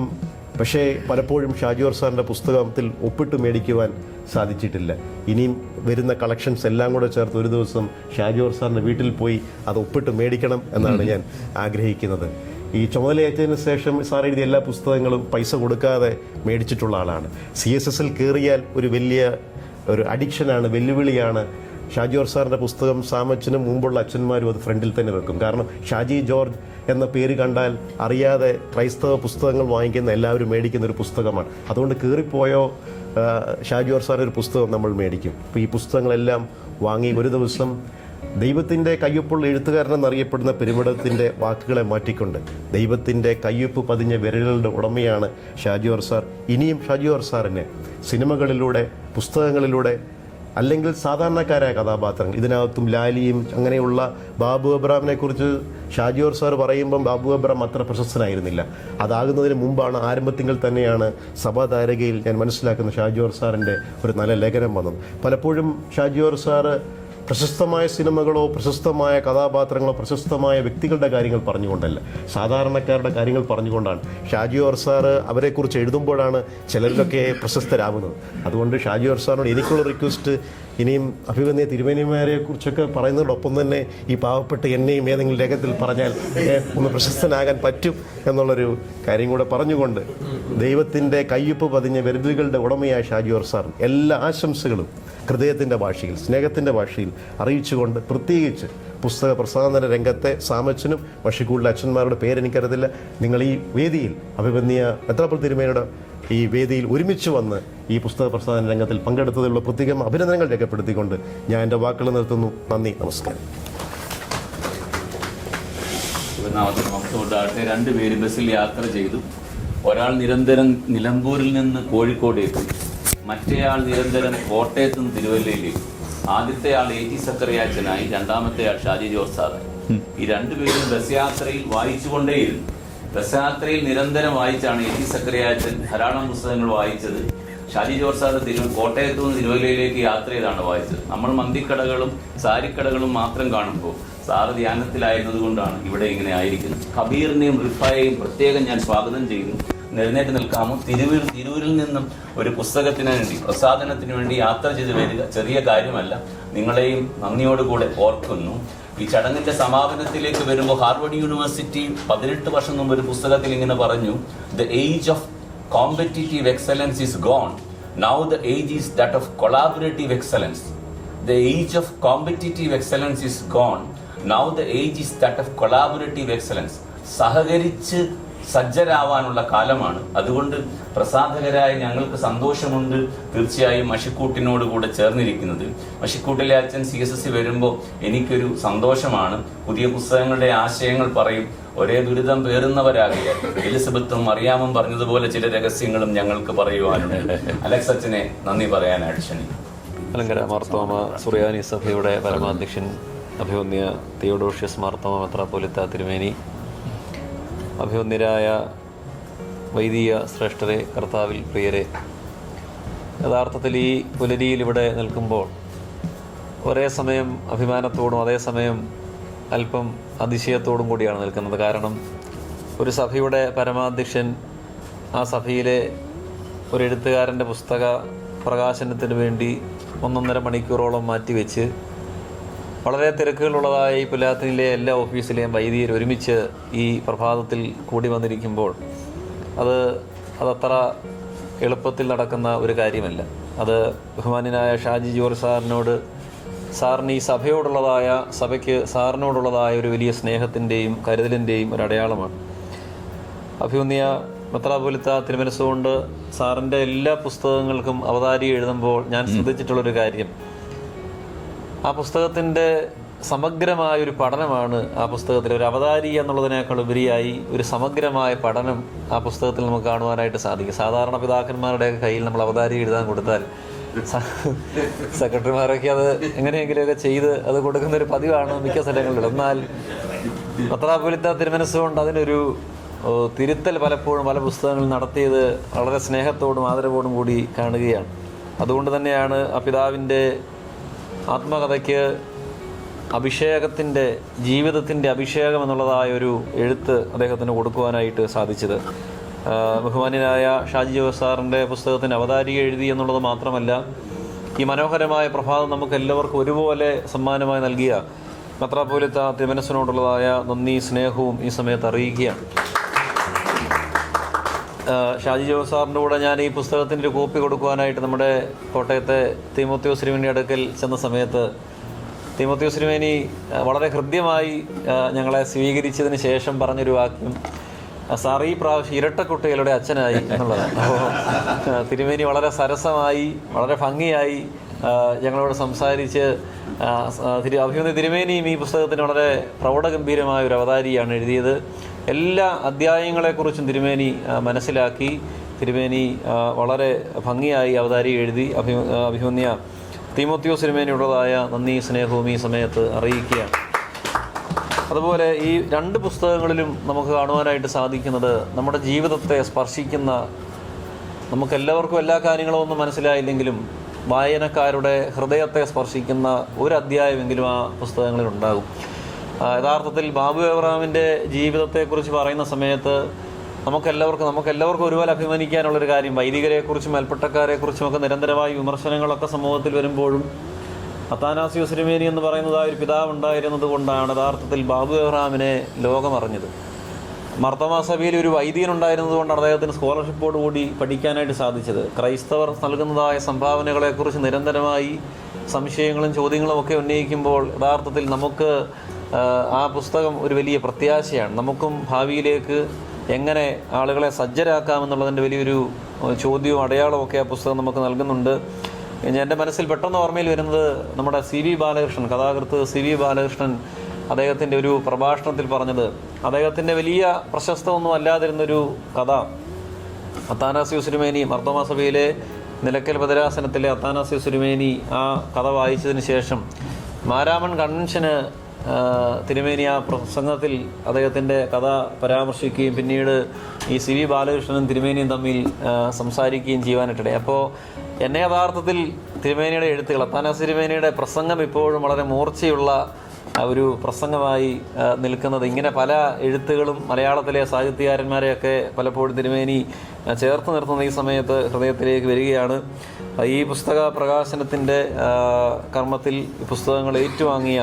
പക്ഷേ പലപ്പോഴും ഷാജി ഓർ സാറിൻ്റെ പുസ്തകത്തിൽ ഒപ്പിട്ട് മേടിക്കുവാൻ സാധിച്ചിട്ടില്ല. ഇനിയും വരുന്ന കളക്ഷൻസ് എല്ലാം കൂടെ ചേർത്ത് ഒരു ദിവസം ഷാജി ഓർ സാറിൻ്റെ വീട്ടിൽ പോയി അത് ഒപ്പിട്ട് മേടിക്കണം എന്നാണ് ഞാൻ ആഗ്രഹിക്കുന്നത്. ഈ ചുമതലയേറ്റതിന് ശേഷം സാർ എഴുതിയ എല്ലാ പുസ്തകങ്ങളും പൈസ കൊടുക്കാതെ മേടിച്ചിട്ടുള്ള ആളാണ്. CSSൽ കയറിയാൽ ഒരു വലിയ ഒരു അഡിക്ഷനാണ്, വെല്ലുവിളിയാണ്. ഷാജി ഓർ സാറിൻ്റെ പുസ്തകം സാമച്ചനും മുമ്പുള്ള അച്ഛന്മാരും അത് ഫ്രണ്ടിൽ തന്നെ വെക്കും. കാരണം ഷാജി ജോർജ് എന്ന പേര് കണ്ടാൽ അറിയാതെ ക്രൈസ്തവ പുസ്തകങ്ങൾ വാങ്ങിക്കുന്ന എല്ലാവരും മേടിക്കുന്ന ഒരു പുസ്തകമാണ്. അതുകൊണ്ട് കയറിപ്പോയോ ഷാജി ഓർ സാറിൻ്റെ ഒരു പുസ്തകം നമ്മൾ മേടിക്കും. അപ്പോൾ ഈ പുസ്തകങ്ങളെല്ലാം വാങ്ങി ഒരു ദിവസം ദൈവത്തിൻ്റെ കയ്യൊപ്പുള്ള എഴുത്തുകാരനെന്നറിയപ്പെടുന്ന പെരുമിടത്തിൻ്റെ വാക്കുകളെ മാറ്റിക്കൊണ്ട് ദൈവത്തിൻ്റെ കയ്യൊപ്പ് പതിഞ്ഞ വിരലുകളുടെ ഉടമയാണ് ഷാജി ഓർ സാർ. ഇനിയും ഷാജി ഓർ സാറിനെ സിനിമകളിലൂടെ, പുസ്തകങ്ങളിലൂടെ, അല്ലെങ്കിൽ സാധാരണക്കാരായ കഥാപാത്രങ്ങൾ, ഇതിനകത്തും ലാലിയും അങ്ങനെയുള്ള ബാബു എബ്രാമിനെ കുറിച്ച് ഷാജി ഓർ സാർ പറയുമ്പം ബാബു എബ്രാം അത്ര പ്രശസ്തനായിരുന്നില്ല. അതാകുന്നതിന് മുമ്പാണ്, ആരംഭത്തിങ്കിൽ തന്നെയാണ് സഭാതാരകയിൽ ഞാൻ മനസ്സിലാക്കുന്ന ഷാജി ഓർ സാറിൻ്റെ ഒരു നല്ല ലേഖനം വന്നത്. പലപ്പോഴും ഷാജി ഓർ സാറ് പ്രശസ്തമായ സിനിമകളോ പ്രശസ്തമായ കഥാപാത്രങ്ങളോ പ്രശസ്തമായ വ്യക്തികളുടെ കാര്യങ്ങൾ പറഞ്ഞുകൊണ്ടല്ല, സാധാരണക്കാരുടെ കാര്യങ്ങൾ പറഞ്ഞുകൊണ്ടാണ്. ഷാജി ഓർ സാറ് അവരെക്കുറിച്ച് എഴുതുമ്പോഴാണ് ചിലരിലൊക്കെ പ്രശസ്തരാകുന്നത്. അതുകൊണ്ട് ഷാജി ഓർ സാറിനോട് എനിക്കുള്ള റിക്വസ്റ്റ്, ഇനിയും അഭിവന്യ തിരുമേനിമാരെ കുറിച്ചൊക്കെ പറയുന്നതോടൊപ്പം തന്നെ ഈ പാവപ്പെട്ട എന്നെയും ഏതെങ്കിലും ലേഖനത്തിൽ പറഞ്ഞാൽ ഒന്ന് പ്രശസ്തനാകാൻ പറ്റും എന്നുള്ളൊരു കാര്യം കൂടെ പറഞ്ഞുകൊണ്ട് ദൈവത്തിൻ്റെ കയ്യൊപ്പ് പതിഞ്ഞ വിരലുകളുടെ ഉടമയായ ഷാജി ഓർ സാർ എല്ലാ ആശംസകളും ഹൃദയത്തിൻ്റെ ഭാഷയിൽ, സ്നേഹത്തിൻ്റെ ഭാഷയിൽ അറിയിച്ചുകൊണ്ട്, പ്രത്യേകിച്ച് പുസ്തക പ്രസാധന രംഗത്തെ സാമച്ചനും മഷിക്കൂടിലെ അച്ഛന്മാരുടെ പേരെനിക്കറിയത്തില്ല, നിങ്ങൾ ഈ വേദിയിൽ അഭിവന്യ മെത്രാപ്പൊലീത്ത തിരുമേനിയുടെ ഈ വേദിയിൽ ഒരുമിച്ച് വന്ന് ഈ പുസ്തക പ്രസാധന രംഗത്തിൽ പങ്കെടുത്തതിലുള്ള പ്രത്യേകം അഭിനന്ദനങ്ങൾ രേഖപ്പെടുത്തിക്കൊണ്ട് ഞാൻ എൻ്റെ വാക്കുകൾ നിർത്തുന്നു. നന്ദി, നമസ്കാരം. രണ്ടുപേര് ബസ്സിൽ യാത്ര ചെയ്തു. ഒരാൾ നിരന്തരം നിലമ്പൂരിൽ നിന്ന് കോഴിക്കോടേക്ക്, മറ്റേയാൾ നിരന്തരം കോട്ടയത്ത് നിന്ന് തിരുവല്ലയിലേക്ക്. ആദ്യത്തെ ആൾ AT സക്കറിയാച്ചനായി, രണ്ടാമത്തെ ആൾ ഷാജി ജോർജ് സാറായി. ഈ രണ്ടുപേരും ബസ് യാത്രയിൽ വായിച്ചുകൊണ്ടേയിരുന്നു. ബസ് യാത്രയിൽ നിരന്തരം വായിച്ചാണ് AT സക്കറിയാച്ചൻ ധാരാളം പുസ്തകങ്ങൾ വായിച്ചത്. ഷാജി ജോർജ് സാർ കോട്ടയത്തു നിന്ന് തിരുവല്ലയിലേക്ക് യാത്ര ചെയ്താണ് വായിച്ചത്. നമ്മൾ മന്തിക്കടകളും സാരിക്കടകളും മാത്രം കാണുമ്പോൾ സാറ് ധ്യാനത്തിലായിരുന്നത് കൊണ്ടാണ് ഇവിടെ ഇങ്ങനെ ആയിരിക്കുന്നത്. കബീറിനെയും റിഫായെയും പ്രത്യേകം ഞാൻ സ്വാഗതം ചെയ്യുന്നു. എഴുന്നേറ്റ് നിൽക്കാമോ? തിരൂരിൽ നിന്നും ഒരു പുസ്തകത്തിന് വേണ്ടി, പ്രസാധനത്തിന് വേണ്ടി യാത്ര ചെയ്ത് വരിക ചെറിയ കാര്യമല്ല. നിങ്ങളെയും നന്ദിയോടുകൂടെ ഓർക്കുന്നു. ഈ ചടങ്ങിന്റെ സമാപനത്തിലേക്ക് വരുമ്പോൾ ഹാർവർഡ് യൂണിവേഴ്സിറ്റി 18 വർഷം മുമ്പ് ഒരു പുസ്തകത്തിൽ ഇങ്ങനെ പറഞ്ഞു, the age of competitive excellence is gone, now the age is that of collaborative excellence. The age of competitive excellence is gone, now the age is that of collaborative excellence. സഹകരിച്ച് സജ്ജരാവാനുള്ള കാലമാണ്. അതുകൊണ്ട് പ്രസാധകരായ ഞങ്ങൾക്ക് സന്തോഷമുണ്ട് തീർച്ചയായും മഷിക്കൂട്ടിനോട് കൂടെ ചേർന്നിരിക്കുന്നത്. മഷിക്കൂട്ടിലെ അച്ഛൻ CSS വരുമ്പോൾ എനിക്കൊരു സന്തോഷമാണ്. പുതിയ പുസ്തകങ്ങളുടെ ആശയങ്ങൾ പറയും. ഒരേ ദുരിതം പേറുന്നവരാകിയ എലിസബത്തും മറിയാമും പറഞ്ഞതുപോലെ ചില രഹസ്യങ്ങളും ഞങ്ങൾക്ക് പറയുവാനുണ്ട്. അലക്സ് അച്ഛനെ നന്ദി പറയാനായിട്ട് ക്ഷണിക്കും. മലങ്കര മാർത്തോമ സുറിയാനി സഭയുടെ പരമാധ്യക്ഷൻ അഭിവന്യ തിയോഡോഷ്യസ് മാർത്തോമ മെത്രാപ്പൊലീത്ത തിരുമേനി, അഭിവന്യരായ വൈദിക ശ്രേഷ്ഠരെ, കർത്താവിൽ പ്രിയരെ, യഥാർത്ഥത്തിൽ ഈ പുലരിയിൽ ഇവിടെ നിൽക്കുമ്പോൾ ഒരേ സമയം അഭിമാനത്തോടും അതേസമയം അല്പം അതിശയത്തോടും കൂടിയാണ് നിൽക്കുന്നത്. കാരണം ഒരു സഭയുടെ പരമാധ്യക്ഷൻ ആ സഭയിലെ ഒരു എഴുത്തുകാരൻ്റെ പുസ്തക പ്രകാശനത്തിന് വേണ്ടി 1.5 മണിക്കൂറോളം മാറ്റിവെച്ച് വളരെ തിരക്കുകളുള്ളതായ ഈ പുലാത്തിനിലെ എല്ലാ ഓഫീസിലെയും വൈദികർ ഒരുമിച്ച് ഈ പ്രഭാതത്തിൽ കൂടി വന്നിരിക്കുമ്പോൾ അതത്ര എളുപ്പത്തിൽ നടക്കുന്ന ഒരു കാര്യമല്ല. അത് ബഹുമാന്യനായ ഷാജി ജോർജ് സാറിനോട്, സാറിന് ഈ സഭയ്ക്ക് സാറിനോടുള്ളതായ ഒരു വലിയ സ്നേഹത്തിൻ്റെയും കരുതലിൻ്റെയും ഒരു അടയാളമാണ്. അഭിമന്യ മെത്രാപ്പൊലീത്ത തിരുമനസ്സുകൊണ്ട് സാറിൻ്റെ എല്ലാ പുസ്തകങ്ങൾക്കും അവതാരി എഴുതുമ്പോൾ ഞാൻ ശ്രദ്ധിച്ചിട്ടുള്ളൊരു കാര്യം, ആ പുസ്തകത്തിൻ്റെ സമഗ്രമായൊരു പഠനമാണ് ആ പുസ്തകത്തിൽ. ഒരു അവതാരി എന്നുള്ളതിനേക്കാൾ ഉപരിയായി ഒരു സമഗ്രമായ പഠനം ആ പുസ്തകത്തിൽ നമുക്ക് കാണുവാനായിട്ട് സാധിക്കും. സാധാരണ പിതാക്കന്മാരുടെ കയ്യിൽ നമ്മൾ അവതാരി എഴുതാൻ കൊടുത്താൽ സെക്രട്ടറിമാരൊക്കെ അത് എങ്ങനെയെങ്കിലുമൊക്കെ ചെയ്ത് അത് കൊടുക്കുന്നൊരു പതിവാണ് മിക്ക സ്ഥലങ്ങളിലും. എന്നാൽ മെത്രാപ്പൊലീത്ത തിരുമനസ്സുകൊണ്ട് അതിനൊരു തിരുത്തൽ പലപ്പോഴും പല പുസ്തകങ്ങളിൽ നടത്തിയത് വളരെ സ്നേഹത്തോടും ആദരവോടും കൂടി കാണുകയാണ്. അതുകൊണ്ട് തന്നെയാണ് ആ പിതാവിൻ്റെ ആത്മകഥയ്ക്ക് ജീവിതത്തിൻ്റെ അഭിഷേകം എന്നുള്ളതായൊരു എഴുത്ത് അദ്ദേഹത്തിന് കൊടുക്കുവാനായിട്ട് സാധിച്ചത്. ബഹുമാന്യനായ ഷാജി ജോസ് സാറിൻ്റെ പുസ്തകത്തിന് അവതാരിക എഴുതി എന്നുള്ളത് മാത്രമല്ല, ഈ മനോഹരമായ പ്രഭാതം നമുക്ക് എല്ലാവർക്കും ഒരുപോലെ സമ്മാനമായി നൽകിയ മെത്രാപ്പൊലീത്ത തിരുമനസ്സിനോടുള്ളതായ നന്ദി സ്നേഹവും ഈ സമയത്ത് അറിയിക്കുകയാണ്. ഷാജി ജോസ് സാറിൻ്റെ കൂടെ ഞാൻ ഈ പുസ്തകത്തിൻ്റെ ഒരു കോപ്പി കൊടുക്കുവാനായിട്ട് നമ്മുടെ കോട്ടയത്തെ തീമോത്തിയോസ് തിരുമേനി അടുക്കൽ ചെന്ന സമയത്ത് തീമോത്തിയോസ് തിരുമേനി വളരെ ഹൃദ്യമായി ഞങ്ങളെ സ്വീകരിച്ചതിന് ശേഷം പറഞ്ഞൊരു വാക്യം, സാർ ഈ പ്രാവശ്യം ഇരട്ടക്കുട്ടികളുടെ അച്ഛനായി എന്നുള്ളതാണ്. അപ്പോൾ തിരുമേനി വളരെ സരസമായി വളരെ ഭംഗിയായി ഞങ്ങളോട് സംസാരിച്ച് അഭിമന്യ തിരുമേനിയും ഈ പുസ്തകത്തിന് വളരെ പ്രൗഢഗംഭീരമായ ഒരു അവതാരിയാണ് എഴുതിയത്. എല്ലാ അധ്യായങ്ങളെക്കുറിച്ചും തിരുമേനി മനസ്സിലാക്കി തിരുമേനി വളരെ ഭംഗിയായി അവതാരി എഴുതി. അഭിമന്യ തീമോത്തിയോസ് തിരുമേനിയുള്ളതായ നന്ദി സ്നേഹവും ഈ സമയത്ത് അറിയിക്കുകയാണ്. അതുപോലെ ഈ രണ്ട് പുസ്തകങ്ങളിലും നമുക്ക് കാണുവാനായിട്ട് സാധിക്കുന്നത് നമ്മുടെ ജീവിതത്തെ സ്പർശിക്കുന്ന, നമുക്കെല്ലാവർക്കും എല്ലാ കാര്യങ്ങളും ഒന്നും മനസ്സിലായില്ലെങ്കിലും വായനക്കാരുടെ ഹൃദയത്തെ സ്പർശിക്കുന്ന ഒരു അധ്യായമെങ്കിലും ആ പുസ്തകങ്ങളിൽ ഉണ്ടാകും. യഥാർത്ഥത്തിൽ ബാബു എബ്രഹാമിൻ്റെ ജീവിതത്തെക്കുറിച്ച് പറയുന്ന സമയത്ത് നമുക്കെല്ലാവർക്കും ഒരുപോലെ അഭിമാനിക്കാനുള്ളൊരു കാര്യം, വൈദികരെക്കുറിച്ചും മേൽപ്പട്ടക്കാരെക്കുറിച്ചും ഒക്കെ നിരന്തരമായ വിമർശനങ്ങളൊക്കെ സമൂഹത്തിൽ വരുമ്പോഴും അത്താനാസിയോസ് തിരുമേനി എന്ന് പറയുന്നതായ ഒരു പിതാവ് ഉണ്ടായിരുന്നത് കൊണ്ടാണ് യഥാർത്ഥത്തിൽ ബാബു എബ്രഹാമിനെ ലോകമറിഞ്ഞത്. മാർത്തോമാ സഭയിൽ ഒരു വൈദികൻ ഉണ്ടായിരുന്നത് കൊണ്ടാണ് അദ്ദേഹത്തിന് സ്കോളർഷിപ്പോടുകൂടി പഠിക്കാനായിട്ട് സാധിച്ചത്. ക്രൈസ്തവർ നൽകുന്നതായ സംഭാവനകളെക്കുറിച്ച് നിരന്തരമായി സംശയങ്ങളും ചോദ്യങ്ങളും ഒക്കെ ഉന്നയിക്കുമ്പോൾ യഥാർത്ഥത്തിൽ നമുക്ക് ആ പുസ്തകം ഒരു വലിയ പ്രത്യാശയാണ്. നമുക്കും ഭാവിയിലേക്ക് എങ്ങനെ ആളുകളെ സജ്ജരാക്കാമെന്നുള്ളതിൻ്റെ വലിയൊരു ചോദ്യവും അടയാളവും ഒക്കെ ആ പുസ്തകം നമുക്ക് നൽകുന്നുണ്ട്. എൻ്റെ മനസ്സിൽ പെട്ടെന്ന് ഓർമ്മയിൽ വരുന്നത് നമ്മുടെ സി വി ബാലകൃഷ്ണൻ, കഥാകൃത്ത് സി വി ബാലകൃഷ്ണൻ അദ്ദേഹത്തിൻ്റെ ഒരു പ്രഭാഷണത്തിൽ പറഞ്ഞത്, അദ്ദേഹത്തിൻ്റെ വലിയ പ്രശസ്തമൊന്നും അല്ലാതിരുന്നൊരു കഥ, അത്താനാസിയോസ് തിരുമേനി മാർത്തോമാ സഭയിലെ നിലയ്ക്കൽ ഭദ്രാസനത്തിലെ അത്താനാസിയോസ് തിരുമേനി ആ കഥ വായിച്ചതിന് ശേഷം മാരാമൺ കൺവെൻഷന് തിരുമേനി ആ പ്രസംഗത്തിൽ അദ്ദേഹത്തിൻ്റെ കഥ പരാമർശിക്കുകയും പിന്നീട് ഈ സി വി ബാലകൃഷ്ണനും തിരുമേനിയും തമ്മിൽ സംസാരിക്കുകയും ചെയ്യുവാനായിട്ടിടെ. അപ്പോൾ എന്നെ യഥാർത്ഥത്തിൽ തിരുമേനിയുടെ എഴുത്തുകൾ, അത്താനാസിയോസ് തിരുമേനിയുടെ പ്രസംഗം ഇപ്പോഴും വളരെ മൂർച്ചയുള്ള ഒരു പ്രസംഗമായി നിൽക്കുന്നത്, ഇങ്ങനെ പല എഴുത്തുകളും മലയാളത്തിലെ സാഹിത്യകാരന്മാരെയൊക്കെ പലപ്പോഴും തിരുമേനി ചേർത്ത് നിർത്തുന്ന ഈ സമയത്ത് ഹൃദയത്തിലേക്ക് വരികയാണ്. ഈ പുസ്തക പ്രകാശനത്തിൻ്റെ കർമ്മത്തിൽ പുസ്തകങ്ങൾ ഏറ്റുവാങ്ങിയ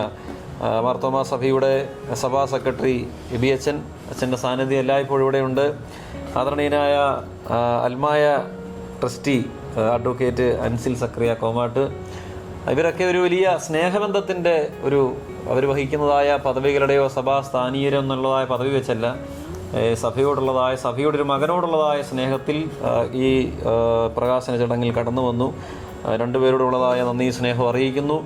മാർത്തോമാ സഭയുടെ സഭാ സെക്രട്ടറി ബി അച്ഛൻ്റെ സാന്നിധ്യം എല്ലായ്പ്പോഴും ഇവിടെയുണ്ട്. ആദരണീയനായ അൽമായ ട്രസ്റ്റി അഡ്വക്കേറ്റ് അൻസിൽ സക്രിയ കോമാട്ട്, ഇവരൊക്കെ ഒരു വലിയ സ്നേഹബന്ധത്തിൻ്റെ അവർ വഹിക്കുന്നതായ പദവികളുടെയോ സഭാ സ്ഥാനീയരോ എന്നുള്ളതായ പദവി വെച്ചല്ല, സഭയോടുള്ളതായ ഒരു മകനോടുള്ളതായ സ്നേഹത്തിൽ ഈ പ്രകാശന ചടങ്ങിൽ കടന്നു വന്നു. രണ്ടുപേരോടുള്ളതായ നന്ദി സ്നേഹം അറിയിക്കുന്നു.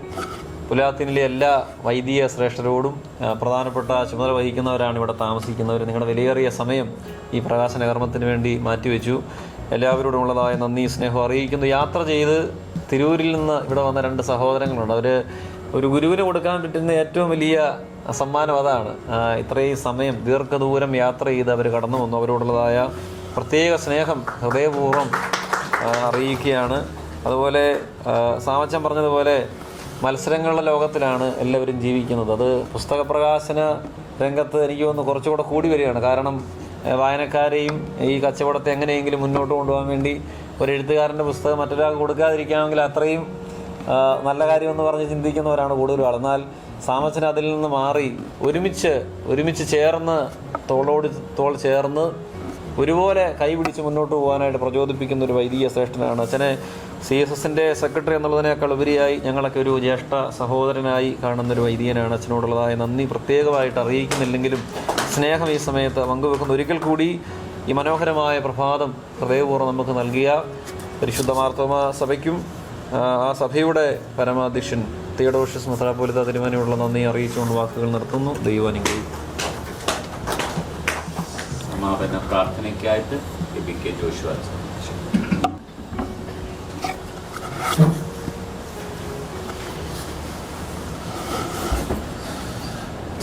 പുലാത്തിനിലെ എല്ലാ വൈദിക ശ്രേഷ്ഠരോടും പ്രധാനപ്പെട്ട ചുമതല വഹിക്കുന്നവരാണ് ഇവിടെ താമസിക്കുന്നവർ. നിങ്ങളുടെ വിലയേറിയ സമയം ഈ പ്രകാശന കർമ്മത്തിന് വേണ്ടി മാറ്റിവെച്ചു. എല്ലാവരോടുമുള്ളതായ നന്ദി സ്നേഹം അറിയിക്കുന്നു. യാത്ര ചെയ്ത് തിരൂരിൽ നിന്ന് ഇവിടെ വന്ന രണ്ട് സഹോദരങ്ങളുണ്ട്. അവർ ഒരു ഗുരുവിന് കൊടുക്കാൻ പറ്റുന്ന ഏറ്റവും വലിയ സമ്മാനം അതാണ്. ഇത്രയും സമയം ദീർഘദൂരം യാത്ര ചെയ്ത് അവർ കടന്നു വന്നു. അവരോടുള്ളതായ പ്രത്യേക സ്നേഹം ഹൃദയപൂർവ്വം അറിയിക്കുകയാണ്. അതുപോലെ സാമച്ചൻ പറഞ്ഞതുപോലെ മത്സരങ്ങളുടെ ലോകത്തിലാണ് എല്ലാവരും ജീവിക്കുന്നത്. അത് പുസ്തക പ്രകാശന രംഗത്ത് എനിക്ക് തോന്നുന്നു കുറച്ചുകൂടെ കൂടി വരികയാണ്. കാരണം വായനക്കാരെയും ഈ കച്ചവടത്തെ എങ്ങനെയെങ്കിലും മുന്നോട്ട് കൊണ്ടുപോകാൻ വേണ്ടി ഒരു എഴുത്തുകാരൻ്റെ പുസ്തകം മറ്റൊരാൾക്ക് കൊടുക്കാതിരിക്കാമെങ്കിൽ അത്രയും നല്ല കാര്യമെന്ന് പറഞ്ഞ് ചിന്തിക്കുന്നവരാണ് കൂടുതലും ആൾ. എന്നാൽ സാമച്ചൻ അതിൽ നിന്ന് മാറി ഒരുമിച്ച് ചേർന്ന് തോളോട് തോൾ ചേർന്ന് ഒരുപോലെ കൈപിടിച്ച് മുന്നോട്ട് പോകാനായിട്ട് പ്രചോദിപ്പിക്കുന്ന ഒരു വൈദിക ശ്രേഷ്ഠനാണ്. അച്ഛനെ CSSൻ്റെ സെക്രട്ടറി എന്നുള്ളതിനേക്കാൾ ഉപരിയായി ഞങ്ങളൊക്കെ ഒരു ജ്യേഷ്ഠ സഹോദരനായി കാണുന്നൊരു വൈദികനാണ്. അച്ഛനോടുള്ളതായ നന്ദി പ്രത്യേകമായിട്ട് അറിയിക്കുന്നില്ലെങ്കിലും സ്നേഹം ഈ സമയത്ത് പങ്കുവെക്കുന്ന ഒരിക്കൽ കൂടി ഈ മനോഹരമായ പ്രഭാതം ഹൃദയപൂർവ്വം നമുക്ക് നൽകിയ പരിശുദ്ധ മാർത്തോമ സഭയ്ക്കും ആ സഭയുടെ പരമാധ്യക്ഷൻ തിയഡോഷ്യസ് മെത്രാപ്പോലീത്ത തിരുമേനിയോടുള്ള നന്ദി അറിയിച്ചുകൊണ്ട് വാക്കുകൾ നിർത്തുന്നു. ദൈവം അനുഗ്രഹിക്കും. സമാപന പ്രാർത്ഥനയ്ക്കായിട്ട് ജോഷുവ.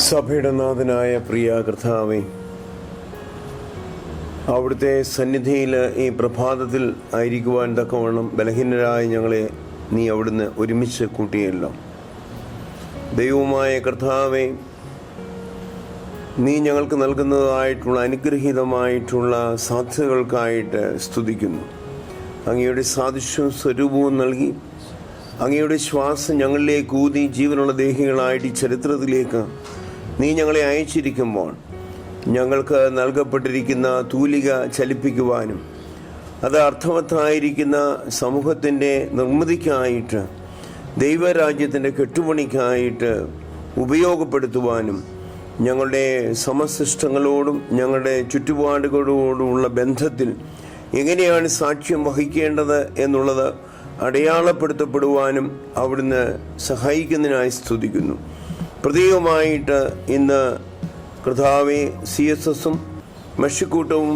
സഭയുടെ നാഥനായ പ്രിയ കർത്താവേ, അവിടുത്തെ സന്നിധിയിൽ ഈ പ്രഭാതത്തിൽ ആയിരിക്കുവാൻ തക്കവണ്ണം ബലഹീനരായ ഞങ്ങളെ നീ അവിടുന്ന് ഒരുമിച്ച് കൂട്ടിയല്ലോ. ദൈവമായ കർത്താവേ, നീ ഞങ്ങൾക്ക് നൽകുന്നതായിട്ടുള്ള അനുഗ്രഹീതമായിട്ടുള്ള സാധ്യതകൾക്കായിട്ട് സ്തുതിക്കുന്നു. അങ്ങയുടെ സാദൃശ്യവും സ്വരൂപവും നൽകി അങ്ങയുടെ ശ്വാസം ഞങ്ങളിലേക്ക് ഊതി ജീവനുള്ള ദേഹികളായിട്ട് ഈ ചരിത്രത്തിലേക്ക് നീ ഞങ്ങളെ അയച്ചിരിക്കുമ്പോൾ ഞങ്ങൾക്ക് നൽകപ്പെട്ടിരിക്കുന്ന തൂലിക ചലിപ്പിക്കുവാനും അത് അർത്ഥവത്തായിരിക്കുന്ന സമൂഹത്തിൻ്റെ നിർമ്മിതിക്കായിട്ട് ദൈവരാജ്യത്തിൻ്റെ കെട്ടുപണിക്കായിട്ട് ഉപയോഗപ്പെടുത്തുവാനും ഞങ്ങളുടെ സമശിഷ്ടങ്ങളോടും ഞങ്ങളുടെ ചുറ്റുപാടുകളോടുമുള്ള ബന്ധത്തിൽ എങ്ങനെയാണ് സാക്ഷ്യം വഹിക്കേണ്ടത് എന്നുള്ളത് അടയാളപ്പെടുത്തപ്പെടുവാനും അവിടുന്ന് സഹായിക്കുന്നതിനായി സ്തുതിക്കുന്നു. പ്രത്യേകമായിട്ട് ഇന്ന് കർത്താവെ CSSഉം മെഷിക്കൂട്ടവും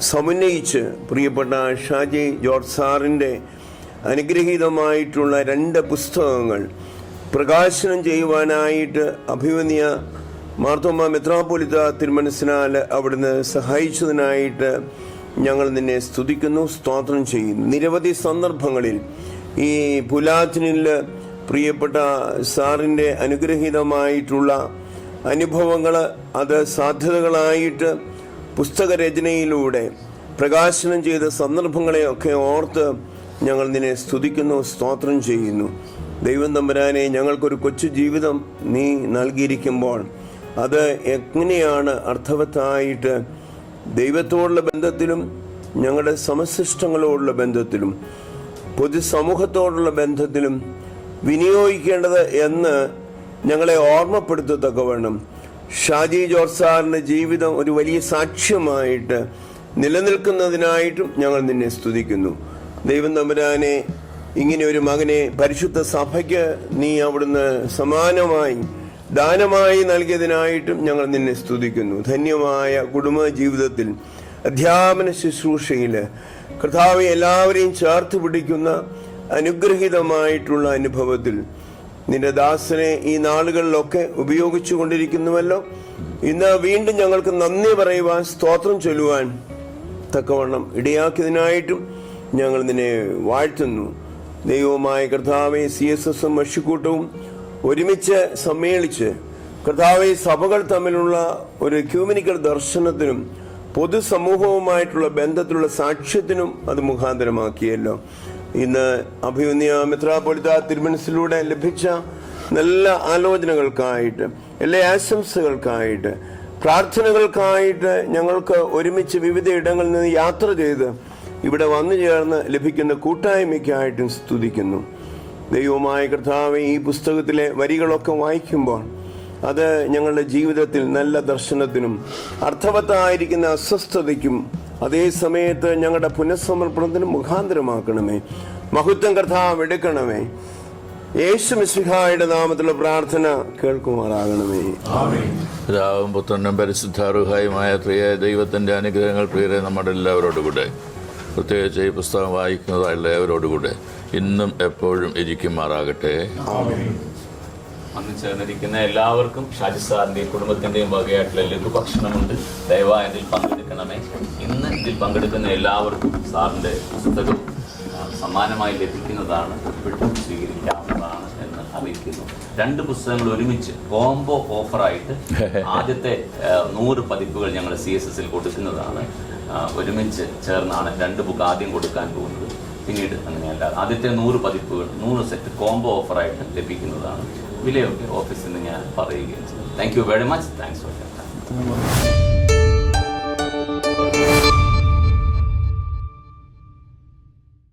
സമന്വയിച്ച് പ്രിയപ്പെട്ട ഷാജി ജോർജ് സാറിൻ്റെ അനുഗ്രഹീതമായിട്ടുള്ള 2 പുസ്തകങ്ങൾ പ്രകാശനം ചെയ്യുവാനായിട്ട് അഭിമന്യ മാർത്തോമ മെത്രാപ്പോലീത്ത തിരുമനസ്സിനാൽ അവിടുന്ന് സഹായിച്ചതിനായിട്ട് ഞങ്ങൾ നിന്നെ സ്തുതിക്കുന്നു, സ്തോത്രം ചെയ്യുന്നു. നിരവധി സന്ദർഭങ്ങളിൽ ഈ പുലാത്തിനിൽ പ്രിയപ്പെട്ട സാറിൻ്റെ അനുഗ്രഹീതമായിട്ടുള്ള അനുഭവങ്ങൾ അത് സാധ്യതകളായിട്ട് പുസ്തകരചനയിലൂടെ പ്രകാശനം ചെയ്ത സന്ദർഭങ്ങളെയൊക്കെ ഓർത്ത് ഞങ്ങൾ നിന്നെ സ്തുതിക്കുന്നു, സ്തോത്രം ചെയ്യുന്നു. ദൈവം തമ്പുരാനെ, ഞങ്ങൾക്കൊരു കൊച്ചു ജീവിതം നീ നൽകിയിരിക്കുമ്പോൾ അത് എങ്ങനെയാണ് അർത്ഥവത്തായിട്ട് ദൈവത്തോടുള്ള ബന്ധത്തിലും ഞങ്ങളുടെ സമശിഷ്ടങ്ങളോടുള്ള ബന്ധത്തിലും പൊതുസമൂഹത്തോടുള്ള ബന്ധത്തിലും വിനിയോഗിക്കേണ്ടത് എന്ന് ഞങ്ങളെ ഓർമ്മപ്പെടുത്തത്തക്കവണ്ണം ഷാജി ജോർജ് സാറിൻ്റെ ജീവിതം ഒരു വലിയ സാക്ഷ്യമായിട്ട് നിലനിൽക്കുന്നതിനായിട്ടും ഞങ്ങൾ നിന്നെ സ്തുതിക്കുന്നു. ദൈവം തമ്പുരാനെ, ഇങ്ങനെ ഒരു മകനെ പരിശുദ്ധ സഭയ്ക്ക് നീ അവിടുന്ന് സമാനമായി ദാനമായി നൽകിയതിനായിട്ടും ഞങ്ങൾ നിന്നെ സ്തുതിക്കുന്നു. ധന്യമായ കുടുംബ ജീവിതത്തിൽ അധ്യാപന ശുശ്രൂഷയിൽ കർത്താവെ എല്ലാവരെയും ചേർത്ത് പിടിക്കുന്ന അനുഗ്രഹീതമായിട്ടുള്ള അനുഭവത്തിൽ നിന്റെ ദാസനെ ഈ നാളുകളിലൊക്കെ ഉപയോഗിച്ചു കൊണ്ടിരിക്കുന്നുവല്ലോ. ഇന്ന് വീണ്ടും ഞങ്ങൾക്ക് നന്ദി പറയുവാൻ, സ്തോത്രം ചൊല്ലുവാൻ തക്കവണ്ണം ഇടയാക്കിയതിനായിട്ടും ഞങ്ങൾ നിന്നെ വാഴ്ത്തുന്നു. ദൈവമായ കർത്താവെ, CSSഉം മെഷിക്കൂട്ടവും ഒരുമിച്ച് സമ്മേളിച്ച് കർത്താവെ സഭകൾ തമ്മിലുള്ള ഒരു ക്യൂമിനിക്കൽ ദർശനത്തിനും പൊതുസമൂഹവുമായിട്ടുള്ള ബന്ധത്തിലുള്ള സാക്ഷ്യത്തിനും അത് മുഖാന്തരമാക്കിയല്ലോ. ഇന്ന് അഭിമന്യ മെത്രാപ്പോലീത്ത തിരുമനസ്സിലൂടെ ലഭിച്ച നല്ല ആലോചനകൾക്കായിട്ട്, എല്ലാ ആശംസകൾക്കായിട്ട്, പ്രാർത്ഥനകൾക്കായിട്ട് ഞങ്ങൾക്ക് ഒരുമിച്ച് വിവിധ ഇടങ്ങളിൽ നിന്ന് യാത്ര ചെയ്ത് ഇവിടെ വന്നു ചേർന്ന് ലഭിക്കുന്ന കൂട്ടായ്മയ്ക്കായിട്ടും സ്തുതിക്കുന്നു. ദൈവമായ കർത്താവെ, ഈ പുസ്തകത്തിലെ വരികളൊക്കെ വായിക്കുമ്പോൾ അത് ഞങ്ങളുടെ ജീവിതത്തിൽ നല്ല ദർശനത്തിനും അർത്ഥവത്തായിരിക്കുന്ന അസ്വസ്ഥതയ്ക്കും അതേ സമയത്ത് ഞങ്ങളുടെ പുനഃസമർപ്പണത്തിനും മുഖാന്തരമാക്കണമേ. മഹത്വം കർത്താവ് എടുക്കണമേ. യേശു മിശിഹായുടെ നാമത്തിലുള്ള പ്രാർത്ഥന കേൾക്കുമാറാകണമേ. പിതാവും പുത്രനും പരിശുദ്ധാർഹായുമായ ത്രിയേക ദൈവത്തിൻ്റെ അനുഗ്രഹങ്ങൾ പ്രിയരെ നമ്മുടെ എല്ലാവരോടുകൂടെ, പ്രത്യേകിച്ച് ഈ പുസ്തകം വായിക്കുന്നതായുള്ള എല്ലാവരോടുകൂടെ ഇന്നും എപ്പോഴും ഇരിക്കുമാറാകട്ടെ. വന്നു ചേർന്നിരിക്കുന്ന എല്ലാവർക്കും ഷാജി സാറിൻ്റെയും കുടുംബത്തിൻ്റെയും വകയായിട്ടുള്ള ലഘുഭക്ഷണമുണ്ട്. ദയവായി ഇതിൽ പങ്കെടുക്കണമേ. ഇന്ന് ഇതിൽ പങ്കെടുക്കുന്ന എല്ലാവർക്കും സാറിൻ്റെ പുസ്തകം സമ്മാനമായി ലഭിക്കുന്നതാണ്, ഒപ്പിട്ടും സ്വീകരിക്കാവുന്നതാണ് എന്ന് അറിയിക്കുന്നു. 2 പുസ്തകങ്ങൾ ഒരുമിച്ച് കോംബോ ഓഫറായിട്ട് ആദ്യത്തെ 100 പതിപ്പുകൾ ഞങ്ങൾ CSSൽ കൊടുക്കുന്നതാണ്. ഒരുമിച്ച് ചേർന്നാണ് 2 ബുക്ക് ആദ്യം കൊടുക്കാൻ പോകുന്നത്. പിന്നീട് അങ്ങനെയല്ല, ആദ്യത്തെ 100 പതിപ്പുകൾ 100 സെറ്റ് കോംബോ ഓഫറായിട്ട് ലഭിക്കുന്നതാണ്. വിലയൊക്കെ ഓഫീസിൽ നിന്ന് ഞാൻ പറയുകയും ചെയ്തു. Thank you very much. Thanks for your time.